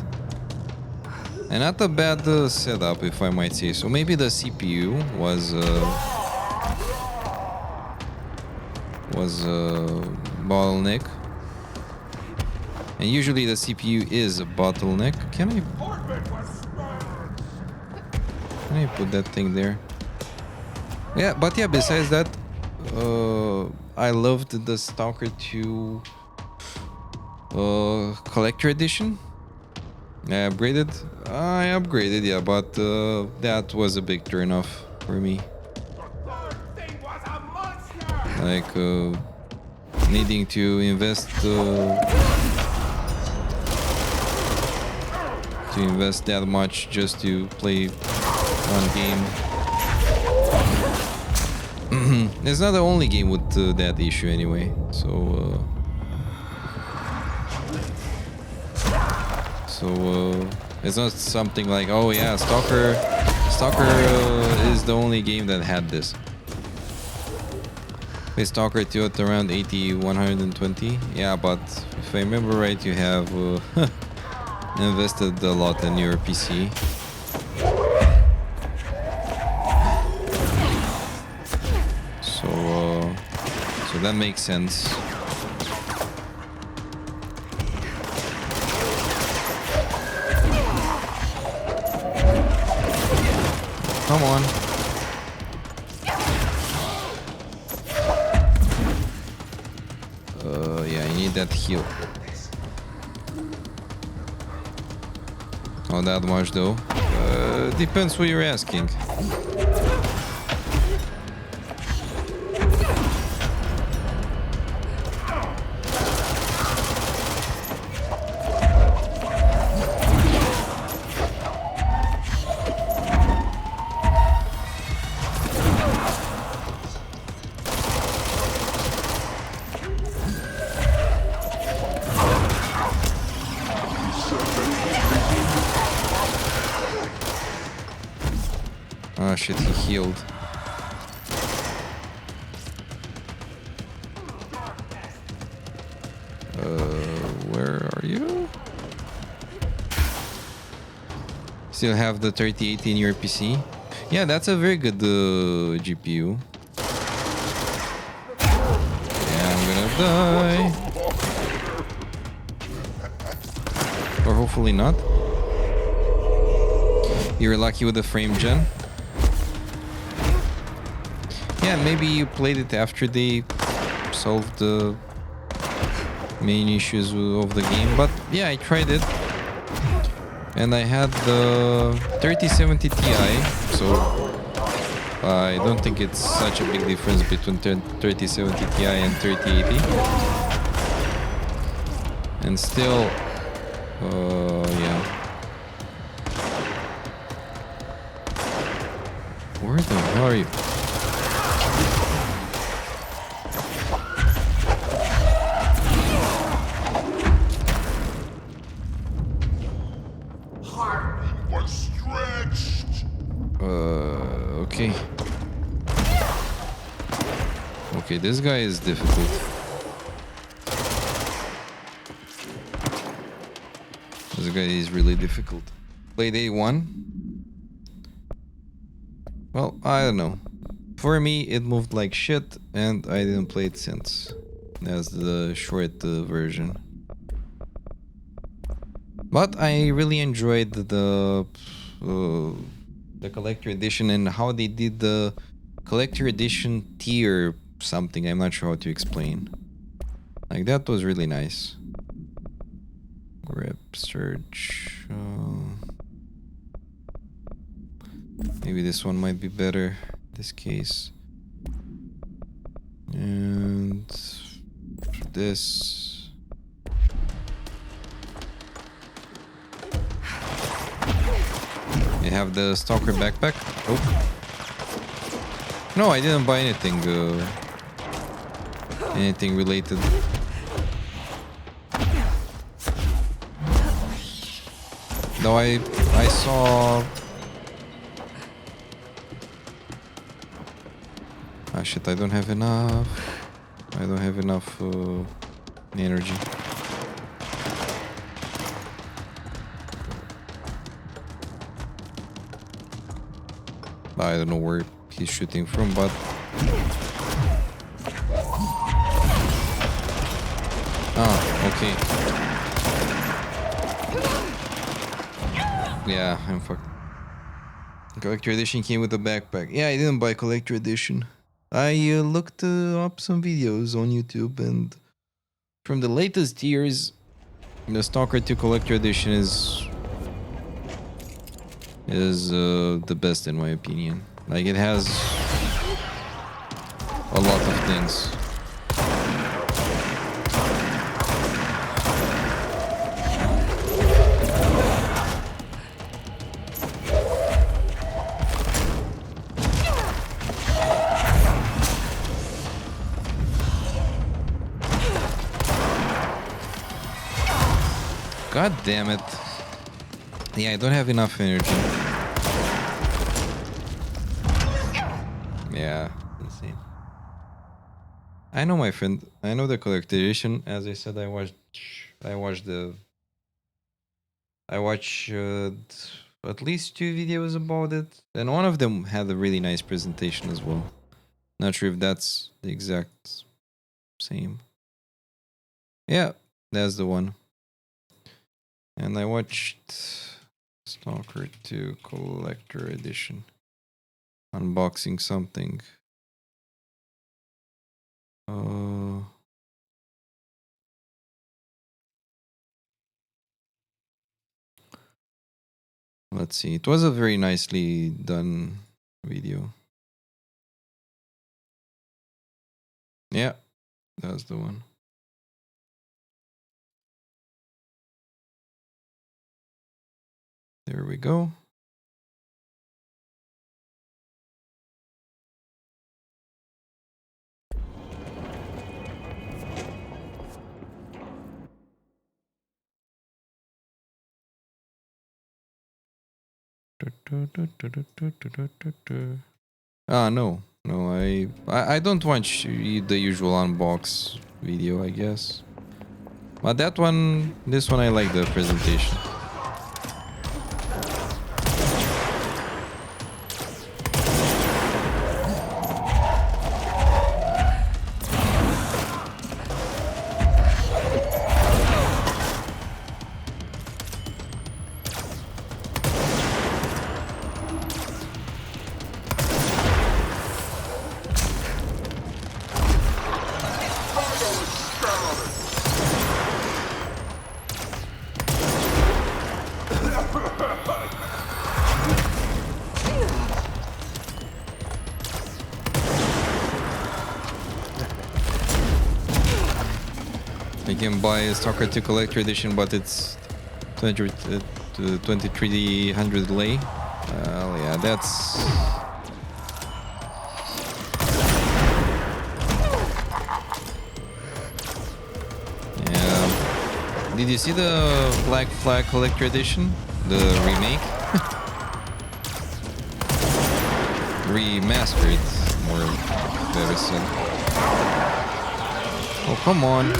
And not a bad setup, if I might say so. Maybe the CPU was bottleneck. And usually the CPU is a bottleneck. Can I put that thing there? Yeah, but yeah, besides that, I loved the Stalker 2 collector edition. I upgraded, yeah, but that was a big turnoff for me. Like needing to invest that much just to play one game. It's not the only game with that issue anyway, so it's not something like, oh yeah, Stalker is the only game that had this. Play Stalker 2 at around 80, 120. Yeah, but if I remember right, you have invested a lot in your PC. So that makes sense. Come on. Yeah, I need that heal. Not that much though. Depends who you're asking. Oh shit, he healed. Where are you? Still have the 3080 in your PC? Yeah, that's a very good GPU. Yeah, I'm gonna die. Or hopefully not. You're lucky with the frame gen. Yeah, maybe you played it after they solved the main issues of the game, but yeah, I tried it. And I had the 3070 Ti, so I don't think it's such a big difference between 3070 Ti and 3080. And still, yeah. Where the hell are you? Okay. Okay, this guy is difficult. This guy is really difficult. Play day 1. Well, I don't know. For me, it moved like shit, and I didn't play it since. That's the short version. But I really enjoyed the collector edition and how they did the collector edition tier something. I'm not sure how to explain. Like, that was really nice. Grip search. Maybe this one might be better in this case. And this. You have the stalker backpack. Oh. No, I didn't buy anything. Anything related. No, I saw. Ah shit! I don't have enough. I don't have enough energy. I don't know where he's shooting from, but okay. Yeah, I'm fucked. Collector edition came with a backpack. Yeah, I didn't buy collector edition. I looked up some videos on YouTube, and from the latest years, the Stalker 2 collector edition is the best in my opinion. Like, it has a lot of things. God damn it. Yeah, I don't have enough energy. Yeah, insane. I know, my friend. I know the collector edition. As I said, I watched at least 2 videos about it, and one of them had a really nice presentation as well. Not sure if that's the exact same. Yeah, that's the one. And I watched Stalker 2 Collector Edition. Unboxing something. Let's see. It was a very nicely done video. Yeah, that's the one. There we go. No, I don't watch the usual unbox video, I guess. But this one I like the presentation. You can buy a Stalker 2 Collector Edition, but it's 2300 lei. Yeah, that's... Yeah. Did you see the Black Flag Collector Edition? The remake? Remastered, more better said. Oh, come on.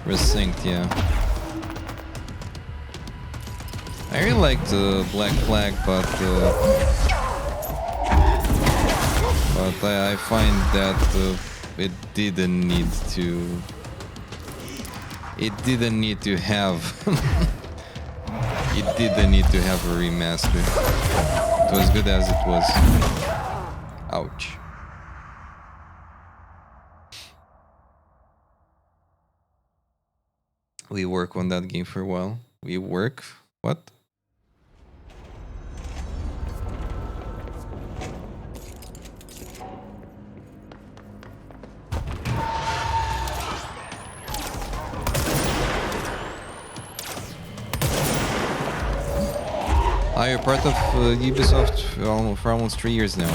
Resynced, yeah. I really like the Black Flag, but I find that it didn't need to. It didn't need to have. It didn't need to have a remaster. It was good as it was. Ouch. We work on that game for a while. We work? What? You're part of Ubisoft for almost 3 years now.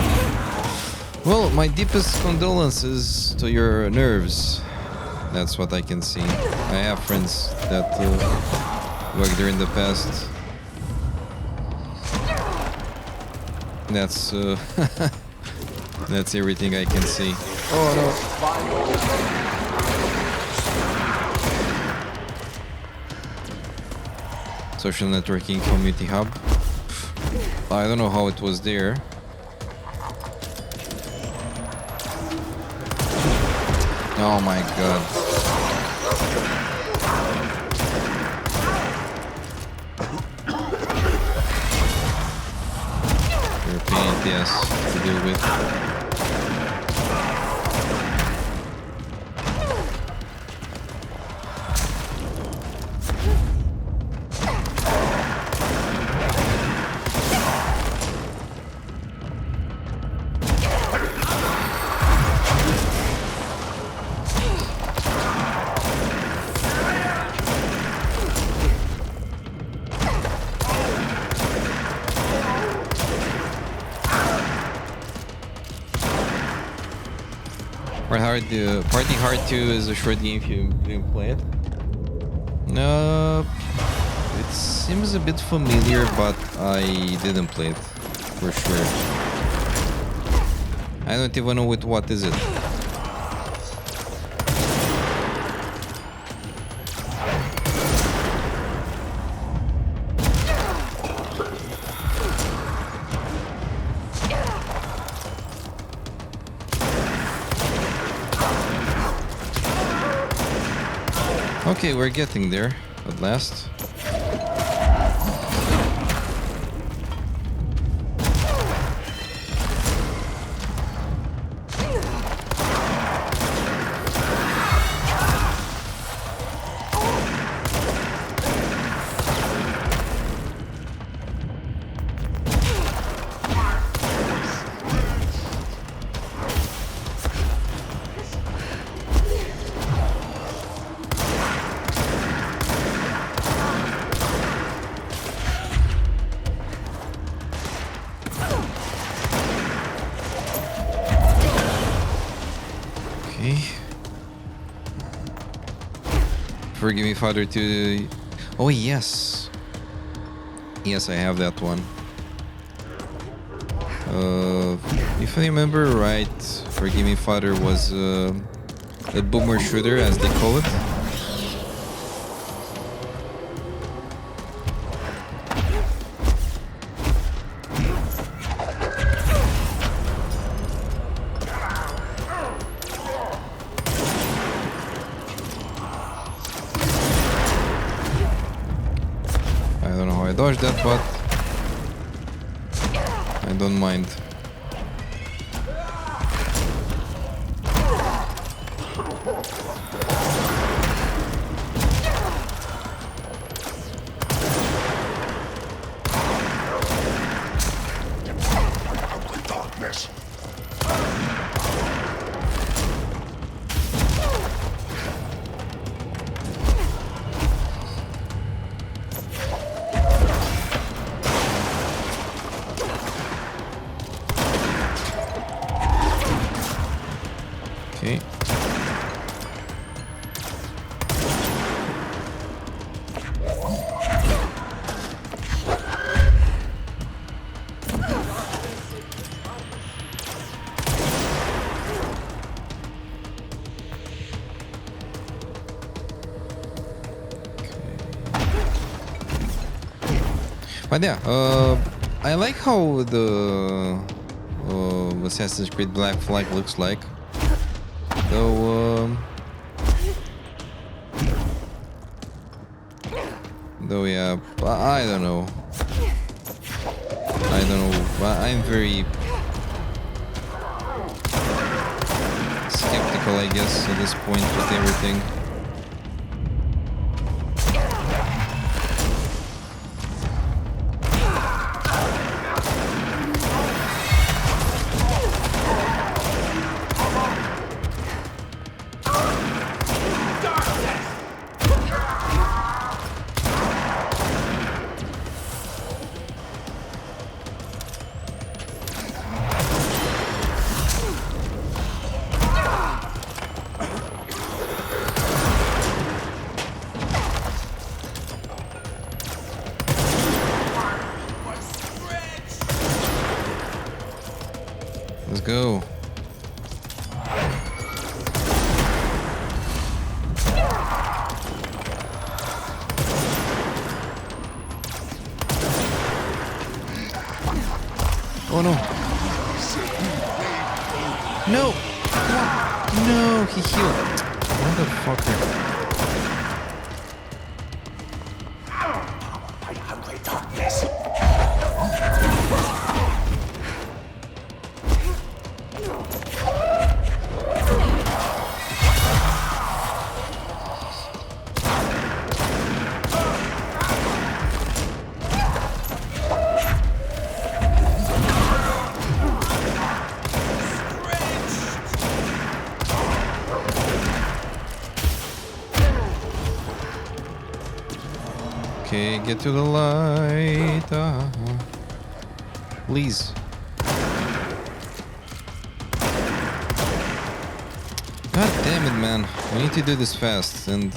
Well, my deepest condolences to your nerves. That's what I can see. I have friends that worked there in the past. That's that's everything I can see. Oh no! Social networking community hub. I don't know how it was there. Oh my god. You're a pain in the ass to deal with. Party Hard 2 is a short game if you didn't play it. It seems a bit familiar, but I didn't play it for sure. I don't even know what is it. Okay, we're getting there at last. Forgive me, Father, to... Oh, yes. Yes, I have that one. If I remember right, Forgive me, Father was a boomer shooter, as they call it. I don't know how I dodged that, but I don't mind. Okay. But yeah, I like how the Assassin's Creed Black Flag looks like. Though yeah, I don't know. I'm very skeptical, I guess, at this point with everything. Let's go. Oh no. No! No, he healed. Motherfucker. Okay, get to the light. Please. God damn it, man. We need to do this fast and...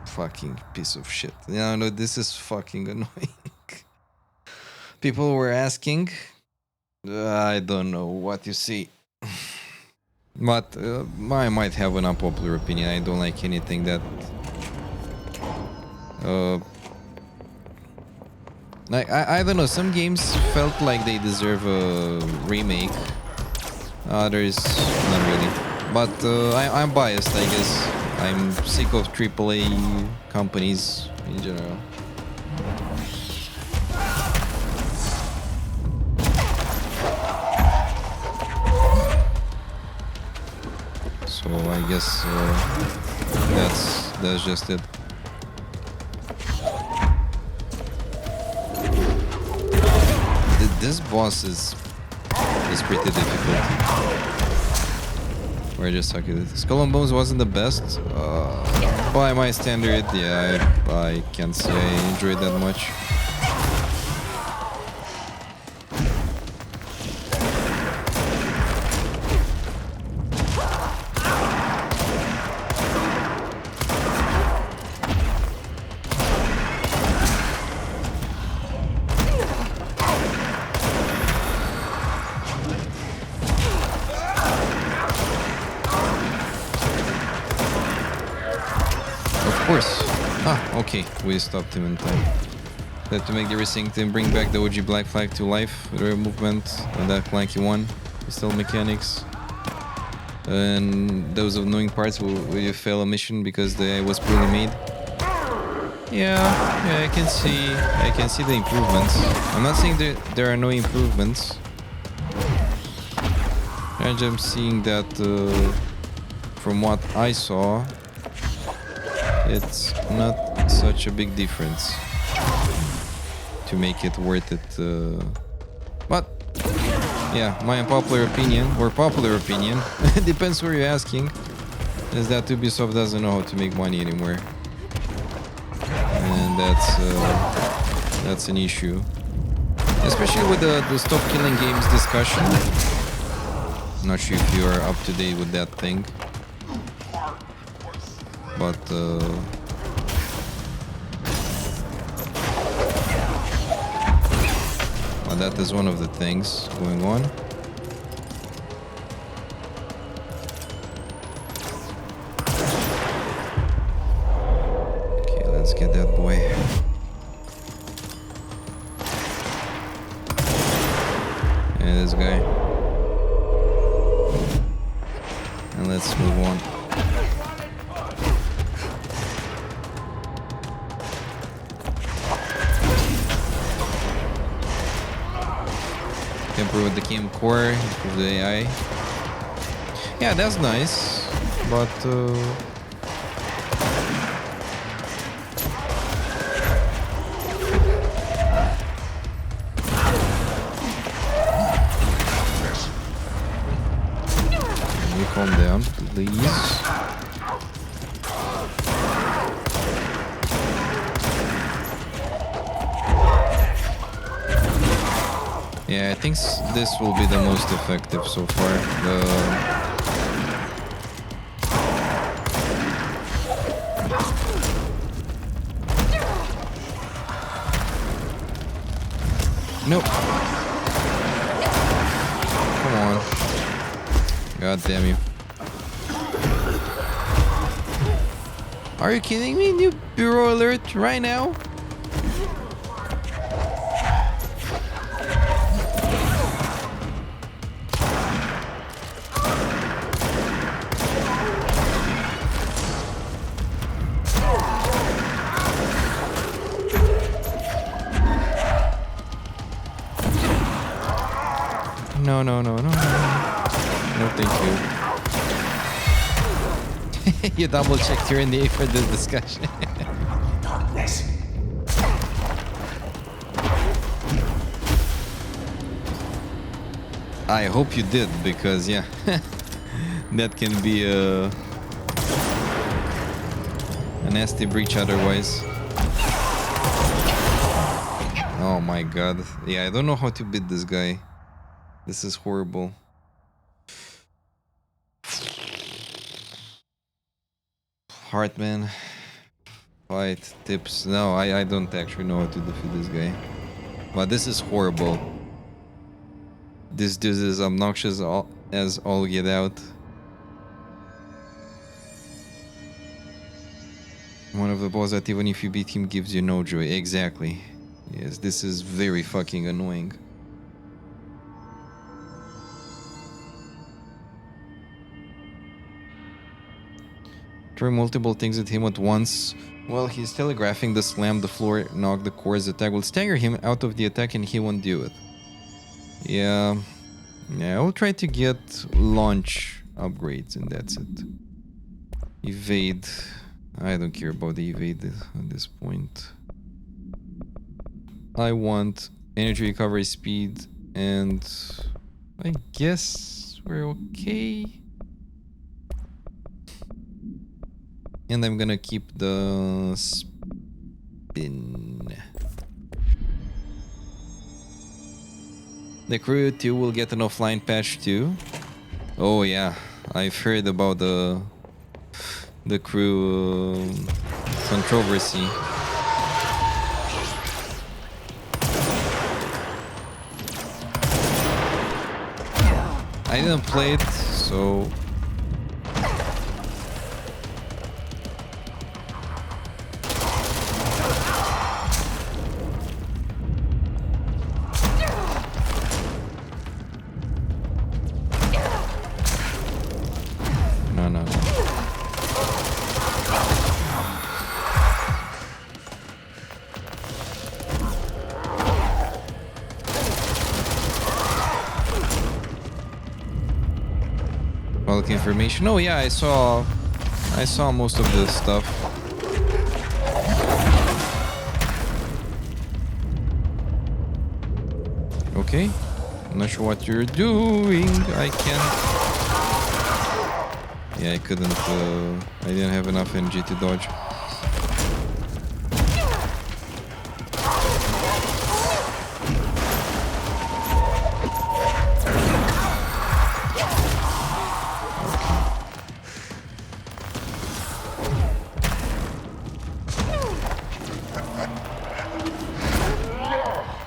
Fucking piece of shit. Yeah, no, this is fucking annoying. People were asking. I don't know what you see. But I might have an unpopular opinion. I don't like anything that... I don't know, some games felt like they deserve a remake. Others, not really. But I'm biased, I guess. I'm sick of AAA companies in general. So I guess that's just it. This boss is pretty difficult. We're just suck at it. Skull and Bones wasn't the best. By my standard, yeah, I can't say I enjoyed that much. course. Ah, okay. We stopped him in time. Had to make the resync and bring back the OG Black Flag to life. Rear movement on that clunky one. Still mechanics. And those annoying parts where you fail a mission because the AI was poorly made. Yeah, I can see the improvements. I'm not saying there are no improvements. I'm just seeing that from what I saw, it's not such a big difference to make it worth it. But yeah, my unpopular opinion, or popular opinion, depends who you're asking, is that Ubisoft doesn't know how to make money anymore. And that's an issue. Especially with the stop killing games discussion. Not sure if you are up to date with that thing. But well, that is one of the things going on. Okay, let's get that boy. And this guy. And let's move on. Improve the game core, improve the AI. Yeah, that's nice, but can you calm down, please? Yeah, I think this will be the most effective so far. Nope. Come on. God damn you. Are you kidding me? New bureau alert right now? No, thank you. You double checked your NDA for this discussion. Darkness. I hope you did, because yeah, that can be a nasty breach otherwise. Oh my god. Yeah, I don't know how to beat this guy. This is horrible. Hartman. Fight. Tips. No, I don't actually know how to defeat this guy. But this is horrible. This dude is obnoxious as all get out. One of the boss that even if you beat him gives you no joy. Exactly. Yes, this is very fucking annoying. Throwing multiple things at him at once. While he's telegraphing the slam, the floor, knock, the core's attack will stagger him out of the attack and he won't do it. Yeah, I will try to get launch upgrades and that's it. Evade. I don't care about the evade at this point. I want energy recovery speed and I guess we're okay. And I'm gonna keep the spin. The crew 2 will get an offline patch too. Oh yeah, I've heard about the crew controversy. I didn't play it, so Public information. Oh yeah, I saw most of this stuff. Okay. I'm not sure what you're doing. I can't. Yeah, I couldn't. I didn't have enough energy to dodge.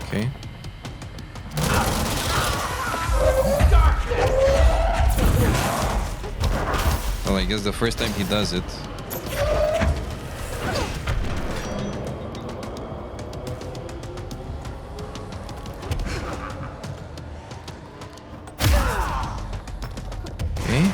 Okay. Well, I guess the first time he does it. Okay.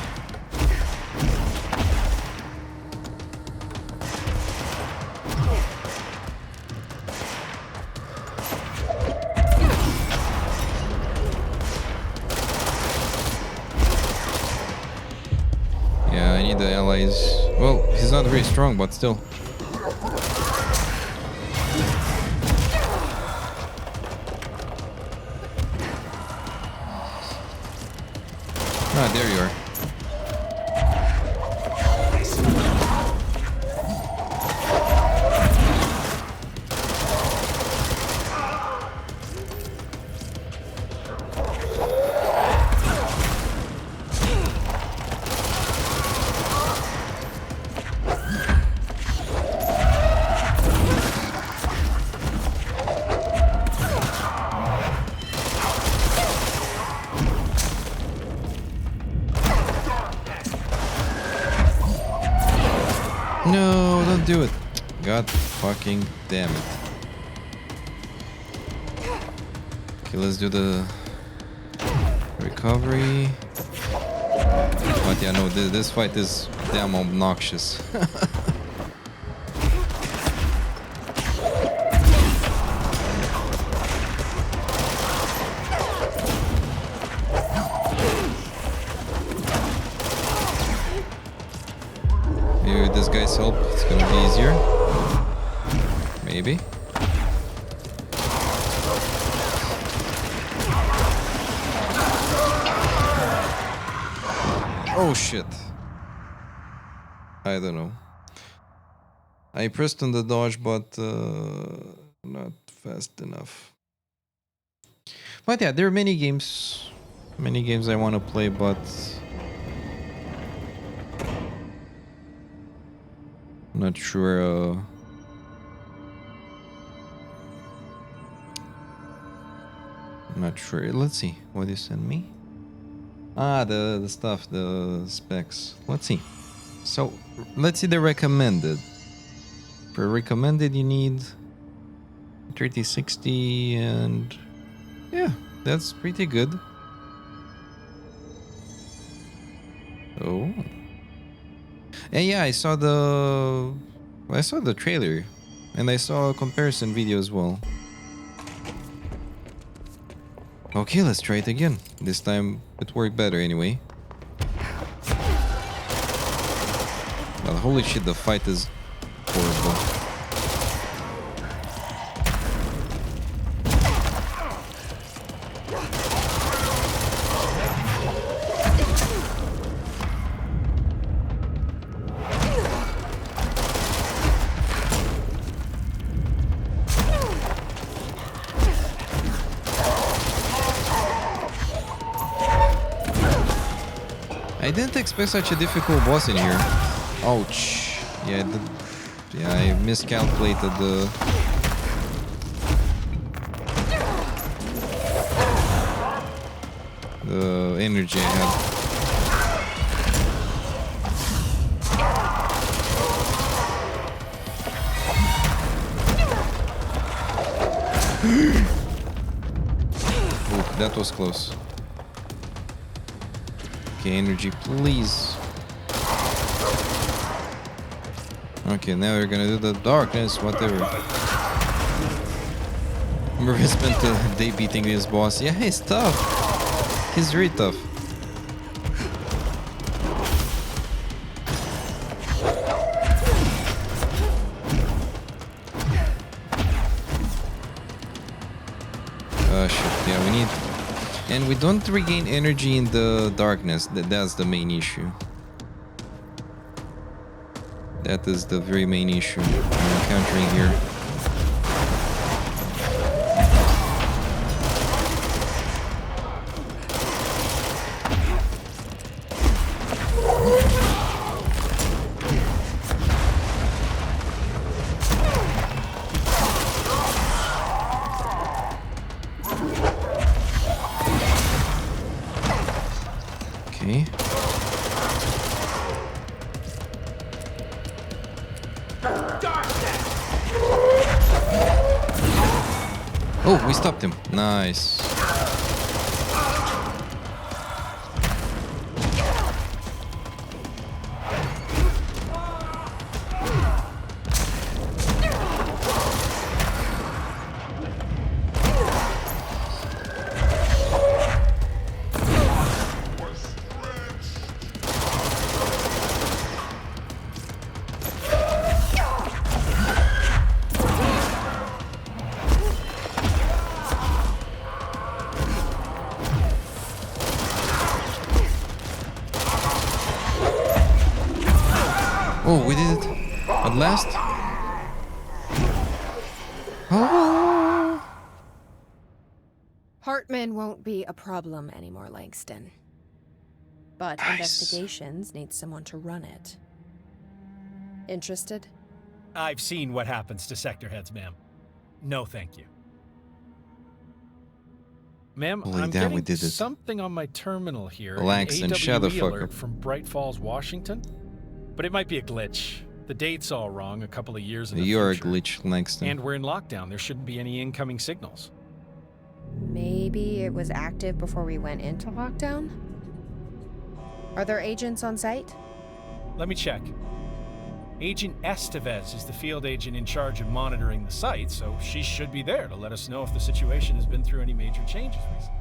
Yeah, I need the allies. Well, he's not very strong, but still. Ah, there you are. No, don't do it. God fucking damn it. Okay, let's do the recovery. But yeah, no, this fight is damn obnoxious. Maybe with this guy's help, it's gonna be easier. Maybe. Oh shit. I don't know. I pressed on the dodge, but not fast enough. But yeah, there are many games I want to play, but not sure. Not sure. Let's see what you sent me. Ah, the stuff, the specs. Let's see. So let's see the recommended. For recommended, you need 3060, and yeah, that's pretty good. Oh. And yeah, I saw the trailer, and I saw a comparison video as well. Okay, let's try it again. This time it worked better anyway. But holy shit, the fight is horrible. I didn't expect such a difficult boss in here. Ouch. Yeah, I miscalculated the energy I had. Ooh, that was close. Okay, energy, please. Okay, now we're gonna do the darkness, whatever. Remember, we spent a day beating this boss. Yeah, he's tough. He's really tough. we don't regain energy in the darkness. That's the main issue. That is the very main issue I'm encountering here. Okay. Oh, we stopped him. Nice. Oh, we did it. At last. Oh. Hartman won't be a problem anymore, Langston. But investigations need someone to run it. Interested? I've seen what happens to sector heads, ma'am. No, thank you. Ma'am, Holy I'm damn, we getting did it. something on my terminal here. Langston, an shut the AWE fuck alert up. from Bright Falls, Washington. But it might be a glitch. The date's all wrong, a couple of years in the You're a future. glitch, Langston. And we're in lockdown. There shouldn't be any incoming signals. Maybe it was active before we went into lockdown? Are there agents on site? Let me check. Agent Estevez is the field agent in charge of monitoring the site, so she should be there to let us know if the situation has been through any major changes recently.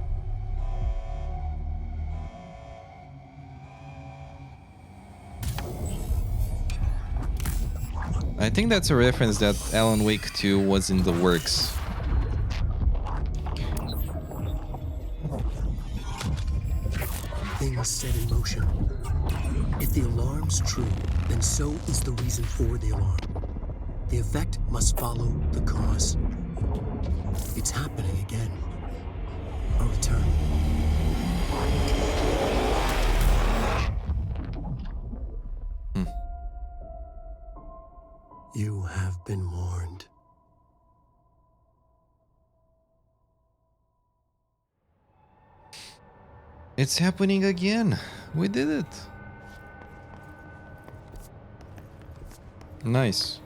I think that's a reference that Alan Wake 2 was in the works. Things set in motion. If the alarm's true, then so is the reason for the alarm. The effect must follow the cause. It's happening again. A return. You have been warned. It's happening again. We did it. Nice.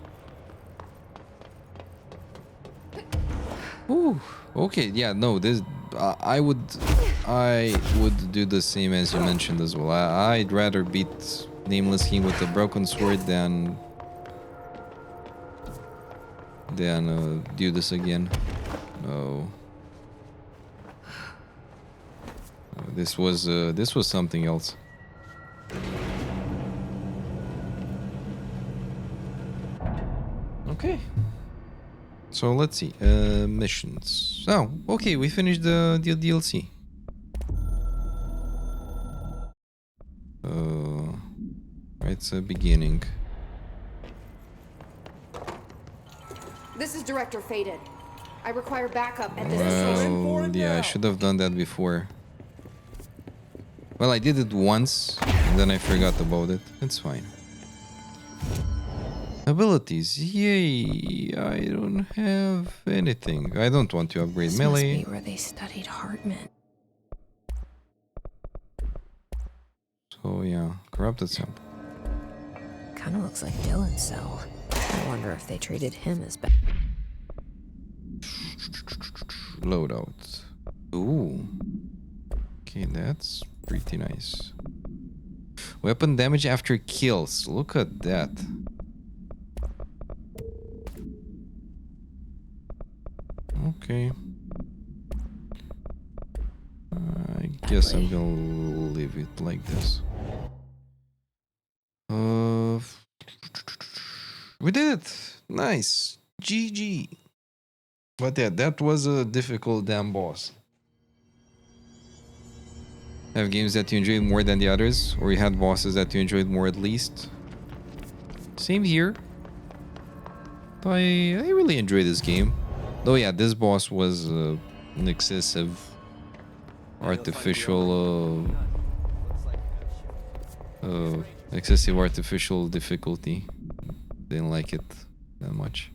Ooh. Okay. Yeah. No. This. I would do the same as you mentioned as well. I'd rather beat Nameless King with the broken sword than do this again. No. This was something else. Okay. So let's see. Missions. Oh, okay. We finished the DLC. It's a beginning. This is Director Faded. I require backup at this Well, yeah, I should have done that before. Well, I did it once, and then I forgot about it. It's fine. Abilities. Yay. I don't have anything. I don't want to upgrade This melee. must be where they studied Hartman. So, yeah. Corrupted sample. Kinda looks like Dylan's cell. I wonder if they treated him as bad. Loadout. Ooh. Okay, that's pretty nice. Weapon damage after kills. Look at that. Okay. I guess I'm gonna leave it like this. We did it! Nice! GG! But yeah, that was a difficult damn boss. Have games that you enjoyed more than the others, or you had bosses that you enjoyed more at least? Same here. I really enjoyed this game. Though yeah, this boss was an excessive artificial excessive artificial difficulty. Didn't like it that much.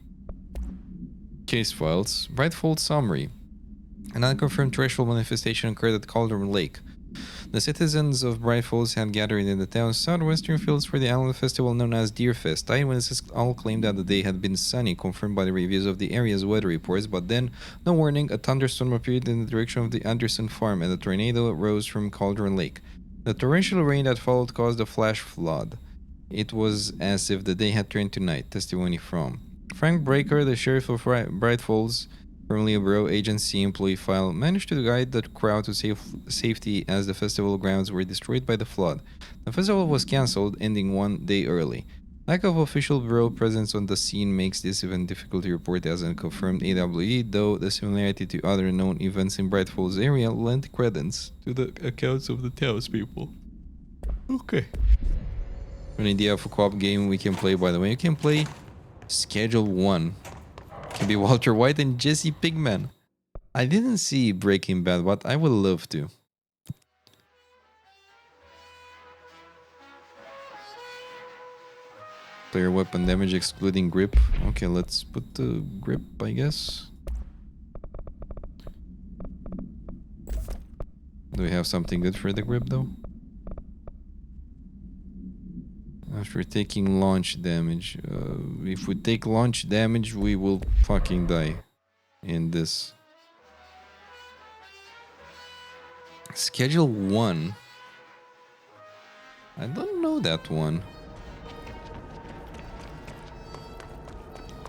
Case files. Brightfold summary. An unconfirmed threshold manifestation occurred at Cauldron Lake. The citizens of Bright Falls had gathered in the town's southwestern fields for the annual festival known as Deerfest. Eyewitnesses all claimed that the day had been sunny, confirmed by the reviews of the area's weather reports, but then, no warning, a thunderstorm appeared in the direction of the Anderson farm and a tornado rose from Cauldron Lake. The torrential rain that followed caused a flash flood. It was as if the day had turned to night, testimony from Frank Breaker, the sheriff of Bright Falls, formerly a Bureau agency employee file, managed to guide the crowd to safety as the festival grounds were destroyed by the flood. The festival was cancelled, ending 1 day early. Lack of official Bureau presence on the scene makes this event difficult to report as a confirmed AWE, though the similarity to other known events in Bright Falls area lent credence to the accounts of the townspeople. Okay. An idea of a co-op game we can play, by the way. You can play Schedule 1. Can be Walter White and Jesse Pinkman. I didn't see Breaking Bad, but I would love to. Player weapon damage excluding grip. Okay, let's put the grip, I guess. Do we have something good for the grip though? After taking launch damage. If we take launch damage, we will fucking die in this. Schedule 1. I don't know that one.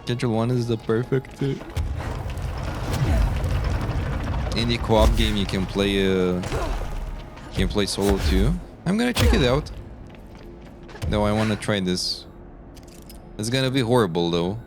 Schedule 1 is the perfect indie co-op game you can play solo too. I'm gonna check it out. No, I want to try this. It's gonna be horrible though.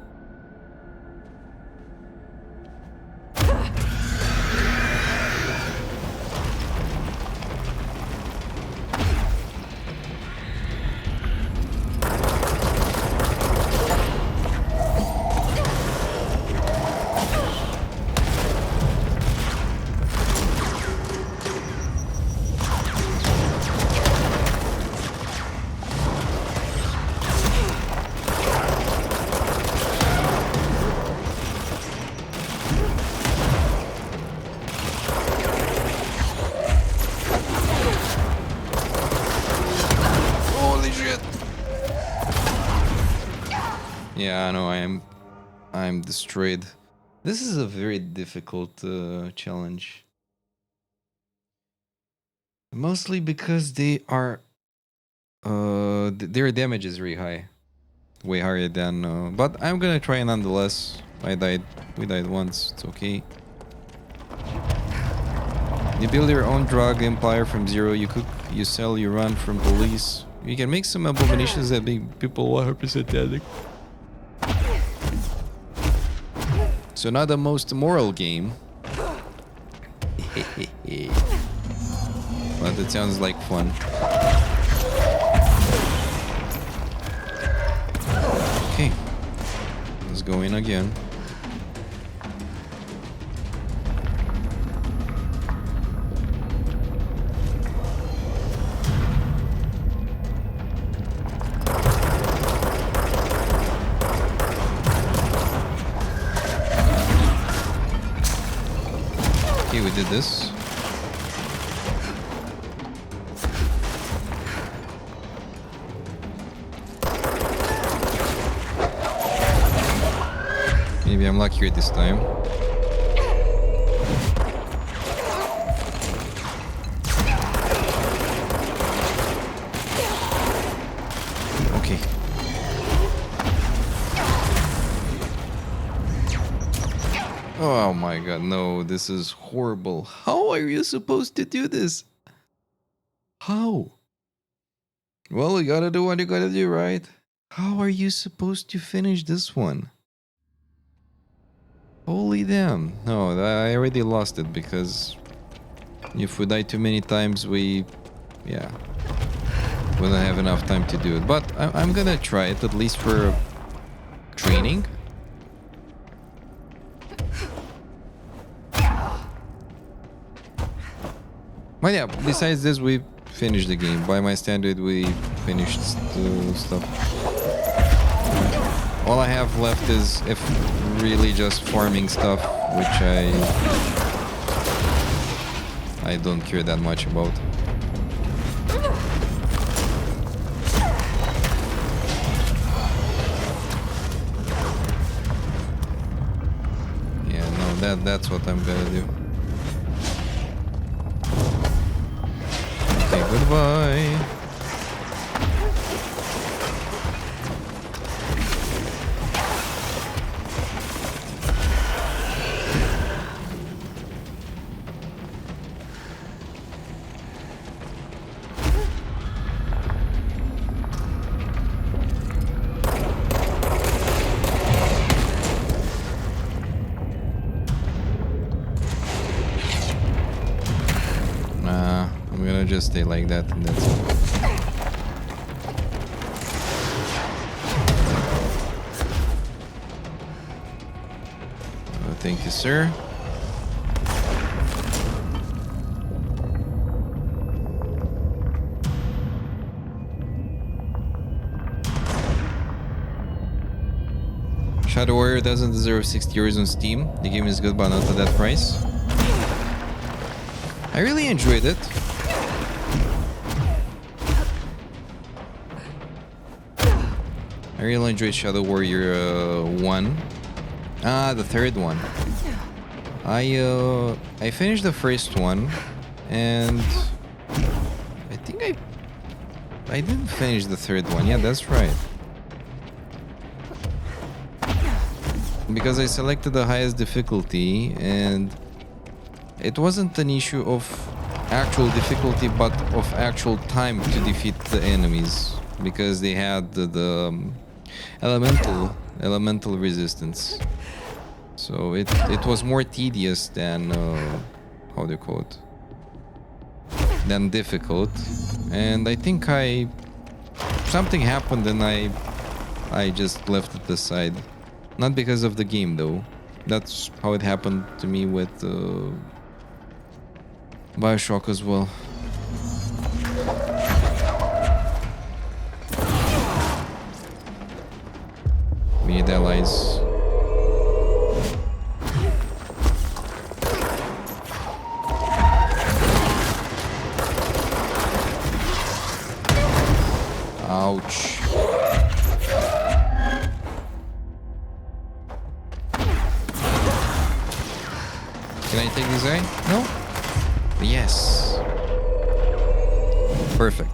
Yeah, I know, I'm destroyed. This is a very difficult challenge. Mostly because they are their damage is really high. Way higher than but I'm gonna try nonetheless. We died once, it's okay. You build your own drug empire from zero, you cook, you sell, you run from police. You can make some abominations that make people 100% addict. So not the most moral game. But it sounds like fun. Okay. Let's go in again. We did this. Maybe I'm luckier this time. Okay. Oh my god, no, this is horrible. How are you supposed to do this? How? Well, you gotta do what you gotta do, right? How are you supposed to finish this one? Holy damn. No, I already lost it because If we die too many times, we don't have enough time to do it. But I'm gonna try it, at least for training. But yeah, besides this, we finished the game. By my standard, we finished the stuff. All I have left is, if really, just farming stuff, which I don't care that much about. Yeah, no, that's what I'm gonna do. Okay, goodbye. I'm gonna just stay like that and that's it. Thank you, sir. Shadow Warrior doesn't deserve 60 euros on Steam. The game is good, but not at that price. I really enjoyed it. I really enjoyed Shadow Warrior 1. The third one. I finished the first one, and I think I didn't finish the third one. Yeah, that's right. Because I selected the highest difficulty, and it wasn't an issue of actual difficulty, but of actual time to defeat the enemies, because they had the elemental resistance. So it was more tedious than how do you call it? Than difficult. And I think something happened and I just left it aside. Not because of the game though. That's how it happened to me with BioShock as well. We need allies. Ouch. Can I take this guy? No? Yes. Perfect.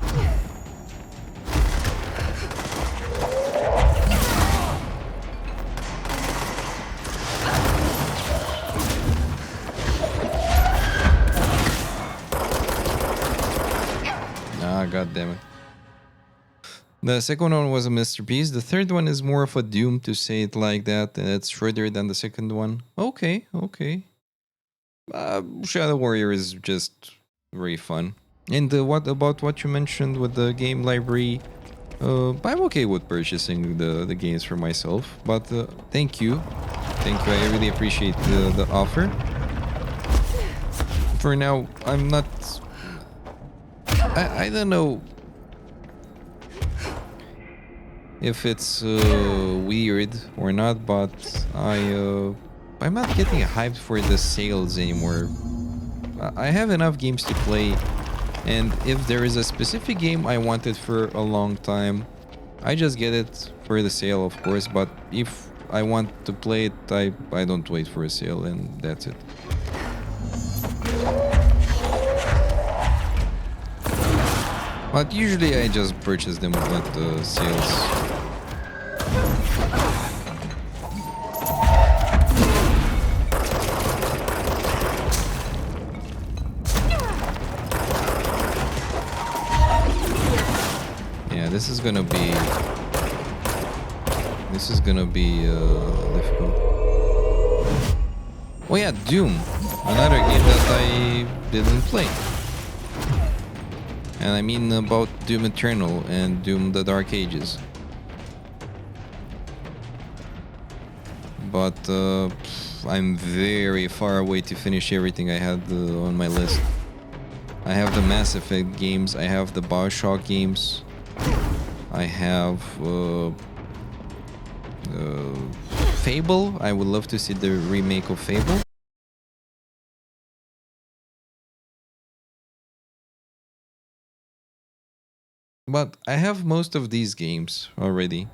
Ah, god damn it. The second one was a masterpiece. The third one is more of a Doom, to say it like that, and it's shorter than the second one. Okay. Shadow Warrior is just very fun. And what about what you mentioned with the game library? I'm okay with purchasing the games for myself, but thank you. I really appreciate the offer. For now, I'm not... I don't know if it's weird or not, but I'm not getting hyped for the sales anymore. I have enough games to play, and if there is a specific game I wanted for a long time, I just get it for the sale, of course. But if I want to play it, I don't wait for a sale, and that's it. But usually I just purchase them at the sales. This is gonna be difficult. Oh yeah, Doom. another game that I didn't play. And I mean about Doom Eternal and Doom the Dark Ages. But I'm very far away to finish everything I had on my list. I have the Mass Effect games, I have the BioShock games, I have Fable. I would love to see the remake of Fable. But I have most of these games already.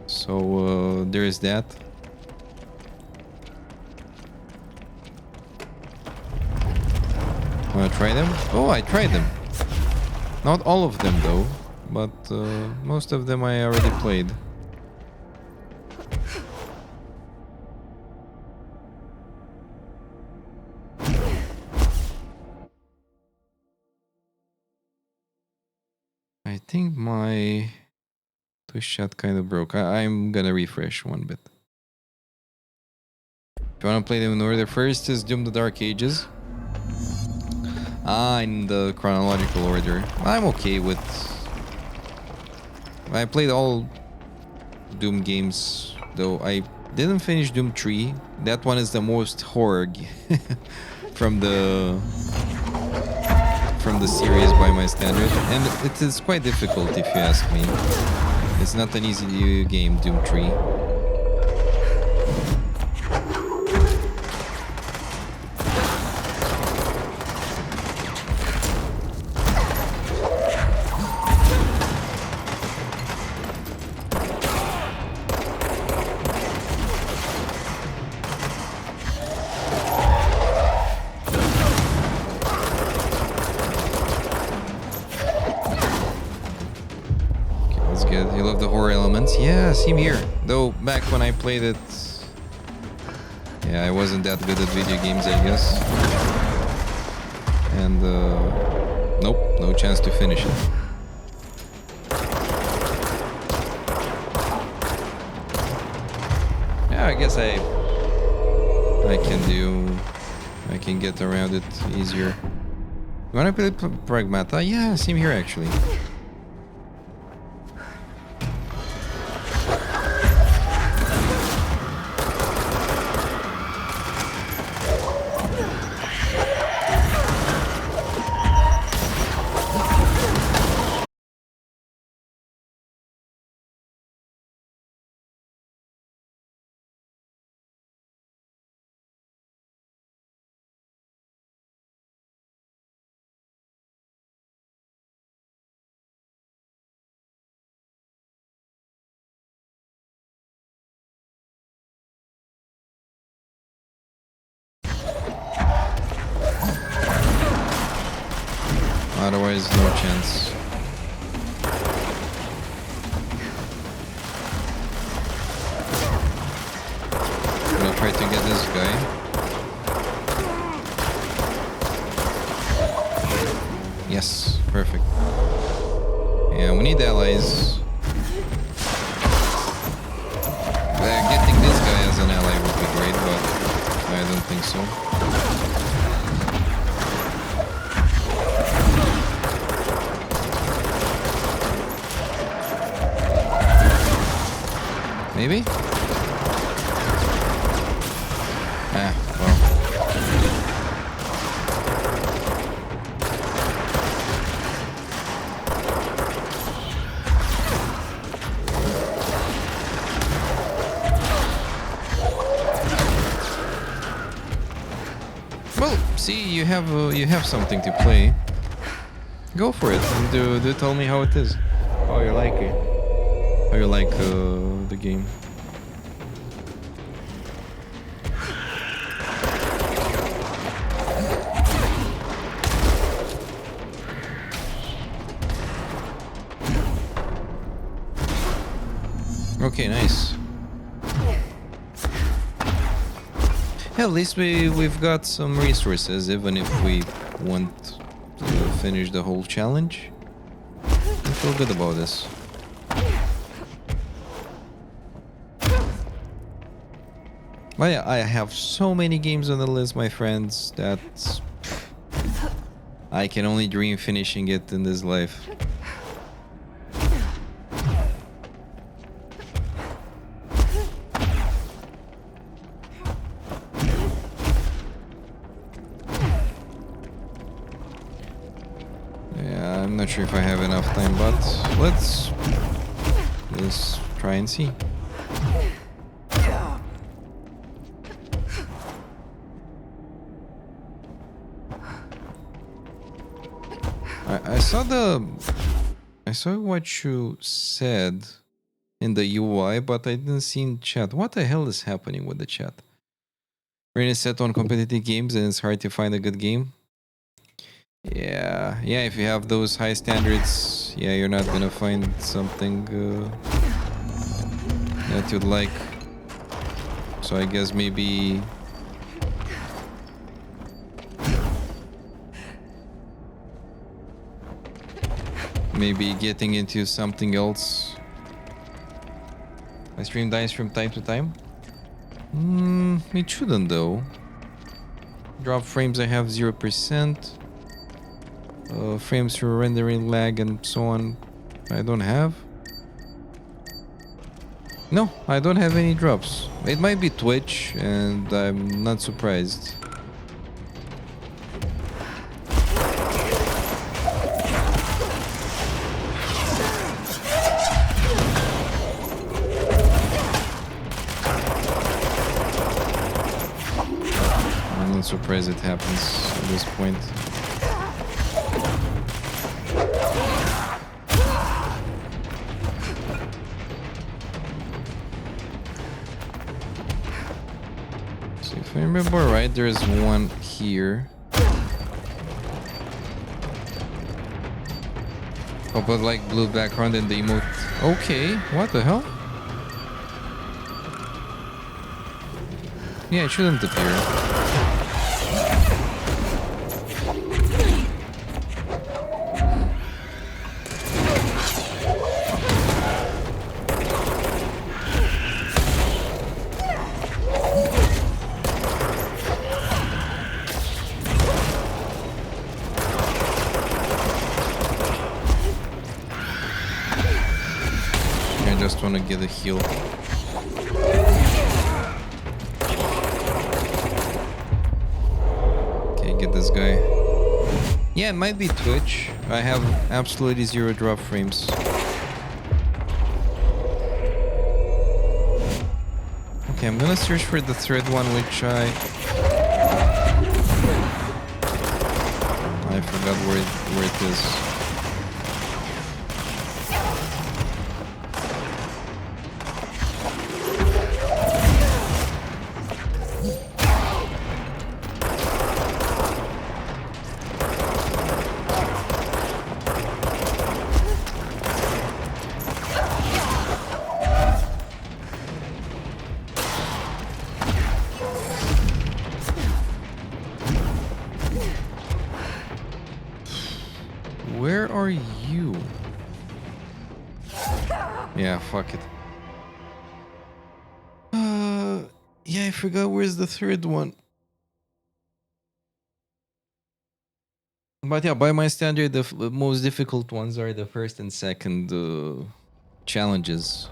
So there is that. Wanna try them? Oh, I tried them. Not all of them though, but most of them I already played. I think my push shot kind of broke. I'm gonna refresh one bit. If you wanna play them in order, first is Doom the Dark Ages. In the chronological order. I'm okay with... I played all Doom games, though I didn't finish Doom 3. That one is the most horror from the series by my standard, and it is quite difficult if you ask me. It's not an easy game, Doom 3. Yeah, same here. Though back when I played it, yeah, I wasn't that good at video games, I guess. And nope, no chance to finish it. Yeah, I guess I can get around it easier. You wanna play Pragmata? Yeah, same here actually. Otherwise, no chance. I'm gonna try to get this guy. Yes, perfect. Yeah, we need allies. Getting this guy as an ally would be great, but I don't think so. Maybe? Ah, well. Well, see, you have something to play. Go for it and do tell me how it is. How you like it. How you like the game. Okay, nice. Yeah, at least we've got some resources, even if we want to finish the whole challenge. I feel good about this. I have so many games on the list, my friends, that I can only dream finishing it in this life. Yeah, I'm not sure if I have enough time, but let's try and see. I saw what you said in the UI, but I didn't see in chat. What the hell is happening with the chat? Really set on competitive games and it's hard to find a good game. Yeah, if you have those high standards, yeah, you're not gonna find something that you'd like. So I guess maybe getting into something else. My stream dies from time to time. It shouldn't though. Drop frames, I have 0%. Frames for rendering lag and so on, I don't have. No, I don't have any drops. It might be Twitch, and I'm not surprised. I'm not surprised it happens at this point. So if I remember right, there's one here. Oh, but like blue background and the emote. Okay, what the hell? Yeah, it shouldn't appear. I just want to get a heal. Okay, get this guy. Yeah, it might be Twitch. I have absolutely 0 drop frames. Okay, I'm gonna search for the third one, which I forgot where it is. Where are you? Yeah, fuck it. Yeah, I forgot where's the third one. But yeah, by my standard, the most difficult ones are the first and second challenges.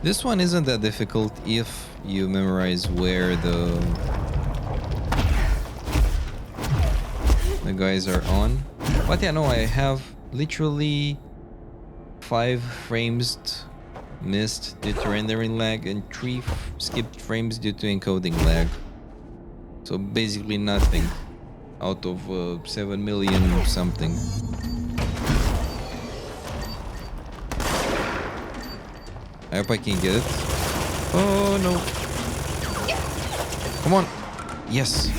This one isn't that difficult if you memorize where the guys are on. But yeah, no, I have literally 5 frames missed due to rendering lag and 3 skipped frames due to encoding lag. So basically nothing out of 7 million or something. I hope I can get it. Oh no. Come on. Yes.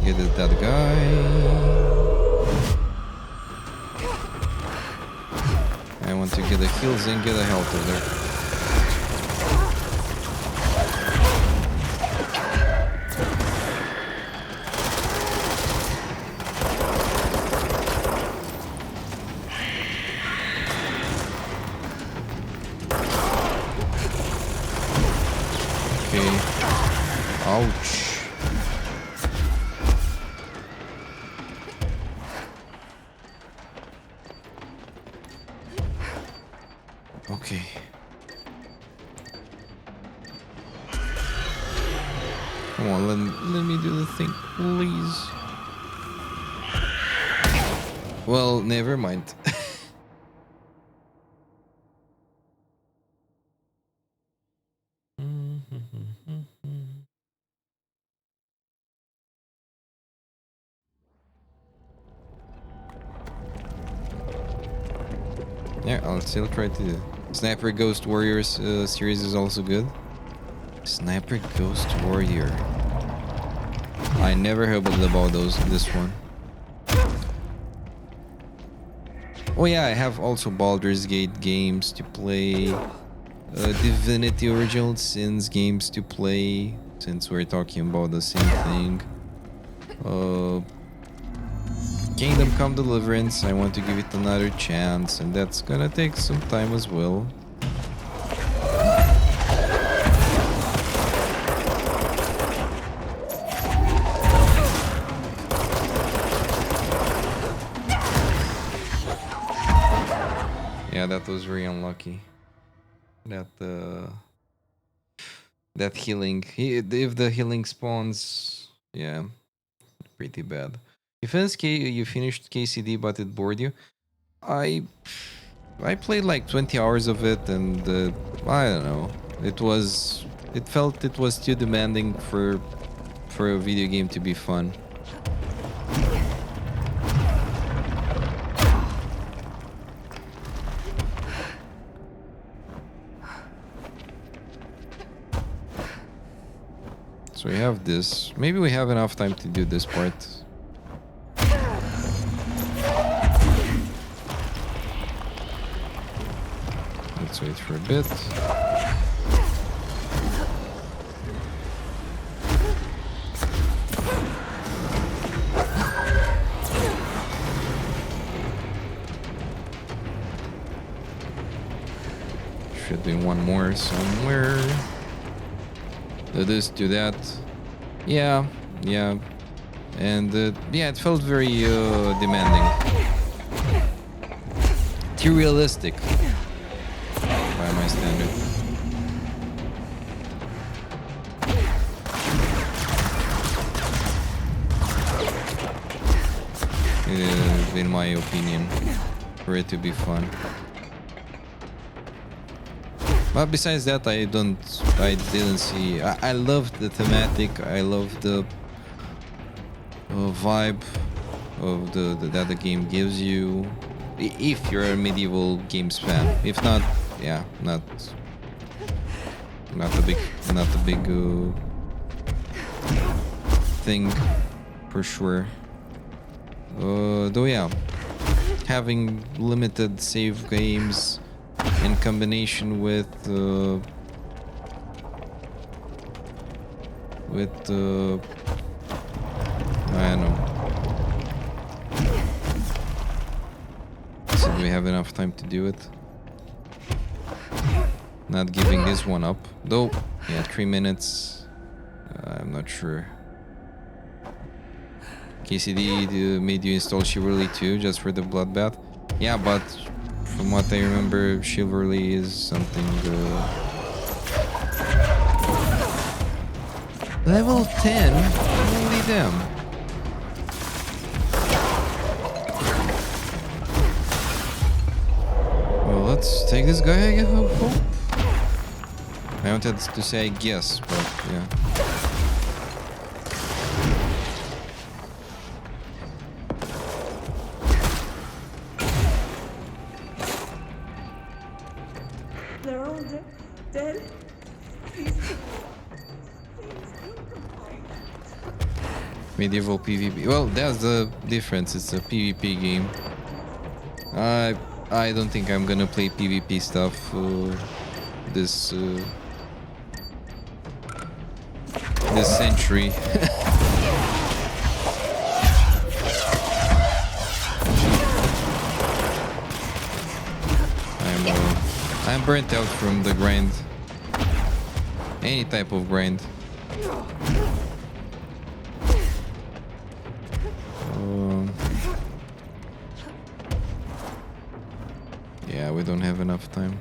Get it, that guy. I want to get the kills and get the health of there. Ouch. Okay. Come on, let me do the thing, please. Well, never mind. Yeah, I'll still try to. Sniper Ghost Warriors series is also good. Sniper Ghost Warrior. I never heard about this one. Oh yeah, I have also Baldur's Gate games to play. Divinity Original Sins games to play, since we're talking about the same thing. Kingdom Come Deliverance, I want to give it another chance, and that's gonna take some time as well. Yeah, that was very unlucky. That healing. If the healing spawns, yeah, pretty bad. You finished KCD, but it bored you. I played like 20 hours of it, and I don't know. It felt it was too demanding for a video game to be fun. So we have this. Maybe we have enough time to do this part. Let's wait for a bit. Should be one more somewhere. Do this, do that. Yeah. And yeah, it felt very demanding. Too realistic by my standard. In my opinion, for it to be fun. But besides that, I didn't see. I love the thematic. I love the vibe of that the game gives you. If you're a medieval games fan, if not, yeah, not a big thing for sure. Though yeah, having limited save games in combination with I don't know. So do we have enough time to do it? Not giving this one up, though. Yeah, 3 minutes. I'm not sure. KCD made you install Chivalry 2 just for the bloodbath. Yeah, but from what I remember, Chivalry is something level 10. Holy damn. Well, let's take this guy, I hope. I wanted to say I guess, but yeah. They're all dead. Medieval PvP. Well, that's the difference. It's a PvP game. I don't think I'm gonna play PvP stuff this century. I'm burnt out from the grind. Any type of grind. Yeah, we don't have enough time.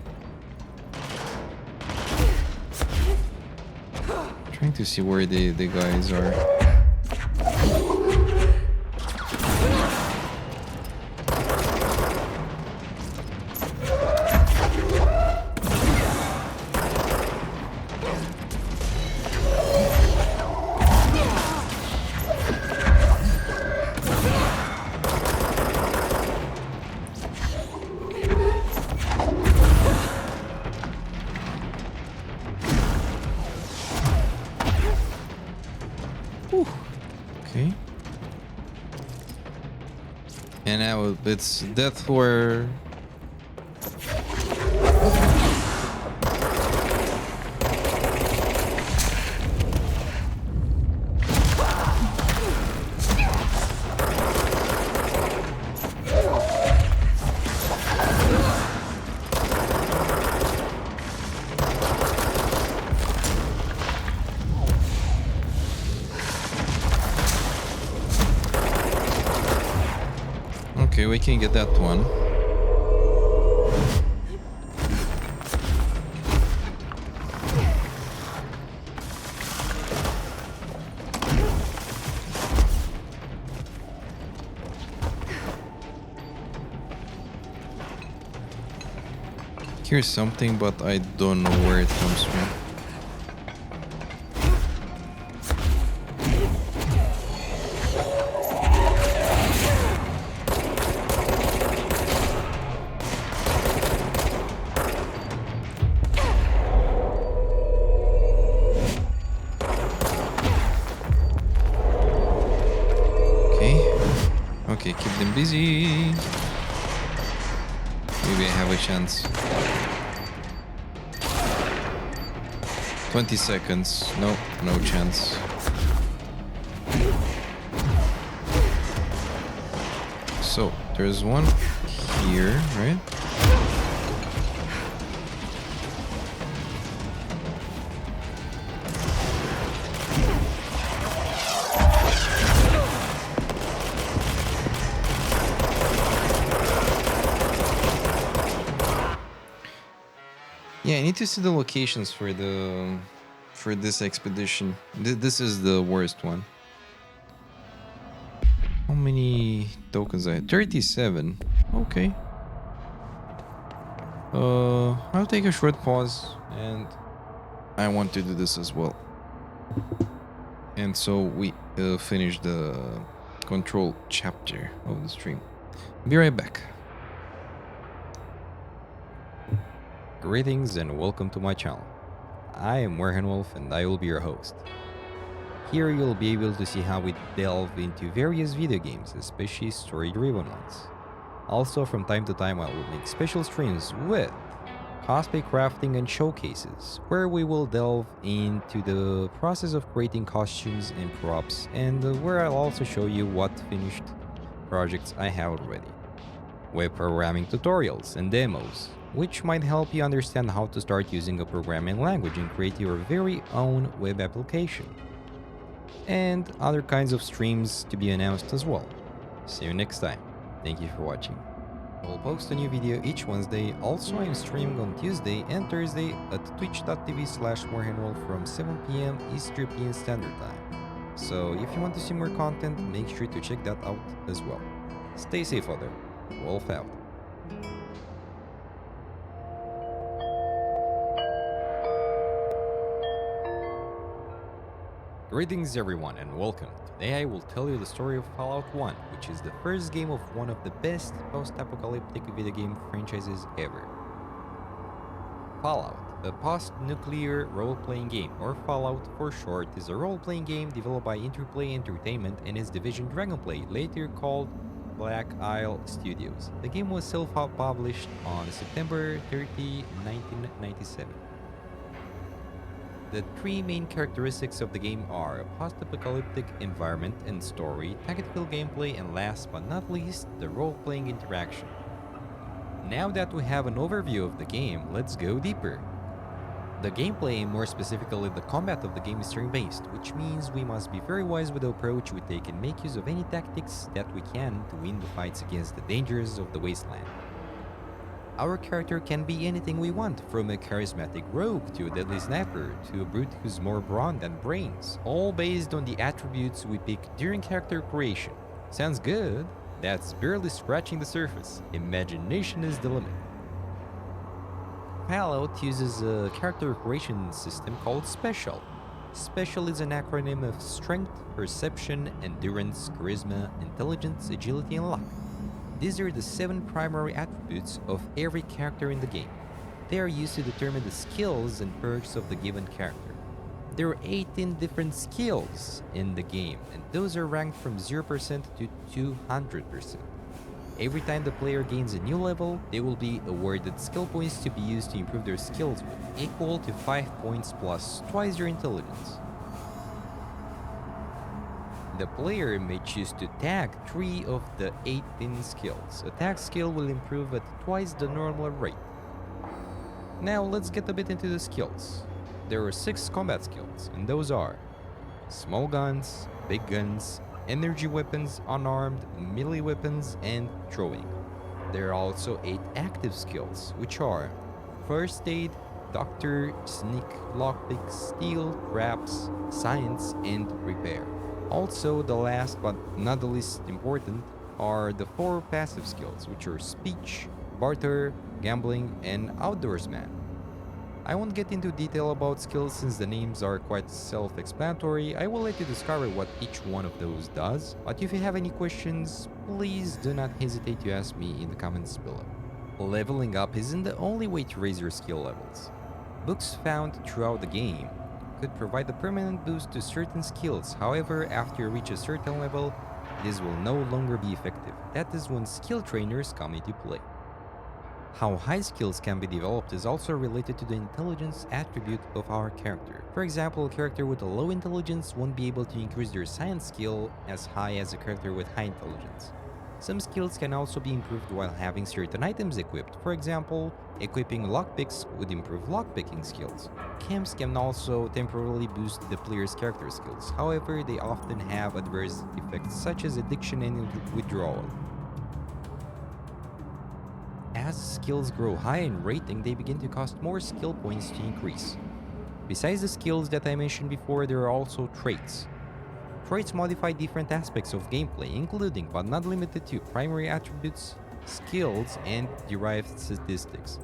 Trying to see where the guys are. Okay. And now it's death or... Okay, we can get that one. Here's something, but I don't know where it comes from. Okay, keep them busy. Maybe I have a chance. 20 seconds. No, no chance. So, there's one here, right? Yeah, I need to see the locations for this expedition. This is the worst one. How many tokens I had? 37. Okay. I'll take a short pause, and I want to do this as well. And so we finish the control chapter of the stream. Be right back. Greetings and welcome to my channel. I am Werhenwolf and I will be your host. Here you'll be able to see how we delve into various video games, especially story-driven ones. Also, from time to time I will make special streams with cosplay crafting and showcases, where we will delve into the process of creating costumes and props, and where I'll also show you what finished projects I have already. Web programming tutorials and demos, which might help you understand how to start using a programming language and create your very own web application. And other kinds of streams to be announced as well. See you next time. Thank you for watching. I'll post a new video each Wednesday. Also, I'm streaming on Tuesday and Thursday at twitch.tv/morehandwolf from 7 PM East European Standard Time. So if you want to see more content, make sure to check that out as well. Stay safe out there. Wolf out. Greetings everyone and welcome. Today I will tell you the story of Fallout 1, which is the first game of one of the best post-apocalyptic video game franchises ever. Fallout, a post-nuclear role-playing game, or Fallout for short, is a role-playing game developed by Interplay Entertainment and its division Dragonplay, later called Black Isle Studios. The game was self-published on September 30, 1997. The three main characteristics of the game are a post-apocalyptic environment and story, tactical gameplay, and last but not least, the role-playing interaction. Now that we have an overview of the game, let's go deeper. The gameplay, and more specifically the combat of the game, is turn-based, which means we must be very wise with the approach we take and make use of any tactics that we can to win the fights against the dangers of the wasteland. Our character can be anything we want, from a charismatic rogue to a deadly sniper to a brute who's more brawn than brains, all based on the attributes we pick during character creation. Sounds good? That's barely scratching the surface. Imagination is the limit. Fallout uses a character creation system called Special. Special is an acronym of Strength, Perception, Endurance, Charisma, Intelligence, Agility, and Luck. These are the 7 primary attributes of every character in the game. They are used to determine the skills and perks of the given character. There are 18 different skills in the game, and those are ranked from 0% to 200%. Every time the player gains a new level, they will be awarded skill points to be used to improve their skills with, equal to 5 points plus twice their intelligence. The player may choose to tag 3 of the 18 skills. A tag skill will improve at twice the normal rate. Now let's get a bit into the skills. There are 6 combat skills, and those are small guns, big guns, energy weapons, unarmed, melee weapons, and throwing. There are also 8 active skills, which are first aid, doctor, sneak, lockpick, steal, traps, science, and repair. Also, the last but not the least important are the 4 passive skills, which are speech, barter, gambling, and outdoorsman. I won't get into detail about skills since the names are quite self-explanatory. I will let you discover what each one of those does, but if you have any questions, please do not hesitate to ask me in the comments below. Leveling up isn't the only way to raise your skill levels. Books found throughout the game could provide a permanent boost to certain skills. However, after you reach a certain level, this will no longer be effective. That is when skill trainers come into play. How high skills can be developed is also related to the intelligence attribute of our character. For example, a character with a low intelligence won't be able to increase their science skill as high as a character with high intelligence. Some skills can also be improved while having certain items equipped. For example, equipping lockpicks would improve lockpicking skills. Chems can also temporarily boost the player's character skills. However, they often have adverse effects such as addiction and withdrawal. As skills grow high in rating, they begin to cost more skill points to increase. Besides the skills that I mentioned before, there are also traits. Traits modify different aspects of gameplay, including but not limited to primary attributes, skills, and derived statistics.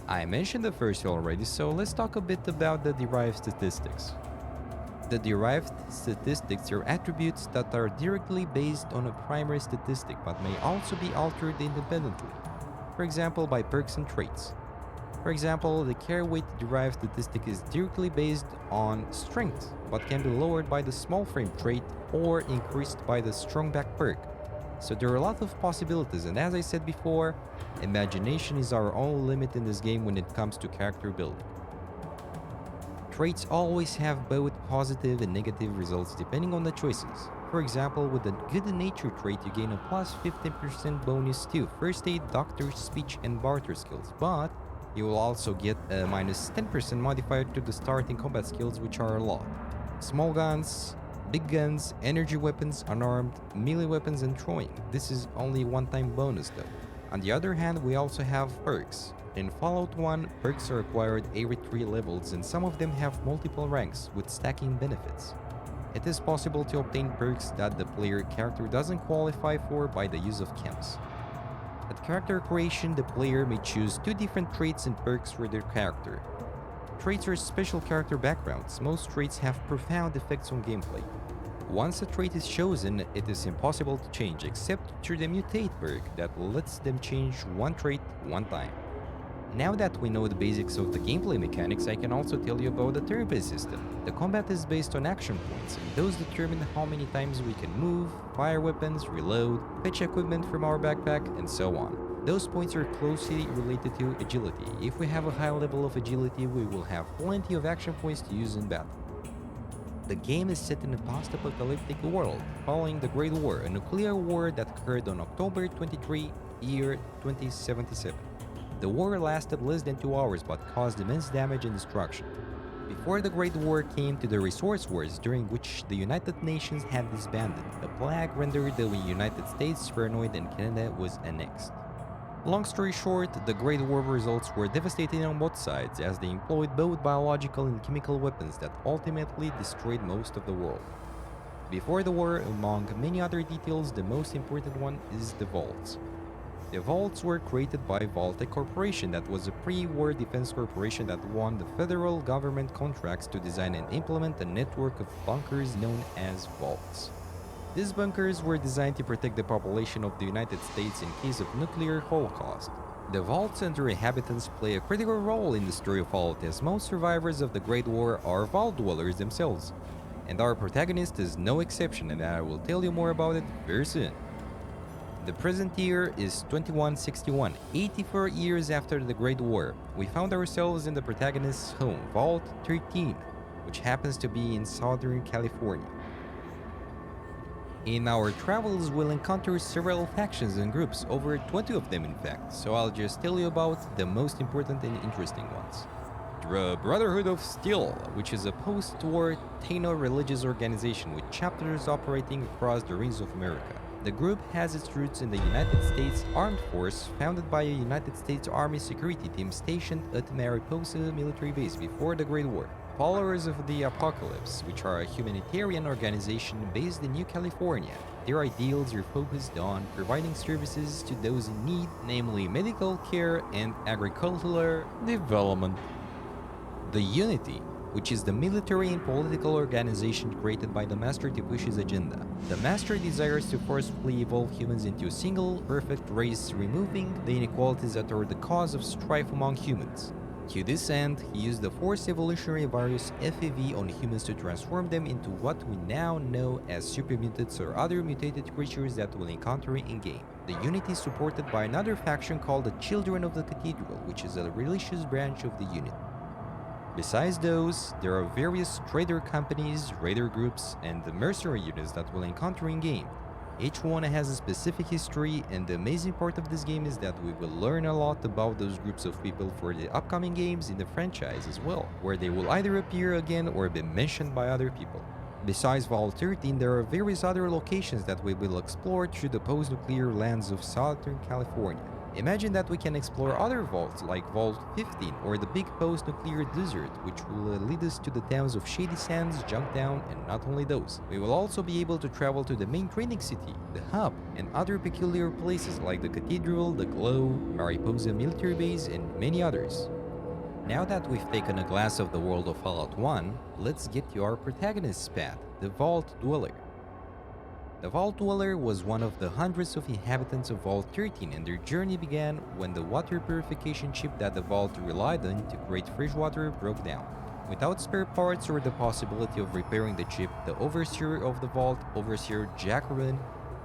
I mentioned the first already, so let's talk a bit about the derived statistics. The derived statistics are attributes that are directly based on a primary statistic but may also be altered independently. For example, by perks and traits. For example, the care weight derived statistic is directly based on strength, but can be lowered by the small frame trait or increased by the strong back perk. So there are a lot of possibilities, and as I said before, imagination is our only limit in this game when it comes to character building. Traits always have both positive and negative results depending on the choices. For example, with the good nature trait you gain a plus 15% bonus to first aid, doctor, speech, and barter skills, but you will also get a minus 10% modifier to the starting combat skills, which are a lot. Small guns, big guns, energy weapons, unarmed, melee weapons, and throwing. This is only one-time bonus though. On the other hand, we also have perks. In Fallout 1, perks are acquired every 3 levels, and some of them have multiple ranks with stacking benefits. It is possible to obtain perks that the player character doesn't qualify for by the use of chems. At character creation, the player may choose 2 different traits and perks for their character. Traits are special character backgrounds. Most traits have profound effects on gameplay. Once a trait is chosen, it is impossible to change except through the mutate perk that lets them change one trait one time. Now that we know the basics of the gameplay mechanics, I can also tell you about the turn-based system. The combat is based on action points, and those determine how many times we can move, fire weapons, reload, fetch equipment from our backpack, and so on. Those points are closely related to agility. If we have a high level of agility, we will have plenty of action points to use in battle. The game is set in a post-apocalyptic world, following the Great War, a nuclear war that occurred on October 23, year 2077. The war lasted less than 2 hours but caused immense damage and destruction. Before the Great War came to the Resource Wars, during which the United Nations had disbanded, the plague rendered the United States paranoid and Canada was annexed. Long story short, the Great War results were devastating on both sides as they employed both biological and chemical weapons that ultimately destroyed most of the world. Before the war, among many other details, the most important one is the vaults. The vaults were created by Vaultec Corporation, that was a pre-war defense corporation that won the federal government contracts to design and implement a network of bunkers known as vaults. These bunkers were designed to protect the population of the United States in case of nuclear holocaust. The vaults and their inhabitants play a critical role in the story of Vault, as most survivors of the Great War are vault dwellers themselves. And our protagonist is no exception, and I will tell you more about it very soon. The present year is 2161, 84 years after the Great War. We found ourselves in the protagonist's home, Vault 13, which happens to be in Southern California. In our travels, we'll encounter several factions and groups, over 20 of them in fact, so I'll just tell you about the most important and interesting ones. The Brotherhood of Steel, which is a post-war Taino religious organization with chapters operating across the rings of America. The group has its roots in the United States Armed Force, founded by a United States Army security team stationed at Mariposa military base before the Great War. Followers of the Apocalypse, which are a humanitarian organization based in New California. Their ideals are focused on providing services to those in need, namely medical care and agricultural development. The Unity, which is the military and political organization created by the Master to push his agenda. The Master desires to forcefully evolve humans into a single, perfect race, removing the inequalities that are the cause of strife among humans. To this end, he used the Force Evolutionary Virus FEV on humans to transform them into what we now know as super mutants or other mutated creatures that we'll encounter in-game. The Unity is supported by another faction called the Children of the Cathedral, which is a religious branch of the Unity. Besides those, there are various trader companies, raider groups, and the mercenary units that we'll encounter in-game. Each one has a specific history, and the amazing part of this game is that we will learn a lot about those groups of people for the upcoming games in the franchise as well, where they will either appear again or be mentioned by other people. Besides Vault 13, there are various other locations that we will explore through the post-nuclear lands of Southern California. Imagine that we can explore other vaults like Vault 15 or the big post-nuclear desert, which will lead us to the towns of Shady Sands, Junktown, and not only those. We will also be able to travel to the main training city, the hub, and other peculiar places like the Cathedral, the Glow, Mariposa military base, and many others. Now that we've taken a glass of the world of Fallout 1, let's get to our protagonist's path, the Vault Dweller. The Vault Dweller was one of the hundreds of inhabitants of Vault 13, and their journey began when the water purification chip that the Vault relied on to create fresh water broke down. Without spare parts or the possibility of repairing the chip, the overseer of the Vault, Overseer Jack Run,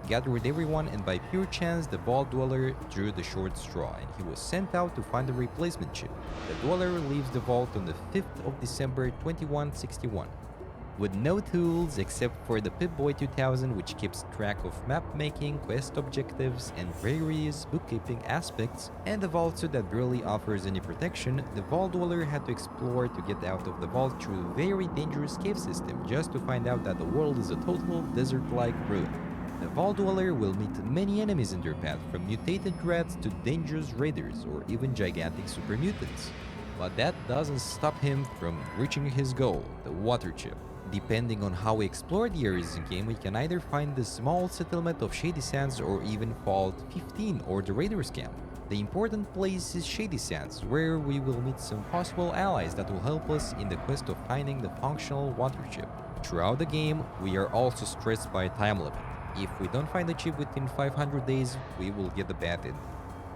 gathered everyone, and by pure chance the Vault Dweller drew the short straw, and he was sent out to find a replacement chip. The Dweller leaves the Vault on the 5th of December 2161. With no tools except for the Pip-Boy 2000, which keeps track of map making, quest objectives, and various bookkeeping aspects, and the vault suit that barely offers any protection, the Vault Dweller had to explore to get out of the vault through a very dangerous cave system, just to find out that the world is a total desert-like ruin. The Vault Dweller will meet many enemies in their path, from mutated rats to dangerous raiders or even gigantic super mutants. But that doesn't stop him from reaching his goal, the water chip. Depending on how we explore the areas in game, we can either find the small settlement of Shady Sands or even Vault 15 or the Raiders camp. The important place is Shady Sands, where we will meet some possible allies that will help us in the quest of finding the functional water chip. Throughout the game, we are also stressed by a time limit. If we don't find the chip within 500 days, we will get the bad end.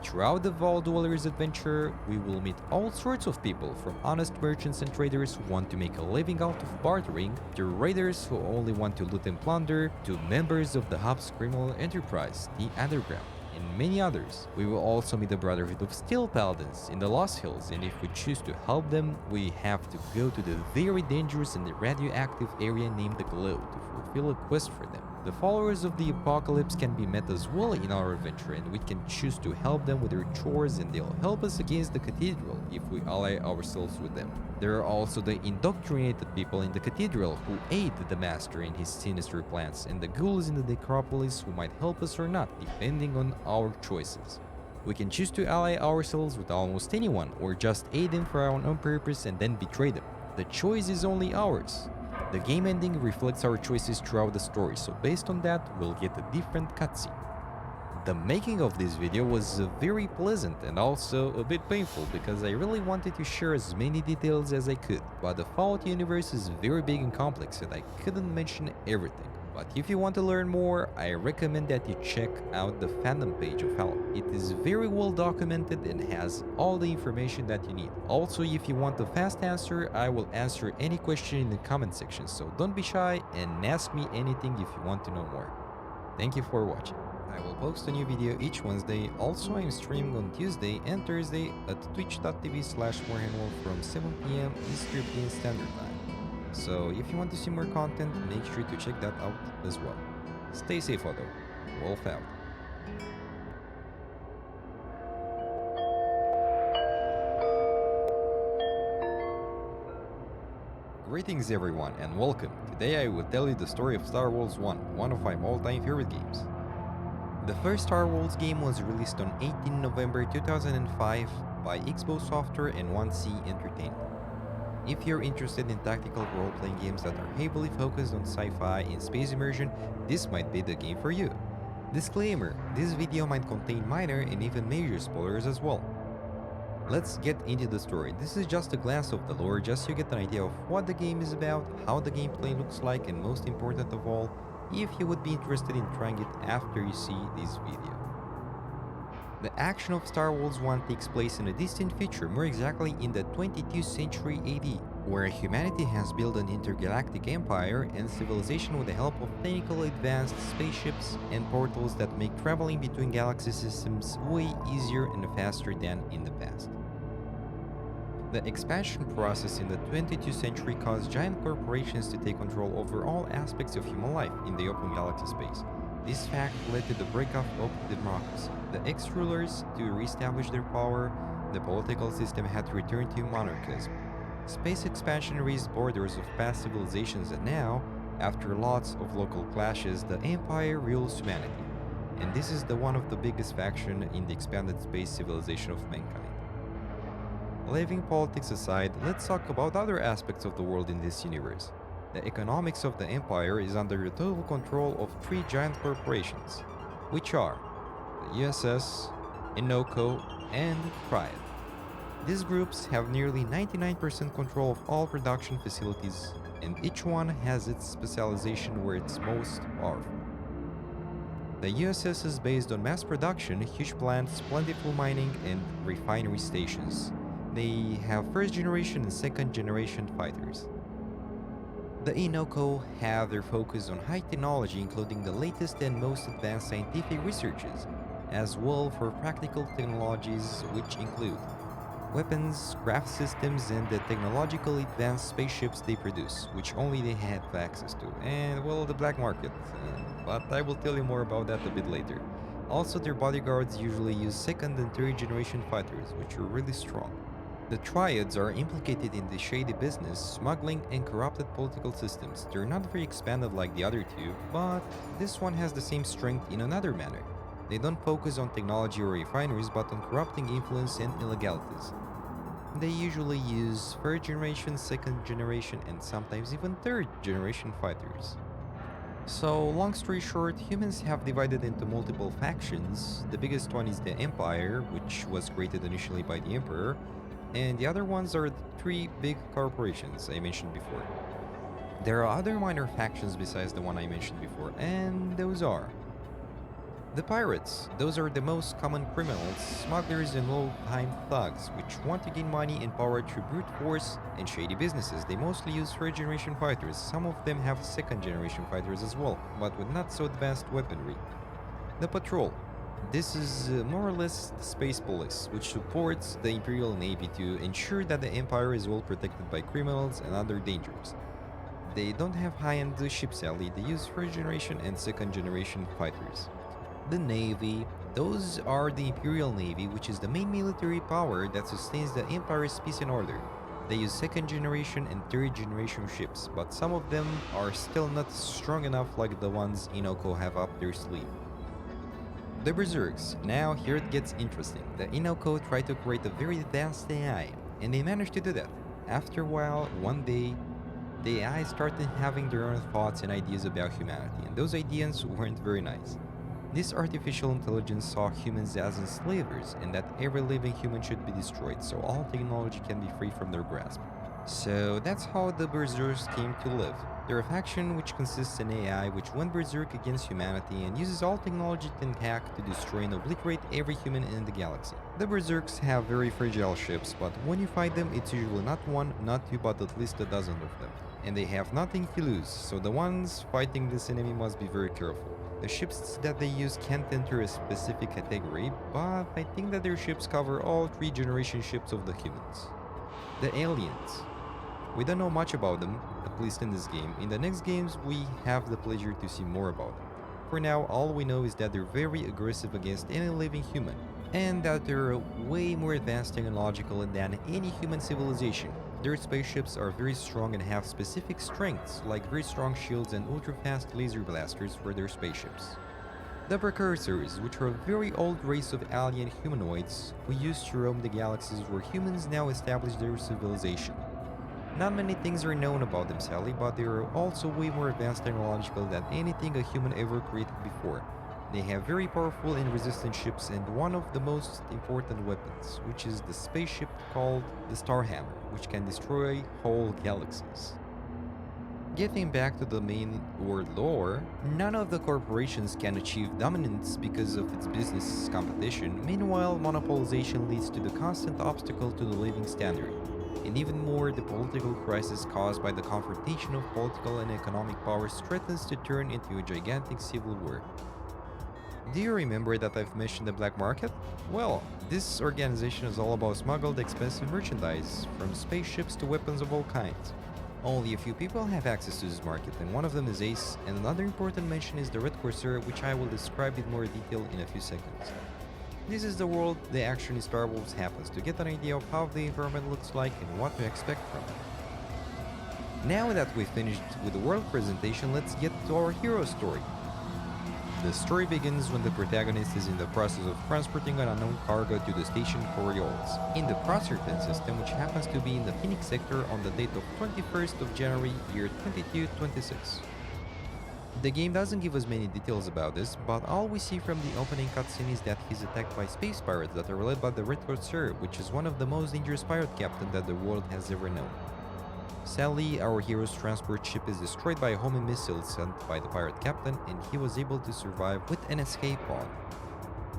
Throughout the Vault Dweller's adventure, we will meet all sorts of people, from honest merchants and traders who want to make a living out of bartering, to raiders who only want to loot and plunder, to members of the hub's criminal enterprise, the Underground, and many others. We will also meet the Brotherhood of Steel Paladins in the Lost Hills, and if we choose to help them, we have to go to the very dangerous and radioactive area named the Glow to fulfill a quest for them. The followers of the apocalypse can be met as well in our adventure, and we can choose to help them with their chores, and they'll help us against the cathedral if we ally ourselves with them. There are also the indoctrinated people in the cathedral who aid the master in his sinister plans, and the ghouls in the necropolis who might help us or not, depending on our choices. We can choose to ally ourselves with almost anyone, or just aid them for our own purpose and then betray them. The choice is only ours. The game ending reflects our choices throughout the story, so based on that, we'll get a different cutscene. The making of this video was very pleasant and also a bit painful because I really wanted to share as many details as I could, but the Fallout universe is very big and complex and I couldn't mention everything. But if you want to learn more, I recommend that you check out the fandom page of Fallout. It is very well documented and has all the information that you need. Also, if you want a fast answer, I will answer any question in the comment section, so don't be shy and ask me anything if you want to know more. Thank you for watching. I will post a new video each Wednesday. Also, I'm streaming on Tuesday and Thursday at twitch.tv/morehandwolf from 7 PM Eastern European Standard Time. So if you want to see more content, make sure to check that out as well. Stay safe out there. Wolf out. Greetings everyone and welcome. Today I will tell you the story of Star Wars 1, one of my all-time favorite games. The first Star Wars game was released on 18 November 2005 by Xbox Software and 1C Entertainment. If you're interested in tactical role-playing games that are heavily focused on sci-fi and space immersion, this might be the game for you. Disclaimer, this video might contain minor and even major spoilers as well. Let's get into the story. This is just a glance of the lore, just so you get an idea of what the game is about, how the gameplay looks like, and most important of all, if you would be interested in trying it after you see this video. The action of Star Wars 1 takes place in a distant future, more exactly in the 22nd century AD, where humanity has built an intergalactic empire and civilization with the help of technical advanced spaceships and portals that make traveling between galaxy systems way easier and faster than in the past. The expansion process in the 22nd century caused giant corporations to take control over all aspects of human life in the open galaxy space. This fact led to the breakup of democracy. The ex-rulers, to re-establish their power, the political system had to return to monarchism. Space expansion raised borders of past civilizations, and now, after lots of local clashes, the Empire rules humanity. And this is the one of the biggest faction in the expanded space civilization of mankind. Leaving politics aside, let's talk about other aspects of the world in this universe. The economics of the Empire is under the total control of three giant corporations, which are the USS, Inoko, and Triad. These groups have nearly 99% control of all production facilities, and each one has its specialization where it's most powerful. The USS is based on mass production, huge plants, plentiful mining, and refinery stations. They have first generation and second generation fighters. The Inoko have their focus on high technology, including the latest and most advanced scientific researches, as well for practical technologies which include weapons, craft systems, and the technologically advanced spaceships they produce, which only they have access to, and well, the black market, but I will tell you more about that a bit later. Also, their bodyguards usually use second and third generation fighters, which are really strong. The Triads are implicated in the shady business, smuggling, and corrupted political systems. They're not very expanded like the other two, but this one has the same strength in another manner. They don't focus on technology or refineries, but on corrupting influence and illegalities. They usually use third generation, second generation, and sometimes even third generation fighters. So, long story short, humans have divided into multiple factions. The biggest one is the Empire, which was created initially by the Emperor, and the other ones are the three big corporations I mentioned before. There are other minor factions besides the one I mentioned before, and those are the pirates. Those are the most common criminals, smugglers, and low-time thugs, which want to gain money and power through brute force and shady businesses. They mostly use third-generation fighters. Some of them have second-generation fighters as well, but with not so advanced weaponry. The patrol. This is more or less the space police, which supports the Imperial Navy to ensure that the Empire is well protected by criminals and other dangers. they don't have high-end ships sadly, they use first generation and second generation fighters. The Navy, those are the Imperial Navy, which is the main military power that sustains the Empire's peace and order. They use second generation and third generation ships, but some of them are still not strong enough like the ones Inoko have up their sleeve. The Berserks. Now here it gets interesting. The Inoko tried to create a very vast AI, and they managed to do that. After a while, one day, the AI started having their own thoughts and ideas about humanity, and those ideas weren't very nice. This artificial intelligence saw humans as enslavers, and that every living human should be destroyed so all technology can be free from their grasp. So that's how the Berserks came to live. They're a faction which consists in AI which went berserk against humanity and uses all technology it can hack to destroy and obliterate every human in the galaxy. The Berserks have very fragile ships, but when you fight them it's usually not one, not two, but at least a dozen of them. And they have nothing to lose, so the ones fighting this enemy must be very careful. The ships that they use can't enter a specific category, but I think that their ships cover all 3 generation ships of the humans. The aliens. We don't know much about them, at least in this game. In the next games, we have the pleasure to see more about them. For now, all we know is that they're very aggressive against any living human, and that they're way more advanced technologically than any human civilization. Their spaceships are very strong and have specific strengths, like very strong shields and ultra-fast laser blasters for their spaceships. The Precursors, which are a very old race of alien humanoids who used to roam the galaxies where humans now established their civilization. Not many things are known about them sadly, but they are also way more advanced technological than anything a human ever created before. They have very powerful and resistant ships and one of the most important weapons, which is the spaceship called the Starhammer, which can destroy whole galaxies. Getting back to the main world lore, none of the corporations can achieve dominance because of its business competition. Meanwhile, monopolization leads to the constant obstacle to the living standard. And even more, the political crisis caused by the confrontation of political and economic powers threatens to turn into a gigantic civil war. Do you remember that I've mentioned the black market? Well, this organization is all about smuggled expensive merchandise, from spaceships to weapons of all kinds. Only a few people have access to this market, and one of them is Ace, and another important mention is the Red Corsair, which I will describe in more detail in a few seconds. This is the world the action in Star Wars happens, to get an idea of how the environment looks like and what to expect from it. Now that we've finished with the world presentation, let's get to our hero story. The story begins when the protagonist is in the process of transporting an unknown cargo to the station Coriolis, in the Procerton system, which happens to be in the Phoenix sector on the date of 21st of January, year 2226. The game doesn't give us many details about this, but all we see from the opening cutscene is that he's attacked by space pirates that are led by the Red Corsair, which is one of the most dangerous pirate captains that the world has ever known. Sadly, our hero's transport ship is destroyed by a homing missile sent by the pirate captain, and he was able to survive with an escape pod.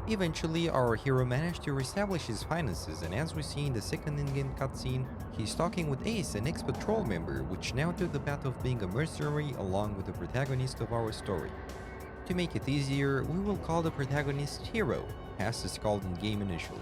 Eventually, our hero managed to reestablish his finances, and as we see in the second in-game cutscene, he's talking with Ace, an ex-patrol member, which now took the path of being a mercenary along with the protagonist of our story. To make it easier, we will call the protagonist Hero, as it's called in-game initially.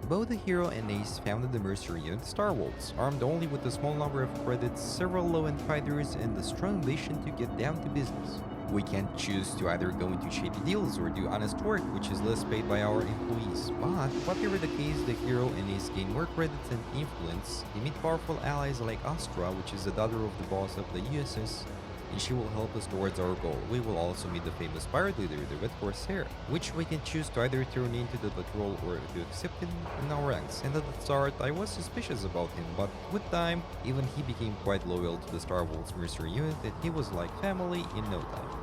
Both the hero and Ace founded the mercenary unit Star Wolves, armed only with a small number of credits, several low-end fighters, and the strong ambition to get down to business. We can choose to either go into shady deals or do honest work, which is less paid by our employees. But whatever the case, the hero and Ace gain more credits and influence. They meet powerful allies like Astra, which is the daughter of the boss of the USS, and she will help us towards our goal. We will also meet the famous pirate leader, the Red Corsair, which we can choose to either turn into the patrol or to accept him in our ranks. And at the start, I was suspicious about him, but with time, even he became quite loyal to the Star Wars mercenary unit, and he was like family in no time.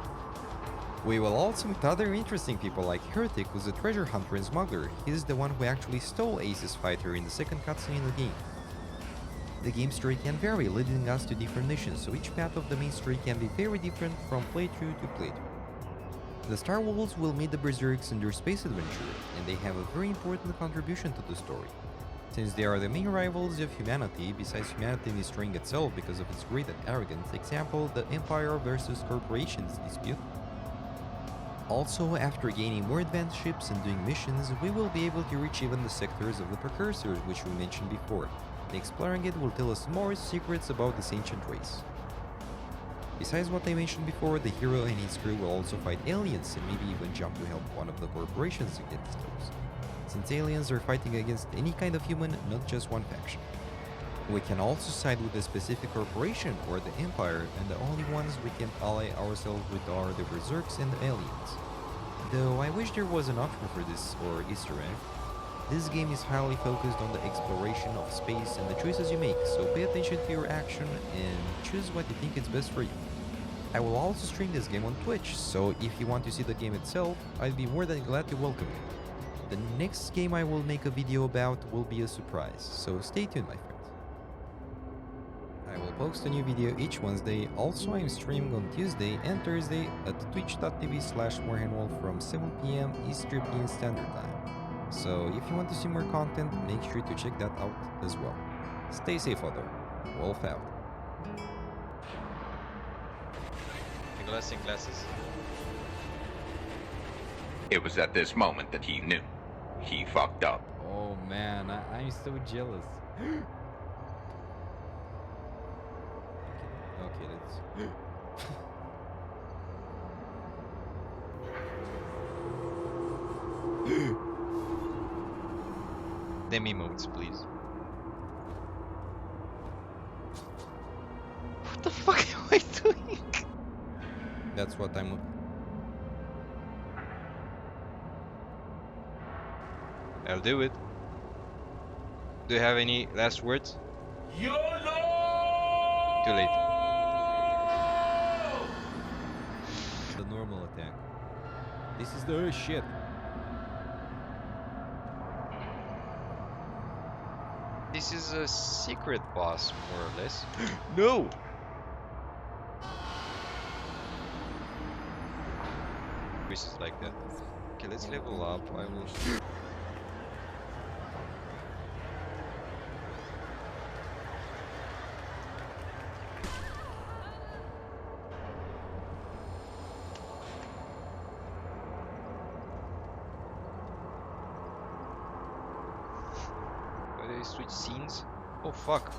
We will also meet other interesting people like Heretic, who's a treasure hunter and smuggler. He's the one who actually stole Ace's fighter in the second cutscene in the game. The game story can vary, leading us to different missions, so each path of the main story can be very different from playthrough to playthrough. The Star Wolves will meet the Berserks in their space adventure, and they have a very important contribution to the story. Since they are the main rivals of humanity, besides humanity destroying itself because of its greed and arrogance, example, the Empire versus Corporations dispute. Also, after gaining more advanced ships and doing missions, we will be able to reach even the sectors of the Precursors, which we mentioned before. Exploring it will tell us more secrets about this ancient race. Besides what I mentioned before, the hero and his crew will also fight aliens and maybe even jump to help one of the corporations against those, since aliens are fighting against any kind of human, not just one faction. We can also side with a specific corporation or the Empire, and the only ones we can ally ourselves with are the Berserks and the aliens. Though I wish there was an option for this or Easter egg. This game is highly focused on the exploration of space and the choices you make, so pay attention to your action and choose what you think is best for you. I will also stream this game on Twitch, so if you want to see the game itself, I'd be more than glad to welcome you. The next game I will make a video about will be a surprise, so stay tuned my friends. I will post a new video each Wednesday. Also, I'm streaming on Tuesday and Thursday at twitch.tv/morehandwolf from 7 PM East European Standard Time. So if you want to see more content, make sure to check that out as well. Stay safe out there. Wolf out. Nicholas in glasses. It was at this moment that he knew. He fucked up. Oh man, I'm so jealous. Okay, let's... Demi modes, please. What the fuck am I doing? That's what I'm... I'll do it. Do you have any last words? YOLO! Too late. The normal attack. This is the shit. This is a secret boss, more or less. No! Wishes like that. Okay, let's level up. I will. Why do I switch scenes? Oh fuck.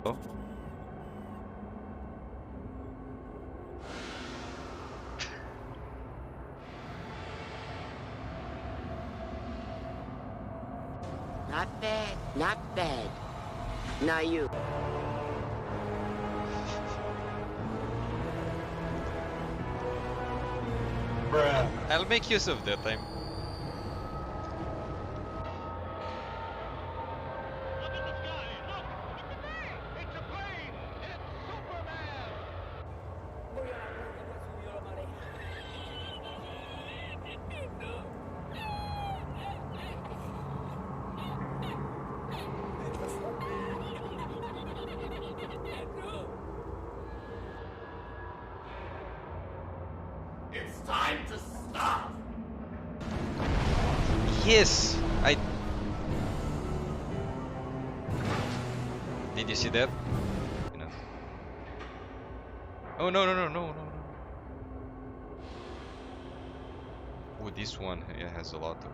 Oh. Not bad, not bad. Now you. Bruh. I'll make use of that time. It's time to stop! Yes! I... Did you see that? You know. Oh no no no no no no. Oh, this one yeah, has a lot of...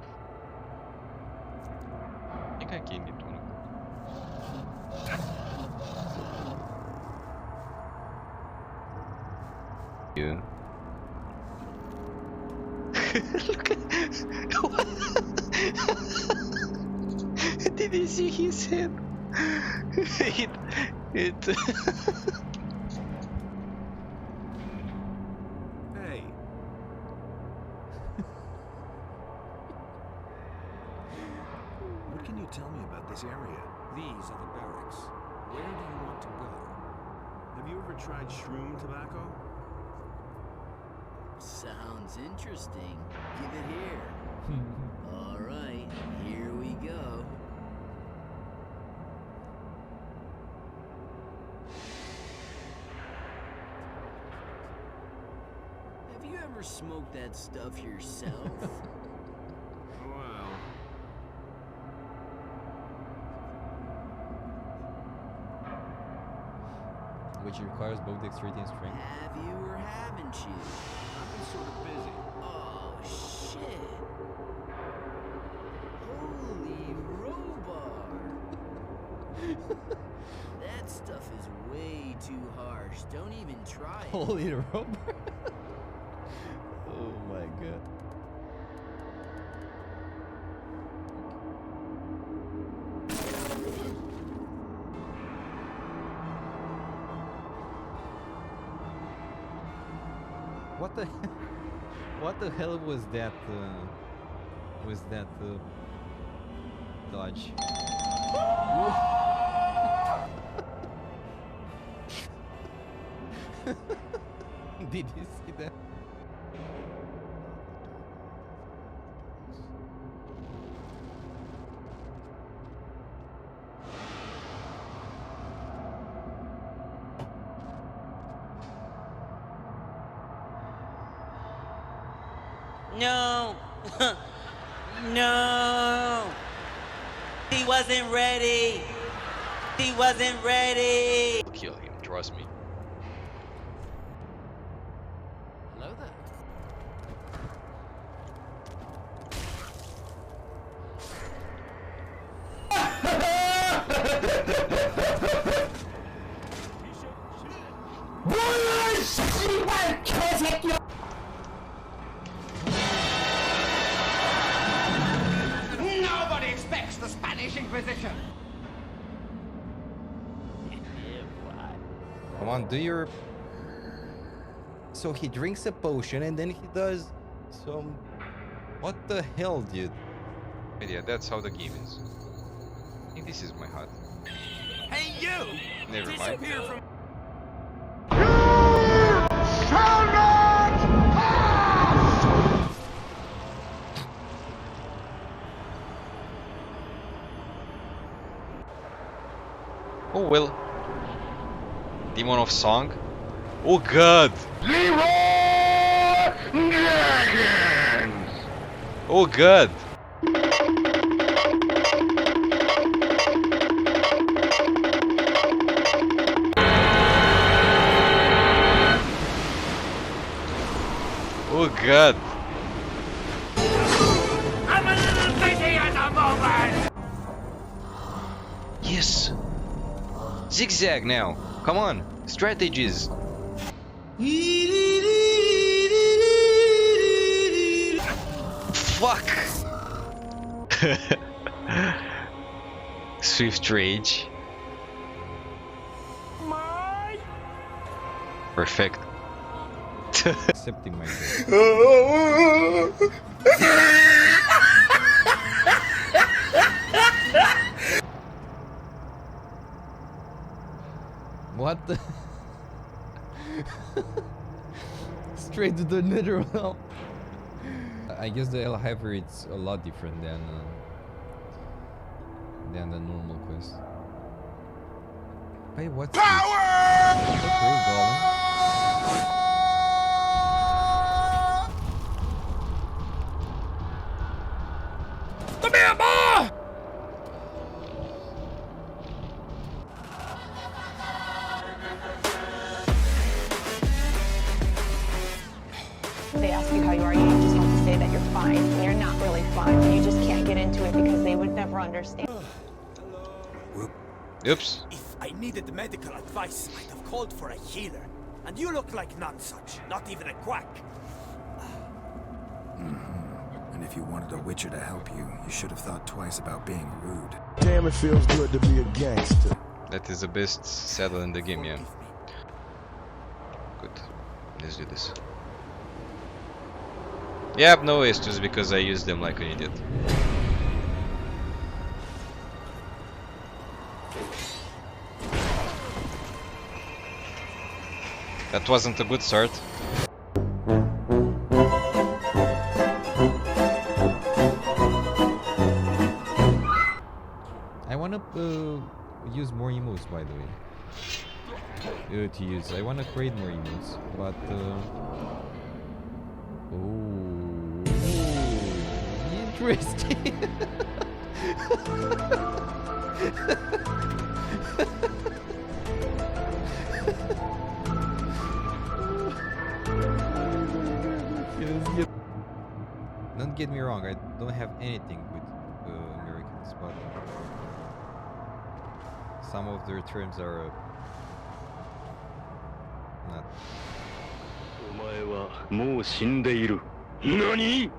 I think I can get one of them. Yeah. Look at... Did you see his head? it... Hey. What can you tell me about this area? These are the barracks. Where do you want to go? Have you ever tried shroom tobacco? Sounds interesting. Give it here. All right, here we go. Have you ever smoked that stuff yourself? Well... which requires both dexterity and strength. Have you or haven't you? I've been sort of busy. Oh, shit. Holy rhubarb. That stuff is way too harsh. Don't even try it. Holy rubber. Oh my god. What the hell was that dodge? Did you see that? No! No! He wasn't ready! He wasn't ready! I'll kill him, trust me. Hello there. Nobody expects the Spanish Inquisition. Come on, do your... So he drinks a potion and then he does some... What the hell, dude? Yeah, that's how the game is. I think this is my hut. Hey, you! Never mind. Disappear from... Oh well. Demon of Song. Oh god! Oh god! Oh god! I'm a little busy at the moment! Yes! Zigzag now! Come on! Strategies! Fuck! Swift Rage. Perfect. Accepting my fate. What the? Straight to the nether realm. I guess the El Hybrids a lot different than the normal quest. Hey, what's power? This? Okay, golem. Come here, boy! They ask you how you are, you just have to say that you're fine. And you're not really fine, but you just can't get into it because they would never understand. Oops. If I needed medical advice, I'd have called for a healer. And you look like none such, not even a quack. And if you wanted a witcher to help you, you should have thought twice about being rude. Damn, it feels good to be a gangster. That is the best saddle in the game, yeah. Good. Let's do this. Yep, no Estus because I used them like an idiot. That wasn't a good start. I wanna use more emotes, by the way. I wanna create more emotes, but interesting. don't get me wrong, I don't have anything with Americans, but some of their terms are not. お前はもう死んでいる。何?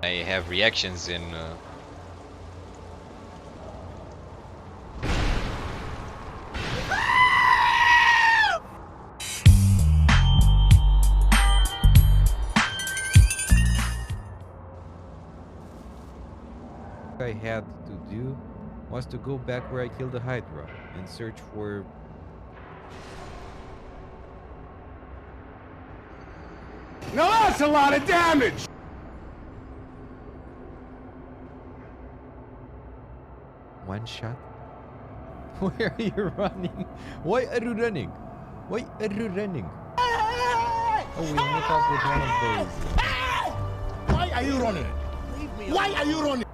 I have reactions in I had to do was to go back where I killed the Hydra and search for Now that's a lot of damage! one shot. Where are you running? Why are you running? Why are you running? Oh, we met up with one of those. Why are you running? Why are you running?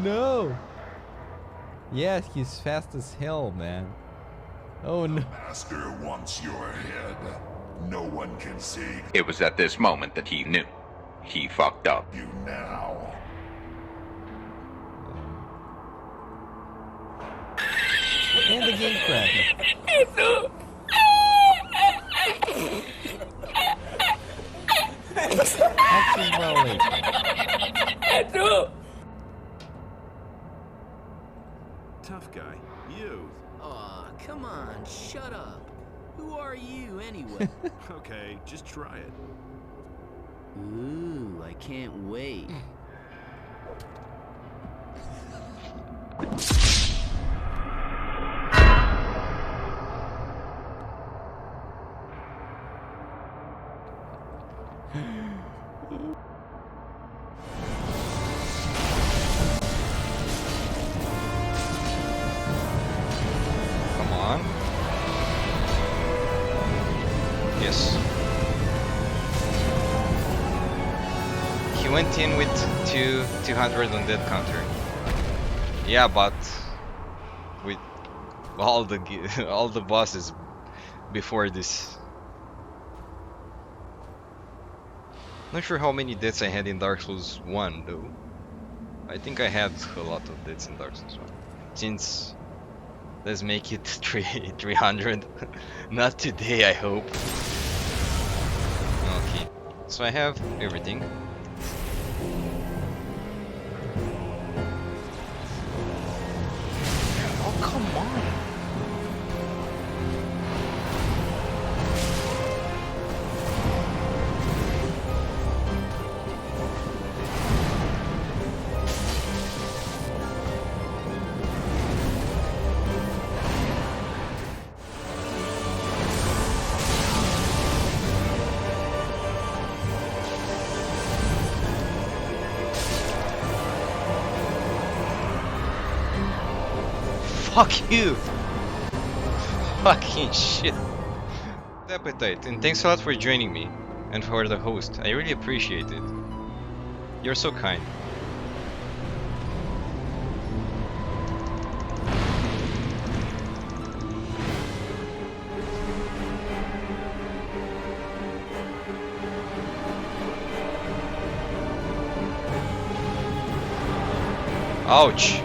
No. Yes, he's fast as hell, man. Oh no. Master wants your head. No one can save It was at this moment that he knew. He fucked up. you now. And the game crashed. Access violation. Tough guy. You. Aw, come on, shut up. Who are you, anyway? Okay, just try it. Ooh, I can't wait. come on. Yes. He went in with 200 on that counter. Yeah, but with all the all the bosses before this. Not sure how many deaths I had in Dark Souls 1 though. I think I had a lot of deaths in Dark Souls 1. Since let's make it 300. Not today, I hope. Okay. So I have everything. Oh, come on. Fuck you! Fucking shit. Appetite, and thanks a lot for joining me, and for the host. I really appreciate it. You're so kind. Ouch!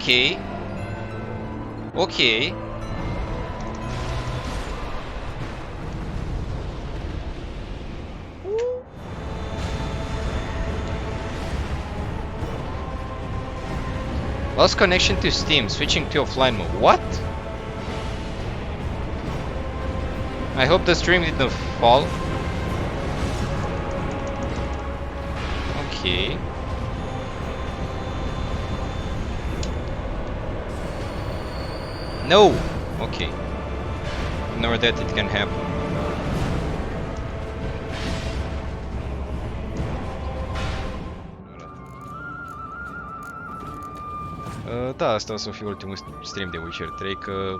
Okay. Okay. Lost connection to Steam, switching to offline mode. What? I hope the stream didn't fall. Okay. No! Okay. Ignore that, it can happen. Da, asta o să fie ultimul stream de Witcher 3, că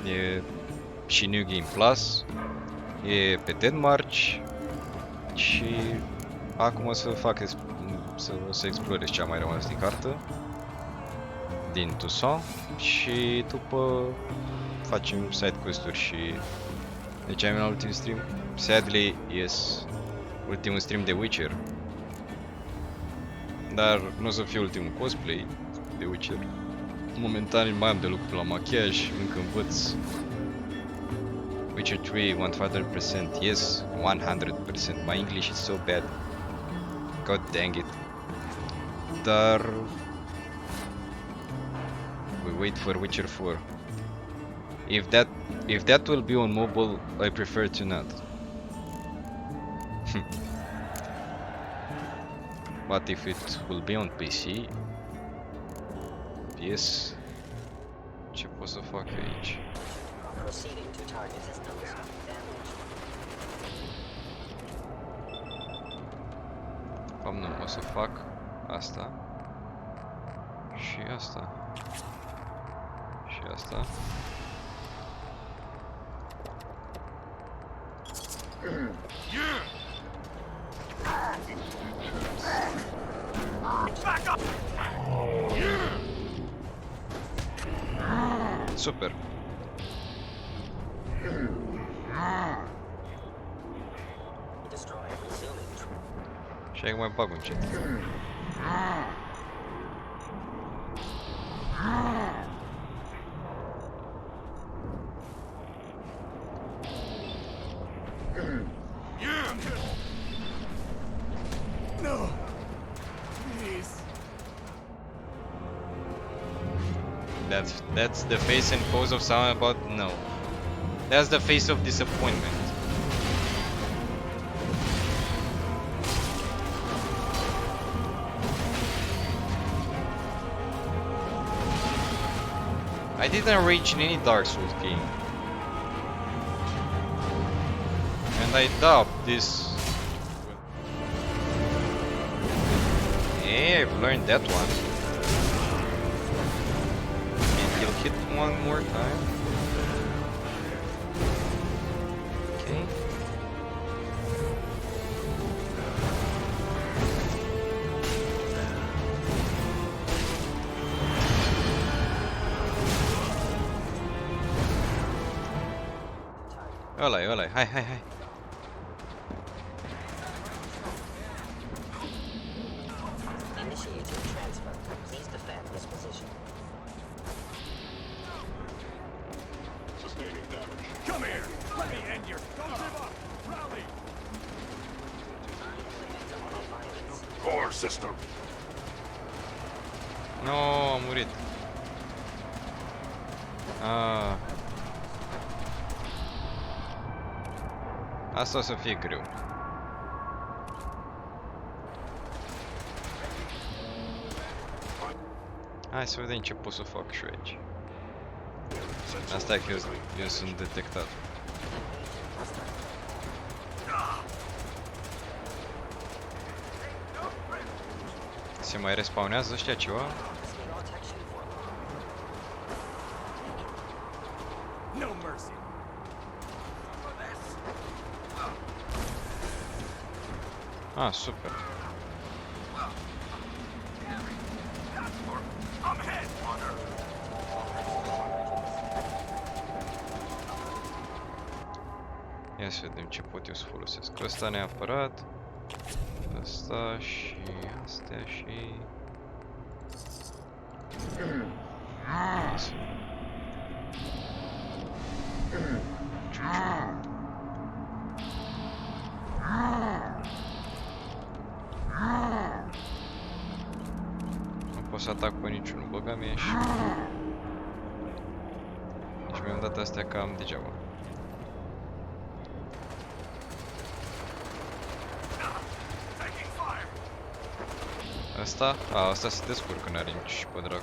e și New Game Plus, e pe Dead March și acum o să fac o să explorez ce a mai rămas din cartă, din Toussaint, și după facem side quest-uri și deci am la ultimul stream. Sadly, yes, ultimul stream de Witcher. Dar nu o să fie ultimul cosplay de Witcher. Momentan mai am de lucru la machiaj, încă învăț. Witcher 3, 100%, yes, 100%. My English is so bad. God dang it. Dar we wait for Witcher 4. If that will be on mobile, I prefer to not. But if it will be on PC, yes. Ce pot să fac aici? Nu, o să fac asta și asta și asta. Super. Și acum mai bag încet. No. Please. That's the face and pose of someone about no. That's the face of disappointment. I didn't reach in any Dark Souls game. And I doubt this. Hey, I've learned that one. And he'll hit one more time. Okay. Ăla-i, hai. Come here. Let me end your. Don't give up. Rally. Core system. No, a murit. Asta o să fie greu. Hai să vedem ce pot să fac și aici. Asta e că eu sunt detectat. Se mai respawnează ăștia ceva? No mercy. Ah, super. Ia să vedem ce pot eu să folosesc. Ăsta neapărat. Asta și astea și... Nu pot să atac pe niciunul, băga mie și... Deci mi-am dat astea cam degeaba. Asta? A, asta se descurcă, n-are nici pe dracu.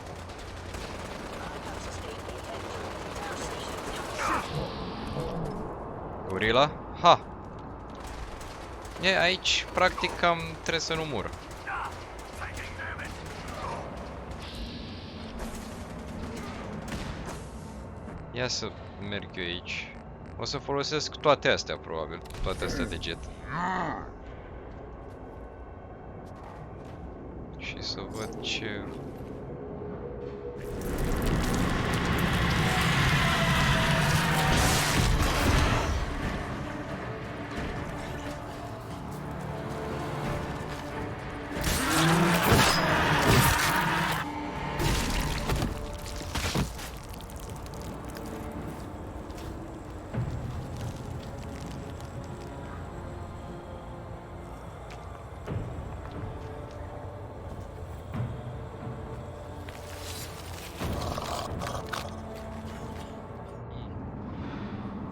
Gorila? Ha! E, aici, practic, cam trebuie să nu mură. Ia să merg eu aici. O să folosesc toate astea, probabil. Toate astea de jet. Și să văd ce...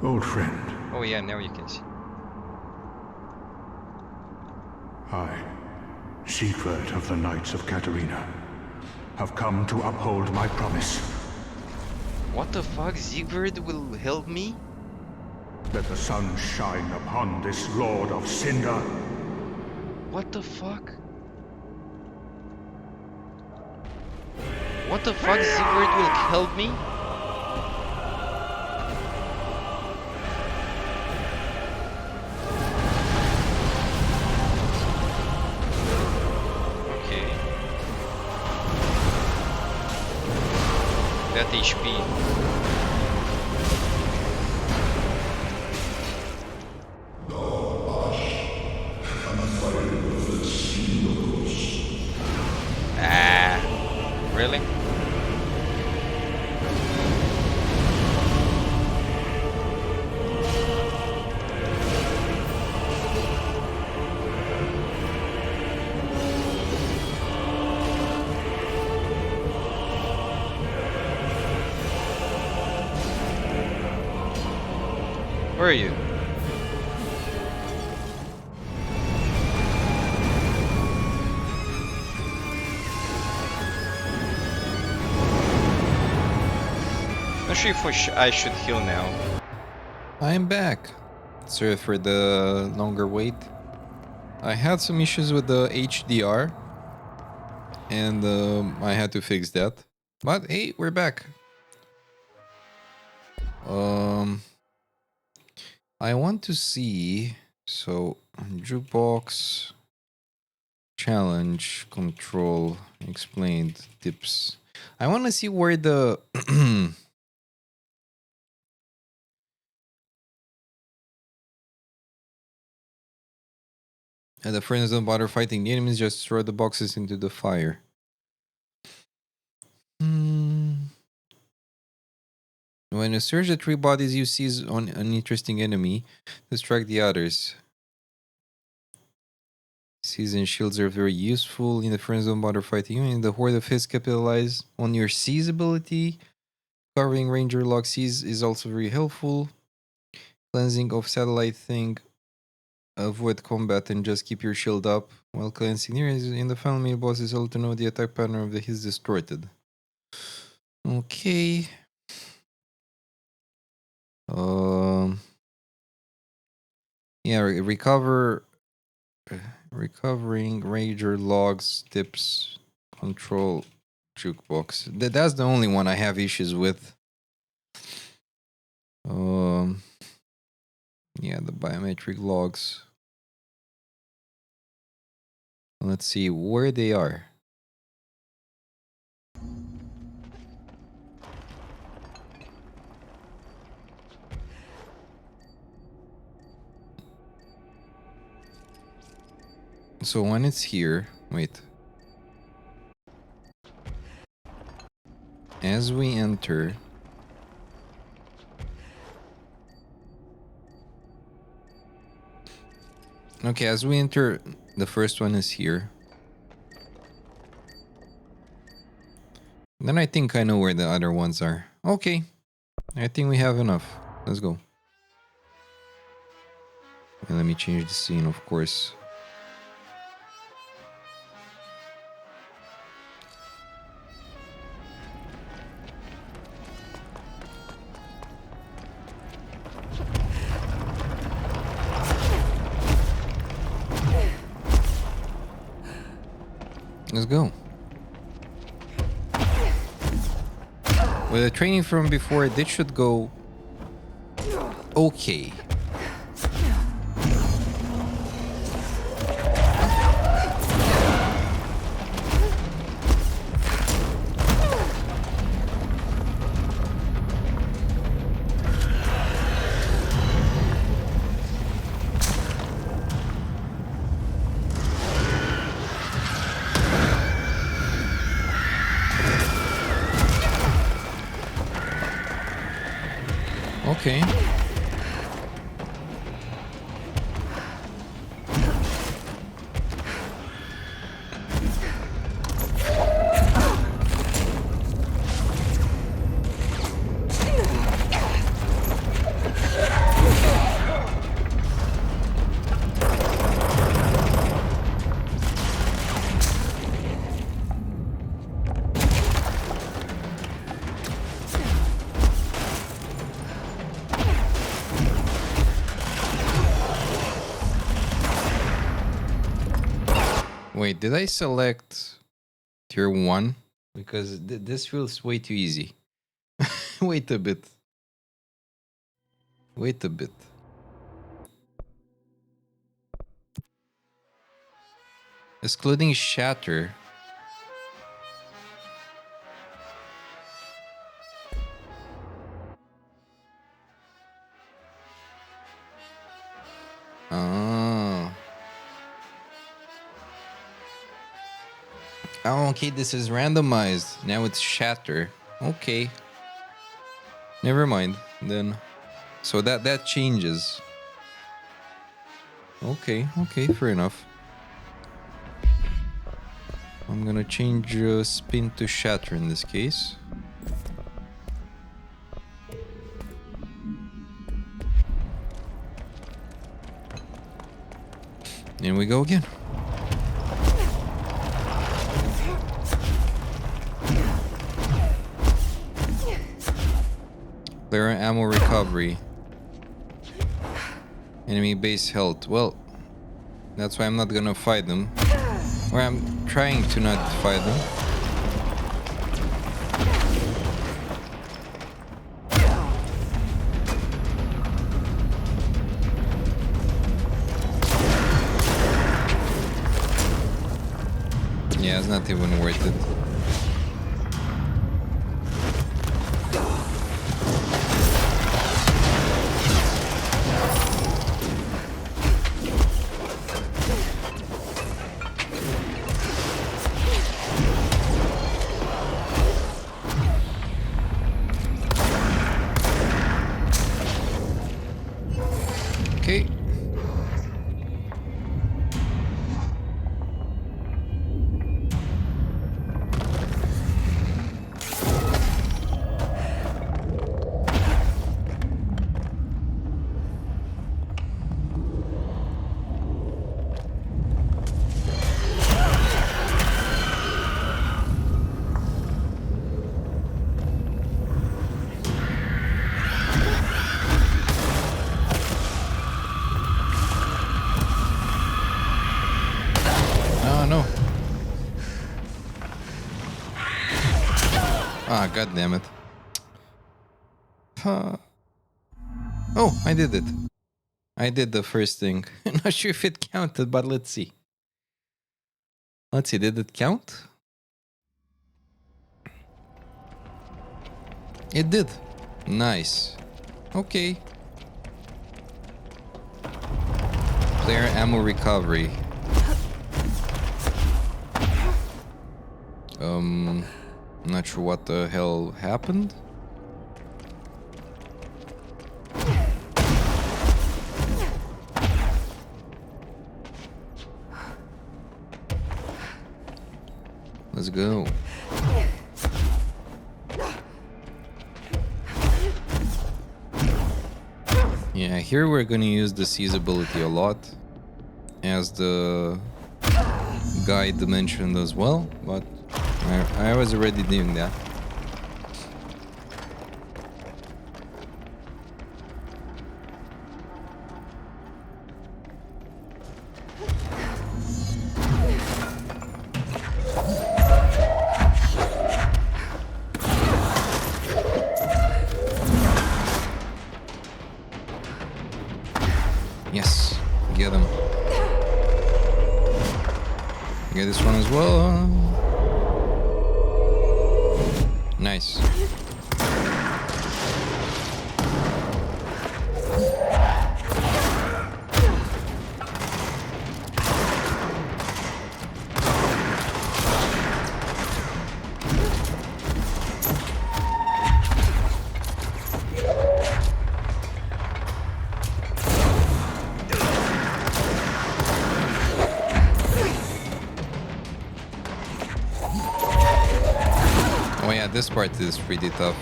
Old friend, Oh yeah, now you can see. I, Siegfried of the Knights of Katarina, have come to uphold my promise. What the fuck? Siegfried will help me? Let the sun shine upon this Lord of Cinder. What the fuck? What the fuck? Siegfried will help me? Okay. That HP. Ah, really? Where are you? Not sure if I should heal now. I'm back. Sorry for the longer wait. I had some issues with the HDR, and I had to fix that. But hey, we're back. I want to see. So jukebox challenge control explained tips. I want to see where the and the friends don't bother fighting the enemies, just throw the boxes into the fire. When you search the 3 bodies you seize on an interesting enemy, distract the others. Seize and shields are very useful in the friends don't bother fighting you. In the Horde of His capitalize on your seize ability. Covering ranger lock seize is also very helpful. Cleansing of satellite thing. Avoid combat and just keep your shield up while cleansing areas. In the final meal boss is able to know the attack pattern of the his distorted. Okay. Yeah, recovering ranger logs tips control jukebox. That's the only one I have issues with. Yeah, the biometric logs. Let's see where they are. So when it's here, wait. As we enter, okay, as we enter, the first one is here. Then I think I know where the other ones are. Okay, I think we have enough. Let's go. And let me change the scene, of course. Let's go. With the training from before, this should go okay. Okay. Wait, did I select tier 1? Because this feels way too easy. Wait a bit. Wait a bit. Excluding shatter. Oh. Oh, okay, this is randomized. Now it's shatter. Okay. Never mind, then. So that changes. Okay, fair enough. I'm gonna change spin to shatter in this case. And we go again. Clear ammo recovery. Enemy base health. Well, that's why I'm not gonna fight them. Or I'm trying to not fight them. Yeah, it's not even worth it. Okay. Ah, god damn it. Oh, I did it. I did the first thing. Not sure if it counted, but let's see. Let's see, did it count? It did. Nice. Okay. Player ammo recovery. Not sure what the hell happened. Let's go. Yeah, here we're gonna use the seize ability a lot, as the guide mentioned as well, but I was already doing that. Get this one as well. Nice. Oh yeah, this part is pretty tough.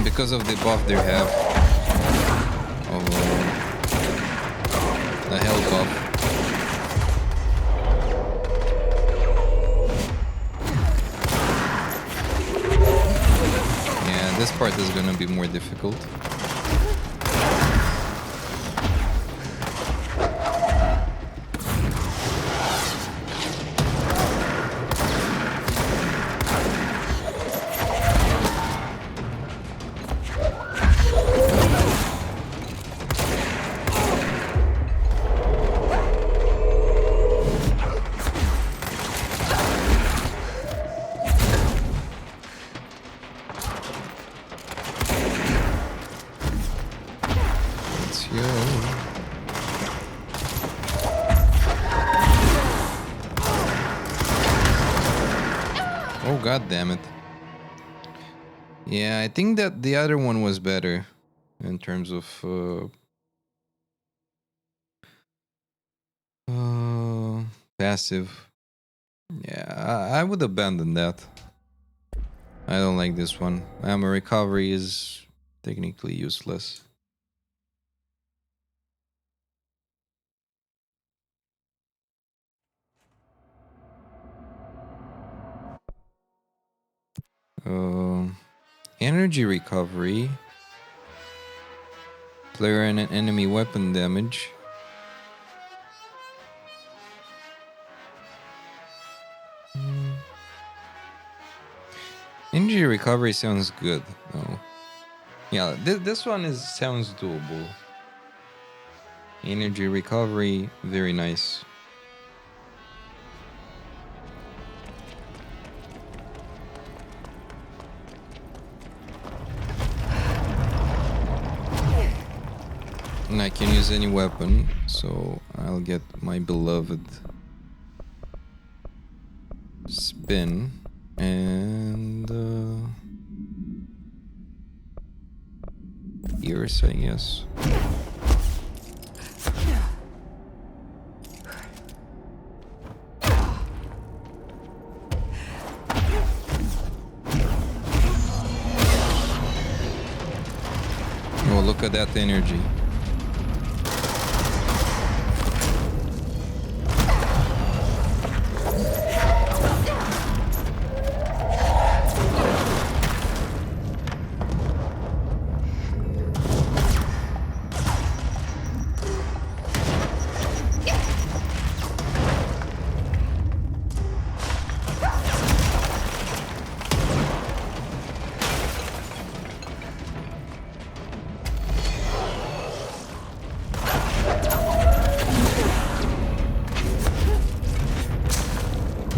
Because of the buff they have. Of the health buff. This part is gonna be more difficult. Oh god damn it. Yeah, I think that the other one was better in terms of passive. Yeah, I would abandon that. I don't like this one. Ammo recovery is technically useless. Energy recovery. Player and an enemy weapon damage. Energy recovery sounds good. Oh. Yeah, this one sounds doable. Energy recovery, very nice. And I can use any weapon, so I'll get my beloved spin and ears, I guess. Oh, look at that energy.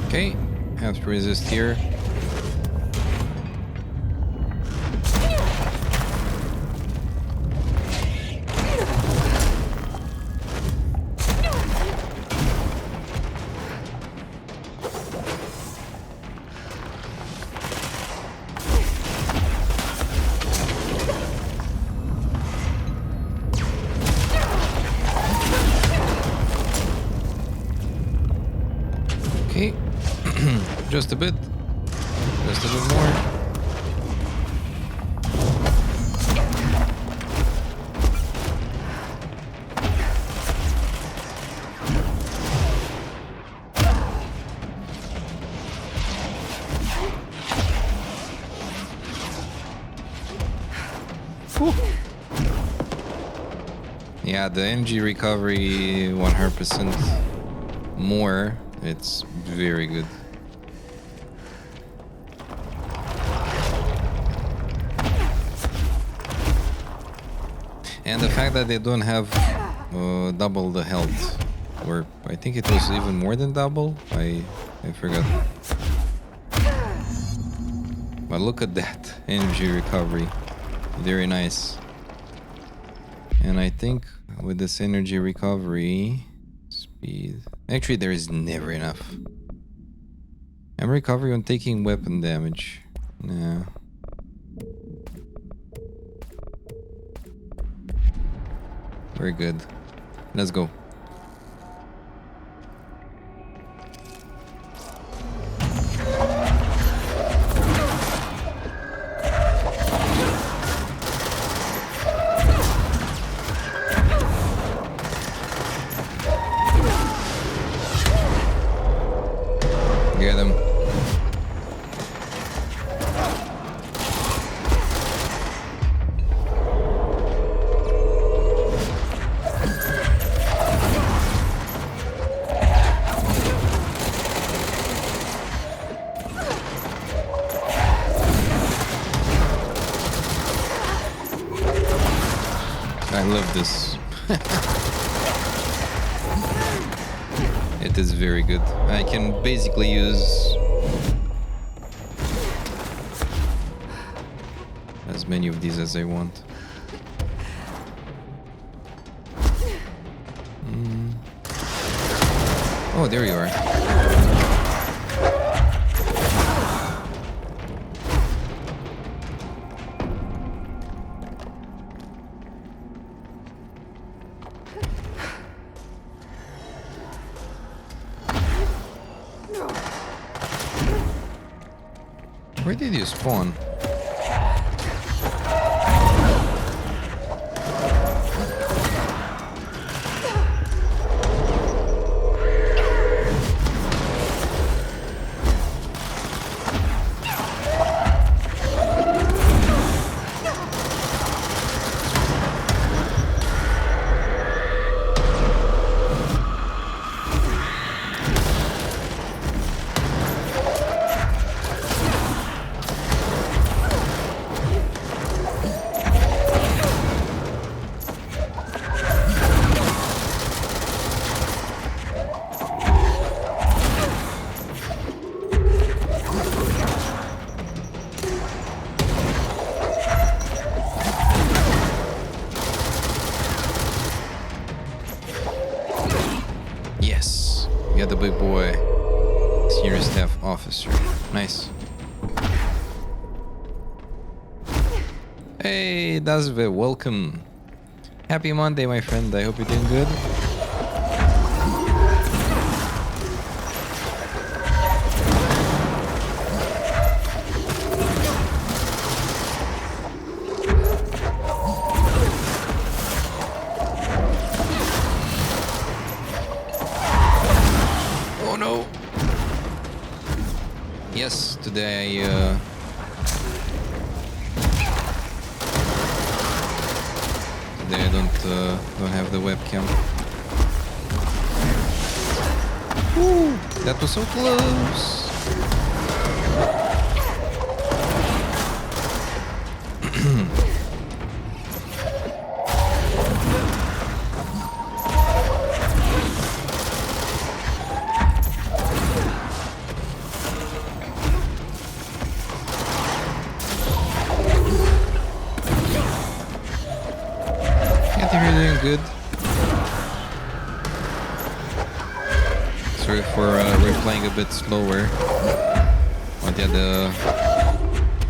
Okay, have to resist here. Okay. Just a bit more. Yeah, the energy recovery 100% more. It's very good. And the fact that they don't have double the health, or I think it was even more than double. I forgot. But look at that energy recovery, very nice. And I think with this energy recovery speed, actually there is never enough. I'm recovery on taking weapon damage. Nah. Very good. Let's go. Get him. I love this. It is very good. I can basically use as many of these as I want. Oh, there you are. Where did you spawn? Yes, you got the big boy. Senior staff officer. Nice. Hey, Dazve, welcome. Happy Monday, my friend. I hope you're doing good. Oh no. Yes, today I don't have the webcam. Woo, that was so close. I think you're doing good. Sorry for replaying a bit slower. But yeah,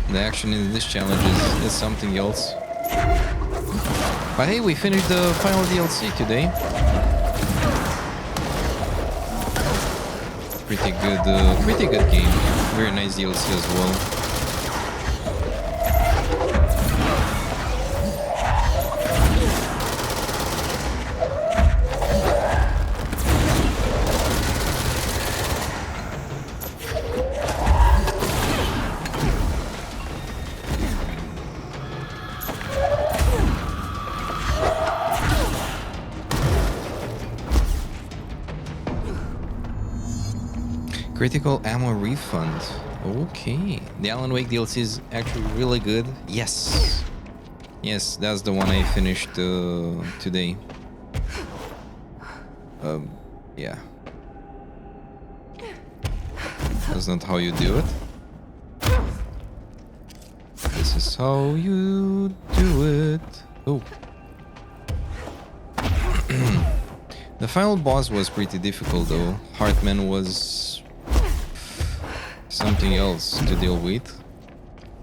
the action in this challenge is something else. But hey, we finished the final DLC today. Pretty good game. Very nice DLC as well. Critical ammo refund. Okay. The Alan Wake DLC is actually really good. Yes. Yes, that's the one I finished today. Yeah. That's not how you do it. This is how you do it. Oh. The final boss was pretty difficult though. Hartman was something else to deal with.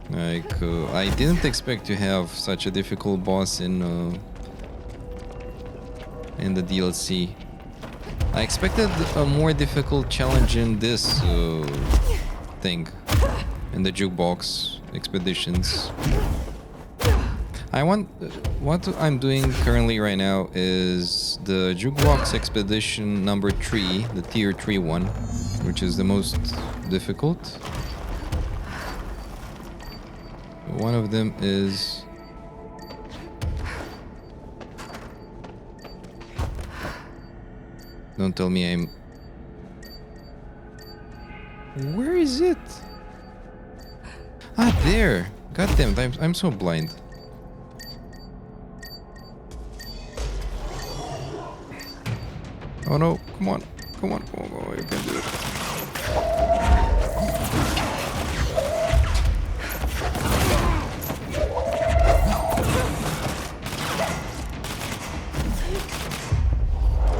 Like, I didn't expect to have such a difficult boss in the DLC. I expected a more difficult challenge in this thing, in the jukebox expeditions. What I'm doing currently right now is the jukebox expedition number 3, the tier 3 one, which is the most difficult. One of them is don't tell me I'm... Where is it? Ah, there! God damn it, I'm so blind. Oh no, come on, come on, come on, you can do it.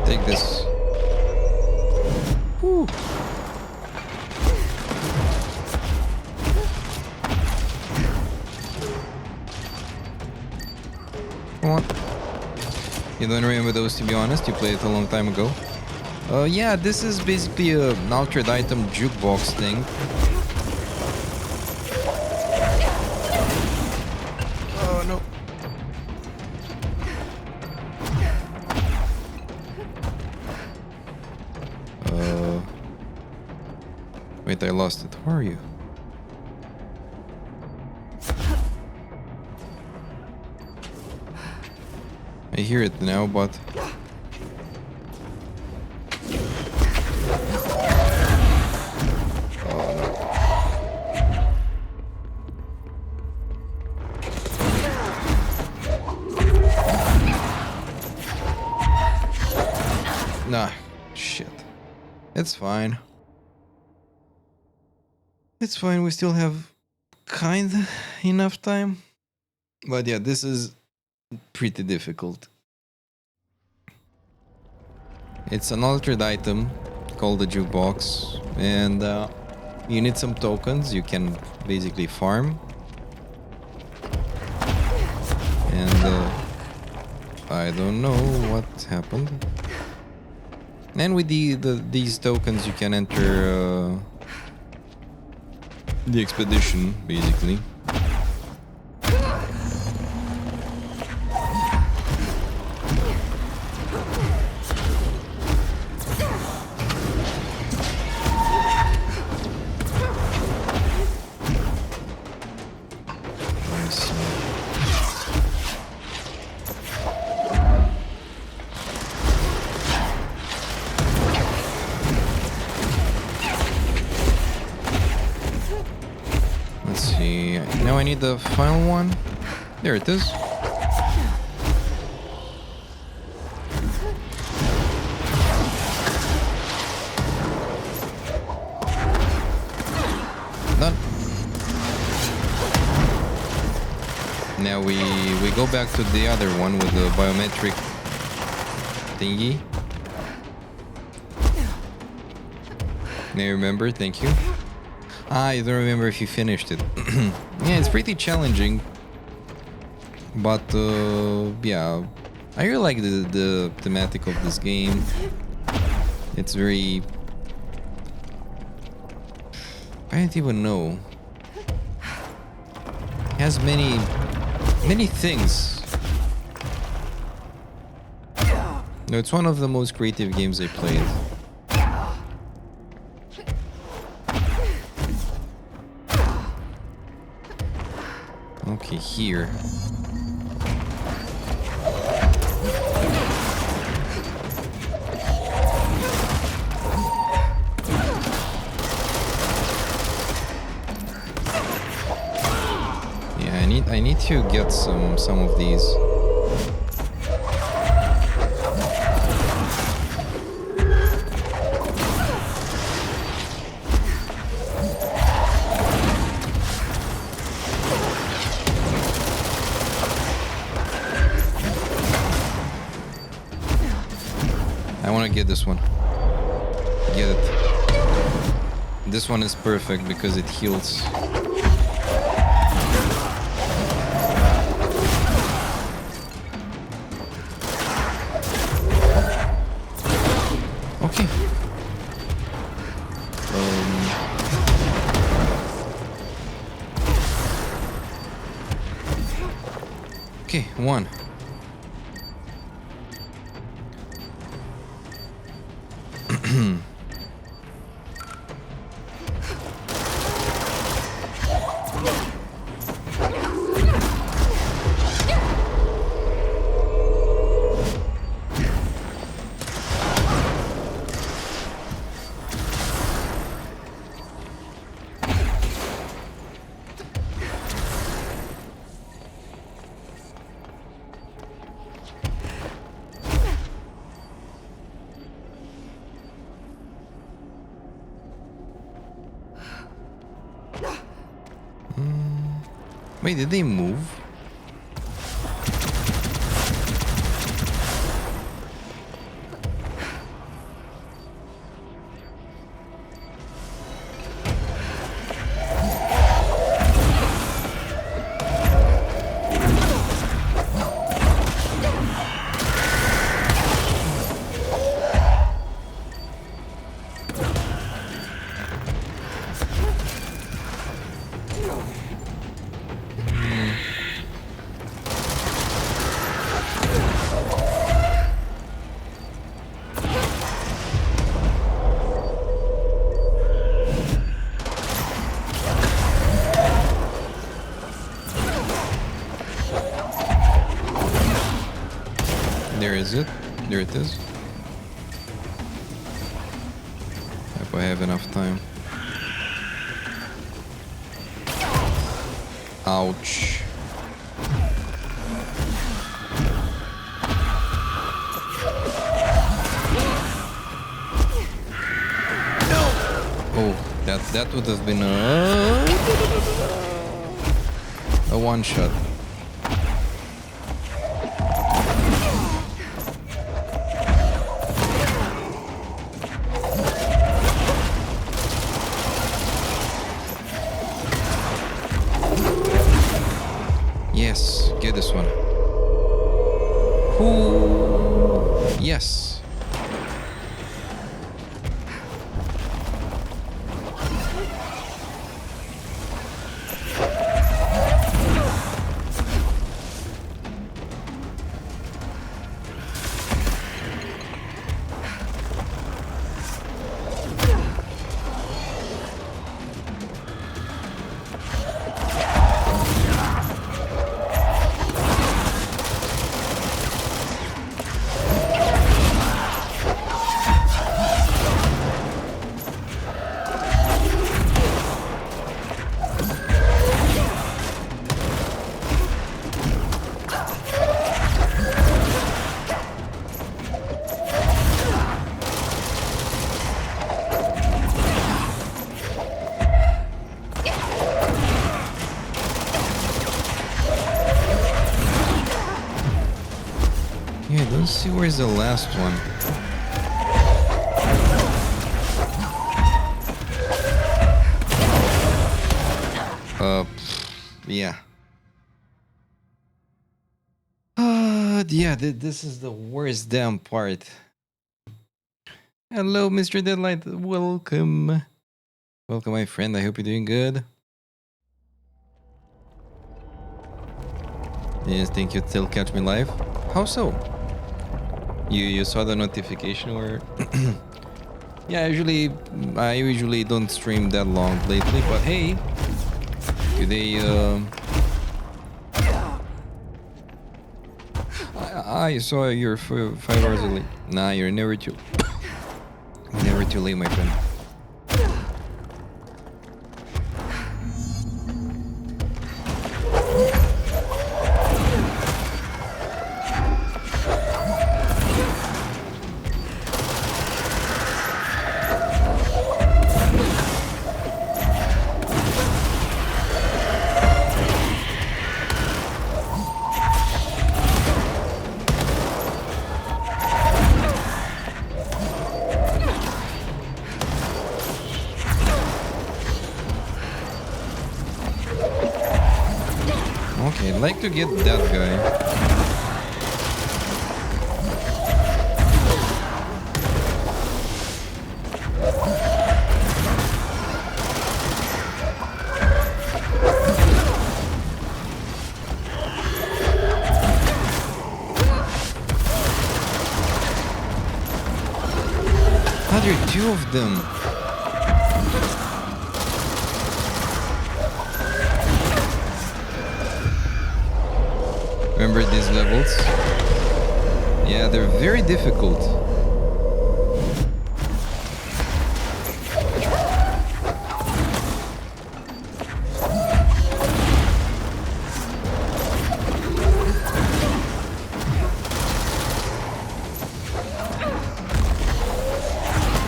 Take this. Whew. Come on. You don't remember those, to be honest? You played it a long time ago. Yeah, this is basically an altered item jukebox thing. Oh no. Wait, I lost it. Where are you? I hear it now, but... Nah, shit. It's fine. It's fine, we still have kinda enough time. But yeah, this is pretty difficult. It's an altered item called the jukebox, and you need some tokens you can basically farm. And I don't know what happened. And with these tokens you can enter the expedition, basically. Now I need the final one. There it is. Done. Now we go back to the other one with the biometric thingy. Now remember, thank you. I don't remember if you finished it. Yeah, it's pretty challenging. But, yeah. I really like the thematic of this game. It's very... I don't even know. It has many things. No, it's one of the most creative games I played. Okay, here. I need to get some of these. I want to get this one. Get it. This one is perfect because it heals. Okay. Okay, one. Wait, did they move? There is it. There it is. Hope I have enough time. Ouch. Oh, that would have been a one shot. Yes, get this one. Ooh, yes. Yeah, let's see where's the last one. Yeah. Yeah, this is the worst damn part. Hello, Mr. Deadlight. Welcome. Welcome, my friend. I hope you're doing good. Yes, think you'd still catch me live? How so? You saw the notification or? Yeah, I usually don't stream that long lately, but hey, today I saw you're 5 hours late. Nah, you're never too late, my friend. Okay, I'd like to get that guy. Ah, there are two of them. Remember these levels? Yeah, they're very difficult.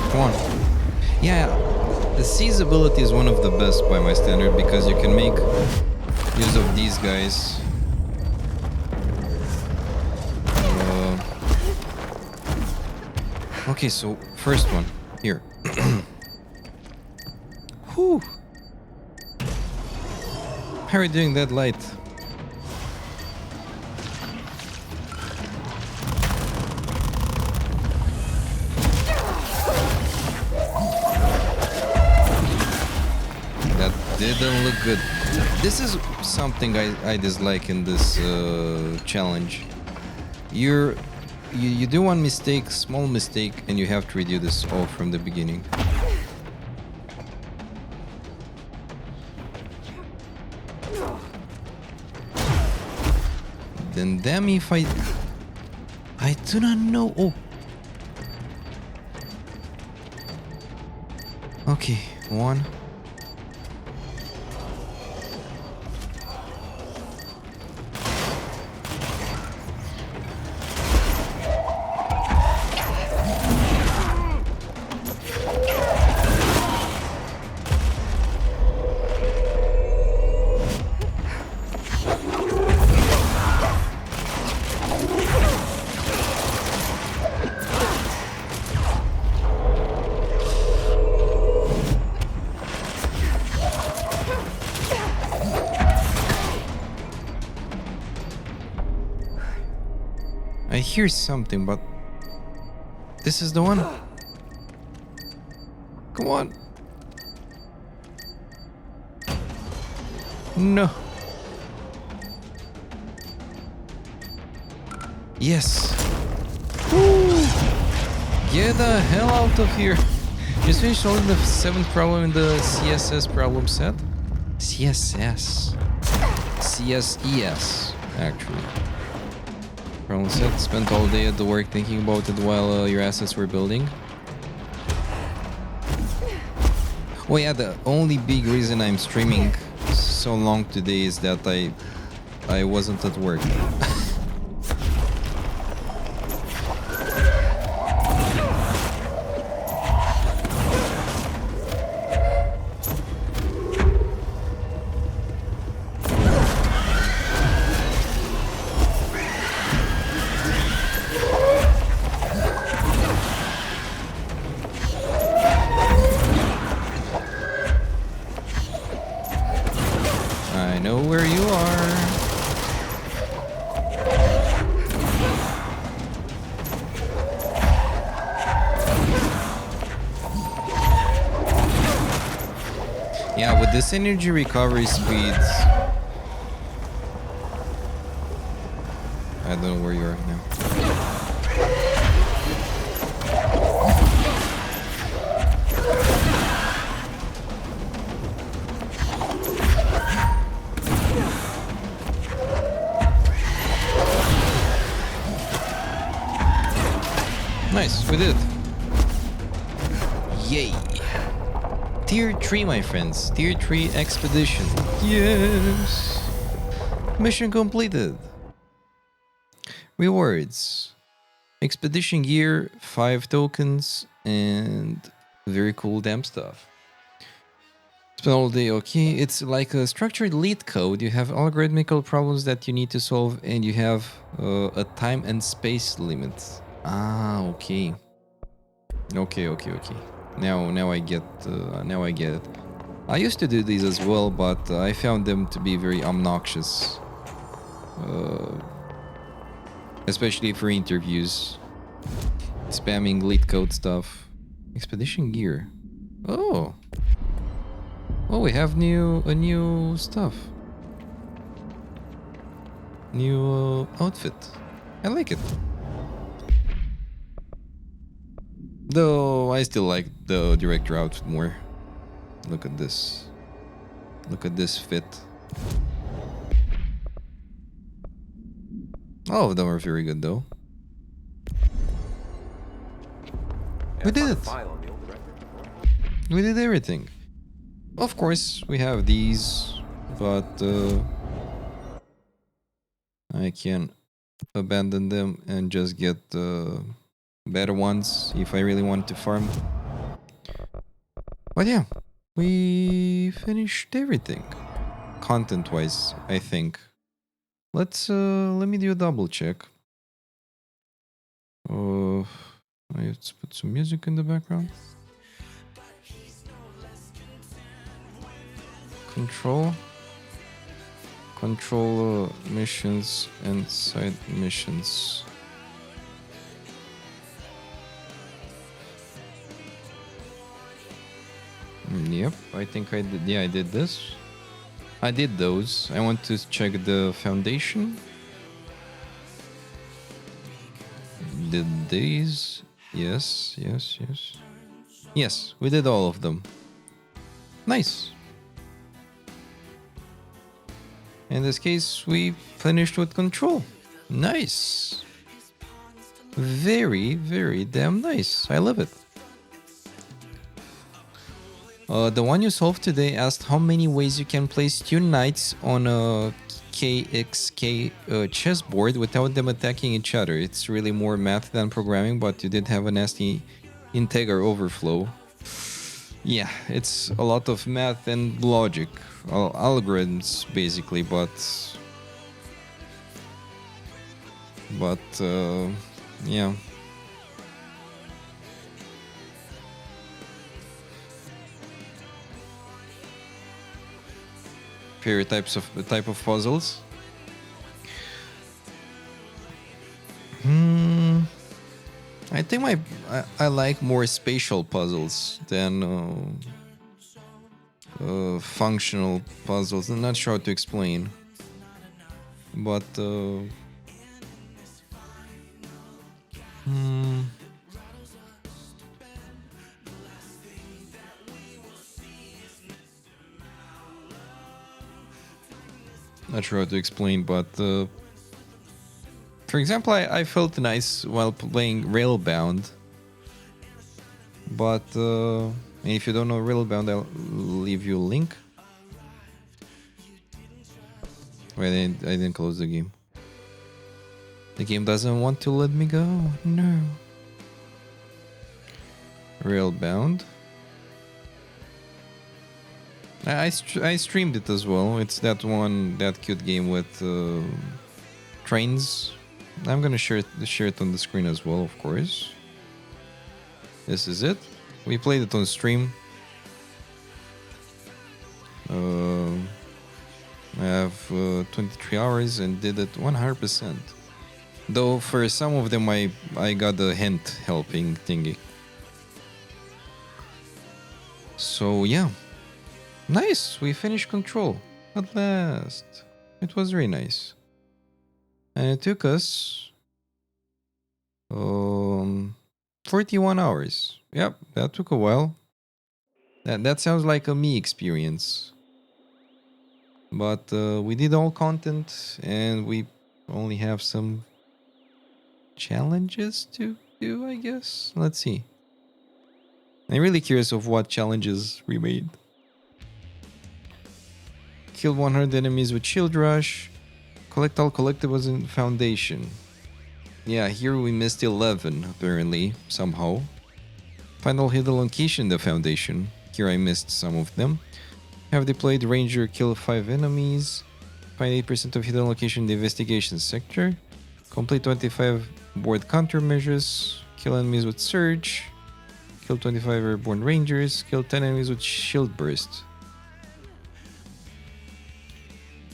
Come on. Yeah, the seize ability is one of the best by my standard because you can make use of these guys. Okay, so first one here. Whew. How are you doing that light? That didn't look good. This is something I dislike in this challenge. You do one mistake, small mistake, and you have to redo this all from the beginning. Then damn if I do not know. Oh. Okay, one. I hear something, but this is the one. Come on. No. Yes. Woo. Get the hell out of here. Just finished solving the 7th problem in the CSS problem set. CSS. CSES, actually. Problem set. Spent all day at the work thinking about it while your assets were building. Oh yeah, the only big reason I'm streaming so long today is that I wasn't at work. I know where you are. Yeah, with this energy recovery speeds, I don't know where you are now. Nice, we did. Yay. Tier 3, my friends. Tier 3 expedition. Yes. Mission completed. Rewards. Expedition gear, 5 tokens, and very cool damn stuff. Spend all day, okay. It's like a structured lead code. You have algorithmical problems that you need to solve, and you have a time and space limit. Ah, okay. Okay. Now I get it. I used to do these as well, but I found them to be very obnoxious. Especially for interviews. Spamming lead code stuff. Expedition gear. Oh. Oh, we have new stuff. New outfit. I like it. Though I still like the director outfit more. Look at this. Look at this fit. All of them are very good though. We did it. We did everything. Of course, we have these, but I can abandon them and just get better ones if I really want to farm. But yeah, we finished everything content-wise, I think. Let me do a double check. Let's put some music in the background. Control missions and side missions. Yep, I think I did. Yeah, I did this. I did those. I want to check the foundation. Did these? Yes. Yes, we did all of them. Nice. In this case, we finished with control. Nice. Very, very damn nice. I love it. The one you solved today asked how many ways you can place two knights on a KXK chessboard without them attacking each other. It's really more math than programming, but you did have a nasty integer overflow. Yeah, it's a lot of math and logic, algorithms basically, but yeah. Favorite type of puzzles. I think I like more spatial puzzles than functional puzzles. I'm not sure how to explain, but not sure how to explain, but for example, I felt nice while playing Railbound, but if you don't know Railbound, I'll leave you a link. Wait, I didn't close the game. The game doesn't want to let me go. No. Railbound. I streamed it as well. It's that cute game with trains. I'm gonna share it on the screen as well, of course. This is it. We played it on stream. I have 23 hours and did it 100%. Though for some of them I got a hint helping thingy. So yeah. Nice, we finished Control at last. It was very nice. And it took us 41 hours. Yep, that took a while. That sounds like a me experience. But we did all content and we only have some challenges to do, I guess. Let's see. I'm really curious of what challenges we made. Kill 100 enemies with Shield Rush. Collect all collectibles in Foundation. Yeah, here we missed 11, apparently, somehow. Find all hidden location in the Foundation. Here I missed some of them. Have deployed Ranger, kill 5 enemies. Find 8% of hidden location in the Investigation sector. Complete 25 board countermeasures. Kill enemies with Surge. Kill 25 airborne Rangers. Kill 10 enemies with Shield Burst.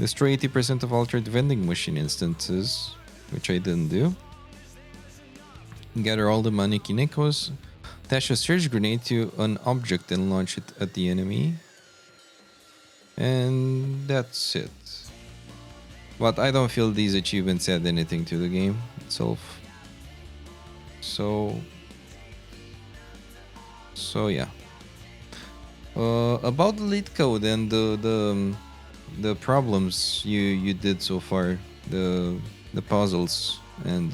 Destroy 80% of altered vending machine instances, which I didn't do. Gather all the Manikinekos. Attach a surge grenade to an object and launch it at the enemy. And that's it. But I don't feel these achievements add anything to the game itself. So yeah. About the lead code and the problems you did so far, the puzzles and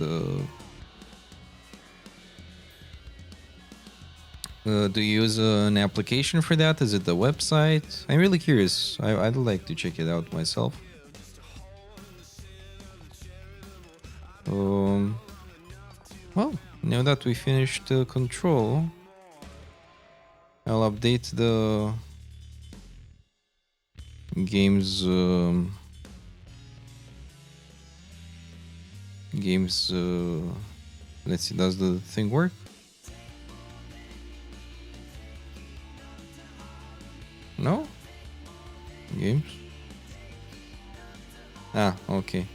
do you use an application for that? Is it the website? I'm really curious. I'd like to check it out myself. Well, now that we finished control, I'll update the game's let's see, does the thing work? No? Games? Ah, okay.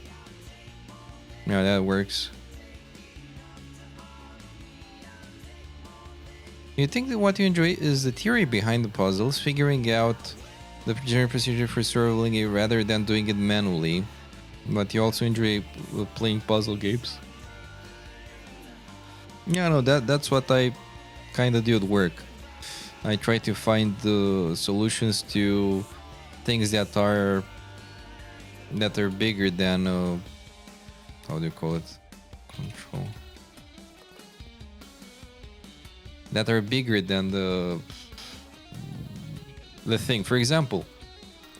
Yeah, that works. You think that what you enjoy is the theory behind the puzzles, figuring out the general procedure for solving it rather than doing it manually, but you also enjoy playing puzzle games. Yeah, no, that's what I kind of do at work. I try to find the solutions to things that are bigger than how do you call it? Control. That are bigger than the thing. For example,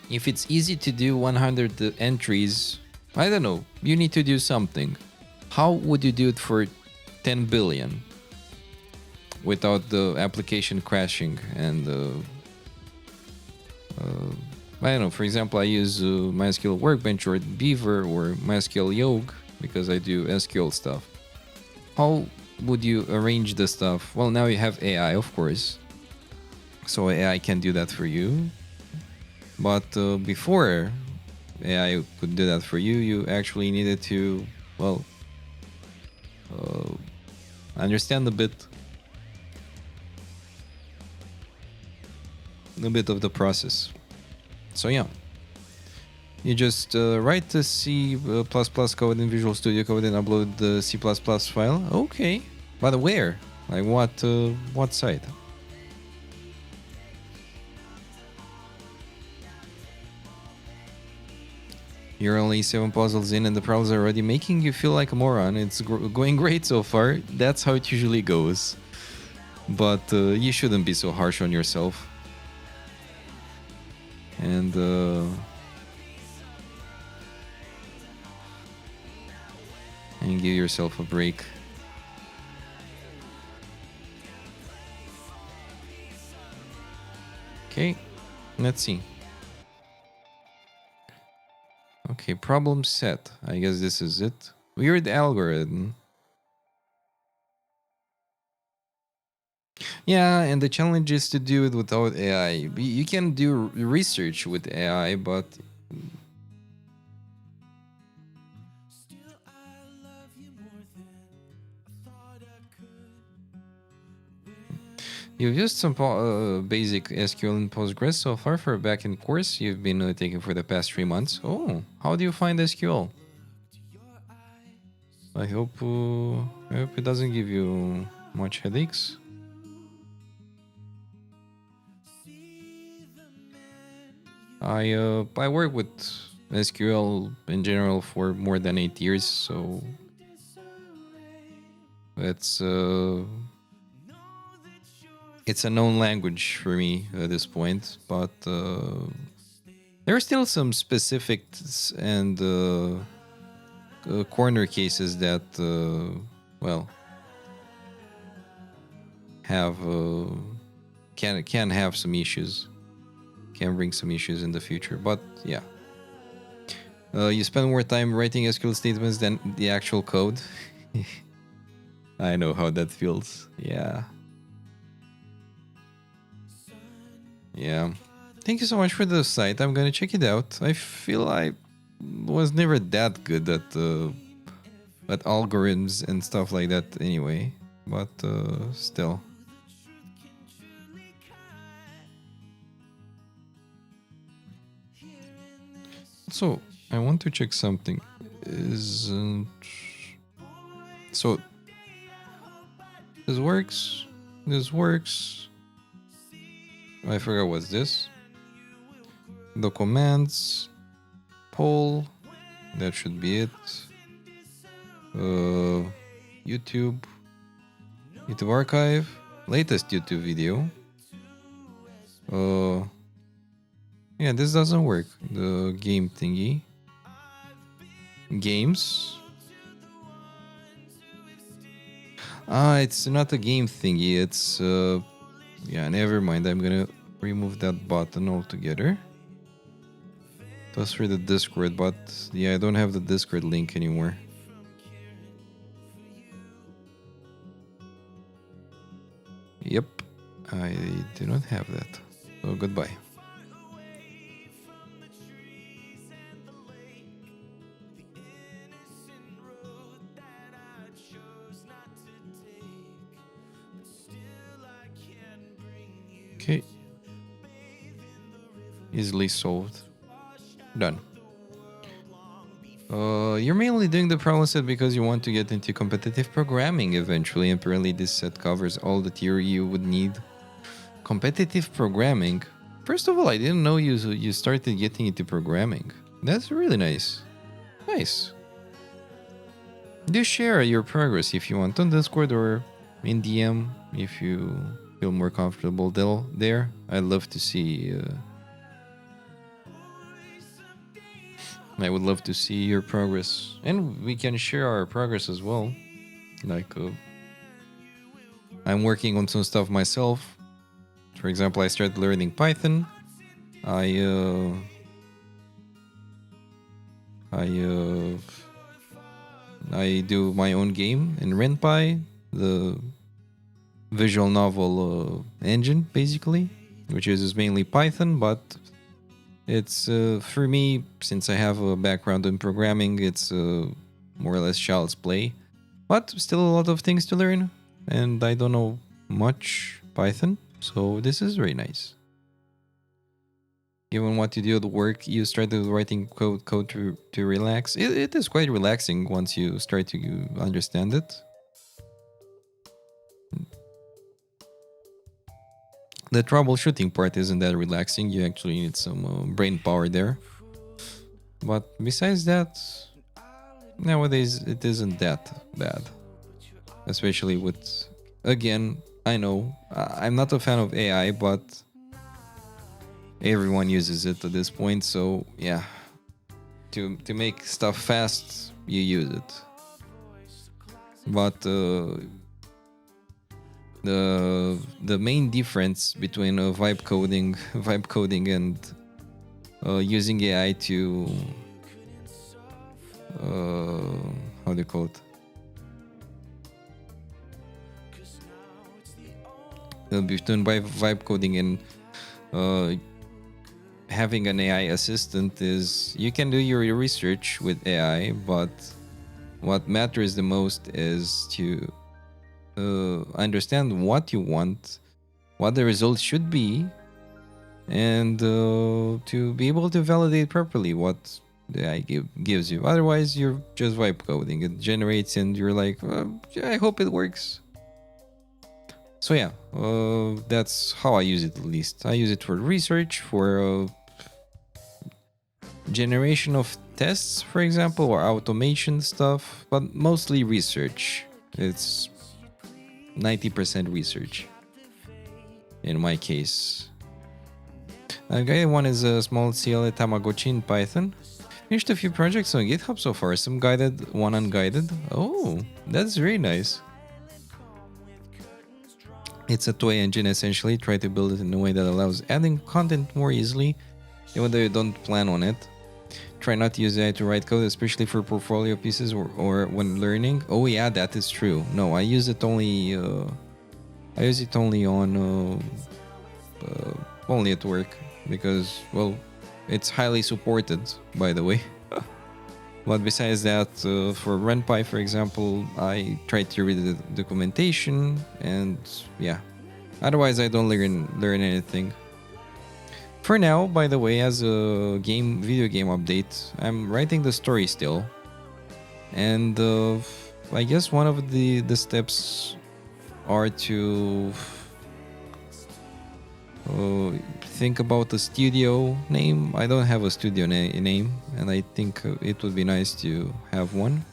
if it's easy to do 100 entries, I don't know, you need to do something. How would you do it for 10 billion without the application crashing? And I don't know, for example, I use MySQL Workbench or Beaver or MySQL Yog because I do SQL stuff. How would you arrange the stuff? Well, now you have AI, of course, so AI can do that for you. But before AI could do that for you, you actually needed to, well, understand a bit of the process. So yeah, you just write the C++ code in Visual Studio Code and upload the C++ file. Okay, but where? Like what site? You're only 7 puzzles in and the puzzles are already making you feel like a moron. It's going great so far. That's how it usually goes. But you shouldn't be so harsh on yourself. And give yourself a break. Okay, let's see. Okay, problem set. I guess this is it. Weird algorithm. Yeah, and the challenge is to do it without AI. You can do research with AI, but you've used some basic SQL and Postgres so far for a backend course you've been taking for the past 3 months. Oh, how do you find SQL? I hope it doesn't give you much headaches. I work with SQL in general for more than 8 years, so it's a known language for me at this point. But there are still some specifics and corner cases that well have can have some issues. Can bring some issues in the future, but yeah. You spend more time writing SQL statements than the actual code. I know how that feels. Yeah. Thank you so much for the site. I'm gonna check it out. I feel was never that good at algorithms and stuff like that anyway. But still. So I want to check something. Isn't so this works. This works. I forgot what's this. The commands, poll, that should be it. YouTube archive, latest YouTube video. Yeah, this doesn't work. The game thingy. Games. It's not a game thingy. It's yeah, never mind. I'm gonna remove that button altogether. That's for the Discord, but yeah, I don't have the Discord link anymore. Yep, I do not have that. So goodbye. Okay. Easily solved. Done. You're mainly doing the problem set because you want to get into competitive programming eventually. Apparently this set covers all the theory you would need. Competitive programming? First of all, I didn't know you started getting into programming. That's really nice. Nice. Do share your progress if you want on Discord or in DM if you feel more comfortable there. I'd love to see... I would love to see your progress. And we can share our progress as well. Like, I'm working on some stuff myself. For example, I started learning Python. I do my own game in RenPy, the visual novel engine, basically, which uses mainly Python, but it's, for me, since I have a background in programming, it's more or less child's play. But still a lot of things to learn, and I don't know much Python, so this is very nice. Given what you do at work, you started writing code to relax. It is quite relaxing once you start to understand it. The troubleshooting part isn't that relaxing. You actually need some brain power there. But besides that, nowadays it isn't that bad. Especially with, again, I know, I'm not a fan of AI, but everyone uses it at this point, so yeah. To make stuff fast, you use it. But the main difference between vibe coding and using AI to how do you call it? Between vibe coding and having an AI assistant is you can do your research with AI, but what matters the most is to understand what you want, what the results should be, and to be able to validate properly what the AI gives you. Otherwise, you're just vibe coding. It generates and you're like, I hope it works. So yeah, that's how I use it at least. I use it for research, for generation of tests, for example, or automation stuff, but mostly research. It's 90% research in my case. Okay, one is a small CLA Tamagotchi in Python. Finished a few projects on GitHub so far, some guided, one unguided. Oh, that's very nice. It's a toy engine essentially. Try to build it in a way that allows adding content more easily, even though you don't plan on it. Try not to use AI to write code, especially for portfolio pieces or when learning. Oh yeah, that is true. No, I use it only on only at work because, well, it's highly supported, by the way. But besides that, for RunPy, for example, I try to read the documentation, and yeah. Otherwise, I don't learn anything. For now, by the way, as a video game update, I'm writing the story still, and I guess one of the steps are to think about the studio name. I don't have a studio name, and I think it would be nice to have one.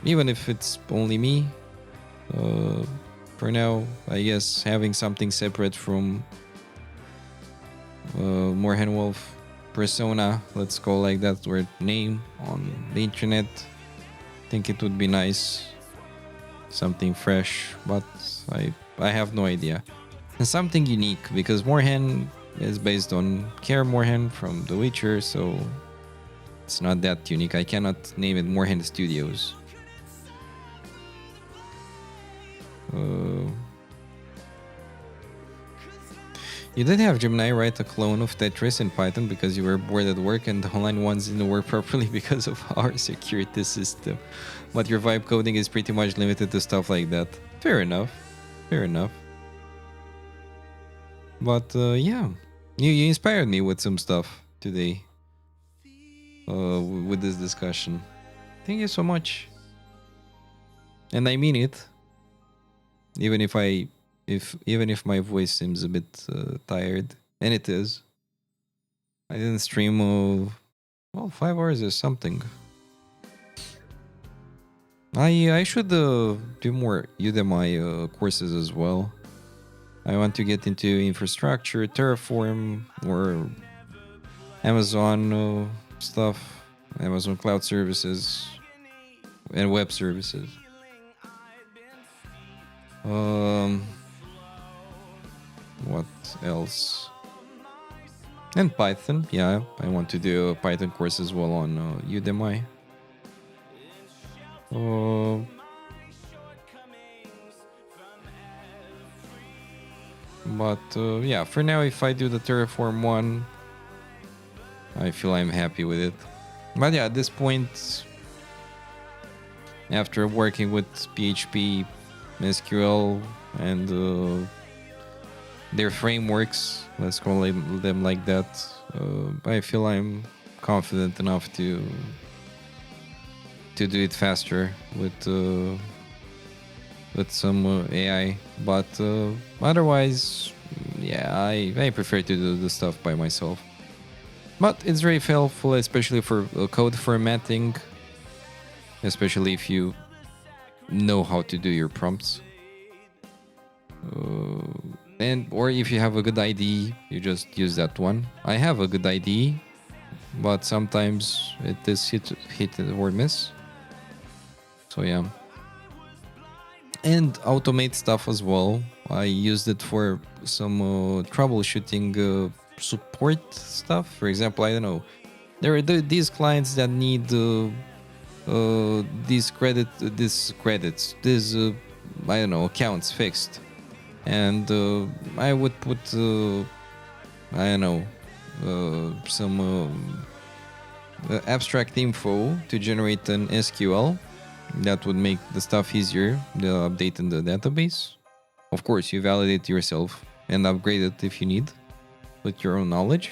Even if it's only me. For now, I guess having something separate from Moorhen Wolf persona, let's call like that, or name on the internet. I think it would be nice. Something fresh, but I have no idea. And something unique, because Moorhen is based on Kaer Morhen from The Witcher, so it's not that unique. I cannot name it Moorhen Studios. You did have Gemini write a clone of Tetris in Python because you were bored at work and the online ones didn't work properly because of our security system. But your vibe coding is pretty much limited to stuff like that. Fair enough. Fair enough. But yeah, you inspired me with some stuff today. With this discussion. Thank you so much. And I mean it. Even if my voice seems a bit tired, and it is. I didn't stream 5 hours or something. I should do more Udemy courses as well. I want to get into infrastructure, Terraform, or Amazon stuff, Amazon Cloud Services, and web services. What else? And Python, yeah, I want to do a Python course as well on Udemy. But yeah, for now, if I do the Terraform one, I feel I'm happy with it. But yeah, at this point, after working with PHP, SQL, and their frameworks, let's call them like that, I feel I'm confident enough to do it faster with some AI. But otherwise, yeah, I prefer to do the stuff by myself. But it's very helpful, especially for code formatting, especially if you know how to do your prompts. Or if you have a good IDE, you just use that one. I have a good IDE, but sometimes it is hit or miss. So yeah. And automate stuff as well. I used it for some troubleshooting support stuff. For example, I don't know, there are these clients that need these credits, I don't know, accounts fixed, and I would put I don't know, some abstract info to generate an SQL that would make the stuff easier, the update in the database. Of course, you validate yourself and upgrade it if you need with your own knowledge.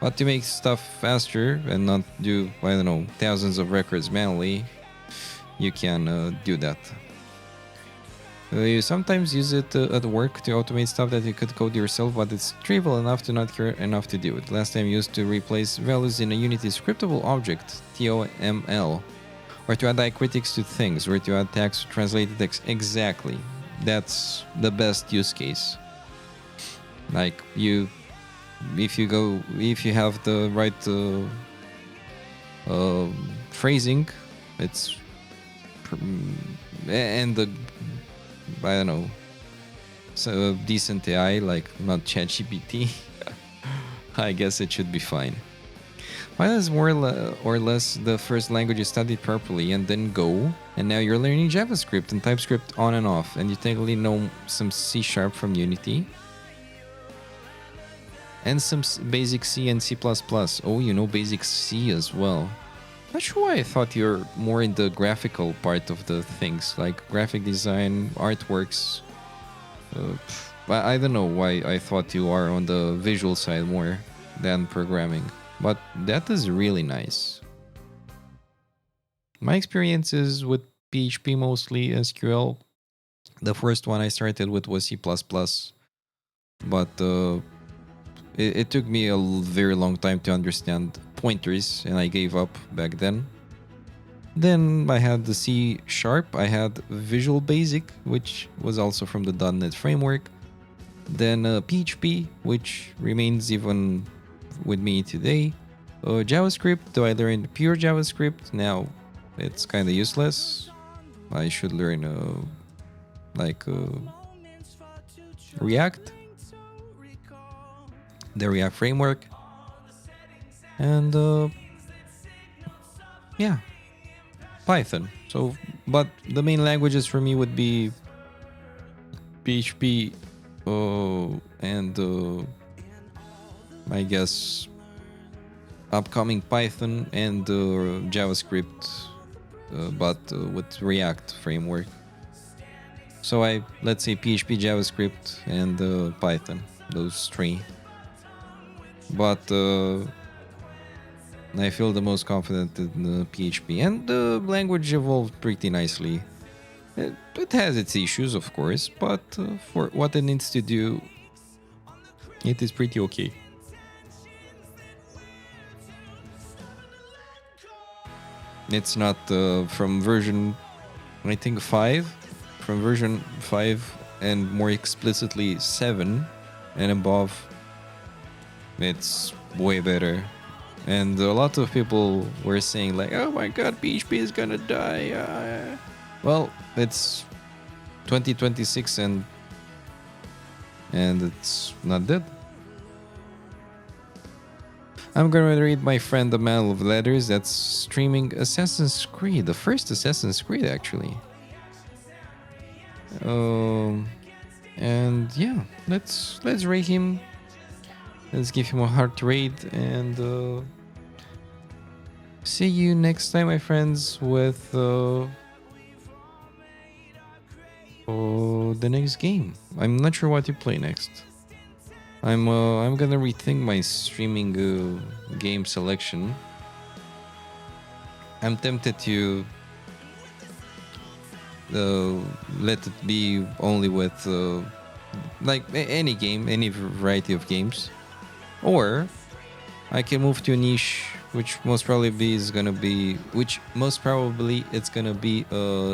But to make stuff faster and not do, I don't know, thousands of records manually, you can do that. You sometimes use it at work to automate stuff that you could code yourself, but it's trivial enough to not care enough to do it. Last time used to replace values in a Unity scriptable object, TOML, or to add diacritics to things, or to add tags to translate the text. Exactly. That's the best use case. Like, if you have the right phrasing, it's and the, I don't know, so decent AI, like not ChatGPT, I guess it should be fine. Why is more or less the first language you studied properly and then Go, and now you're learning JavaScript and TypeScript on and off, and you technically know some C# from Unity? and some basic C and C++. Oh, you know basic C as well. Not sure why I thought you're more in the graphical part of the things, like graphic design, artworks. I don't know why I thought you are on the visual side more than programming, but that is really nice. My experience is with PHP, mostly SQL. The first one I started with was C++, but it took me a very long time to understand pointers, and I gave up back then. Then I had the C#, I had Visual Basic, which was also from the .NET framework. Then PHP, which remains even with me today. JavaScript, though I learned pure JavaScript, now it's kind of useless. I should learn React, the React framework, and yeah, Python. So, but the main languages for me would be PHP and I guess upcoming Python and JavaScript, but with React framework. So let's say PHP, JavaScript, and Python, those three. But I feel the most confident in PHP, and the language evolved pretty nicely. It has its issues, of course, but for what it needs to do, it is pretty okay. It's not from version, I think 5, from version 5 and more explicitly 7 and above, it's way better. And a lot of people were saying like, oh my god, PHP is gonna die. Well, it's 2026 and it's not dead. I'm gonna read my friend the Man of Letters that's streaming Assassin's Creed, the first Assassin's Creed actually. And yeah, let's rate him. Let's give him a heart rate, and see you next time, my friends, with the next game. I'm not sure what to play next. I'm gonna rethink my streaming game selection. I'm tempted to let it be only with like any game, any variety of games, or I can move to a niche, which most probably it's gonna be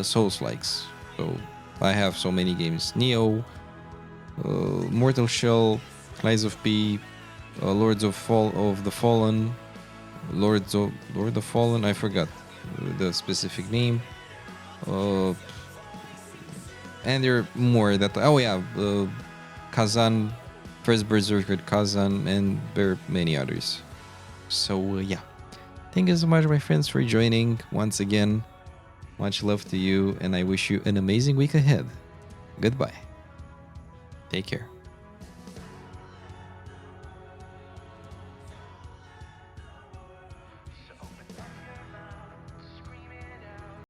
Souls likes. So I have so many games: Neo, Mortal Shell, Lies of P, Lord of the Fallen, Lord of Fallen. I forgot the specific name. And there are more that. Oh yeah, Kazan, First Berserker Kazan, and there are many others. So yeah, thank you so much, my friends, for joining once again. Much love to you, and I wish you an amazing week ahead. Goodbye. Take care.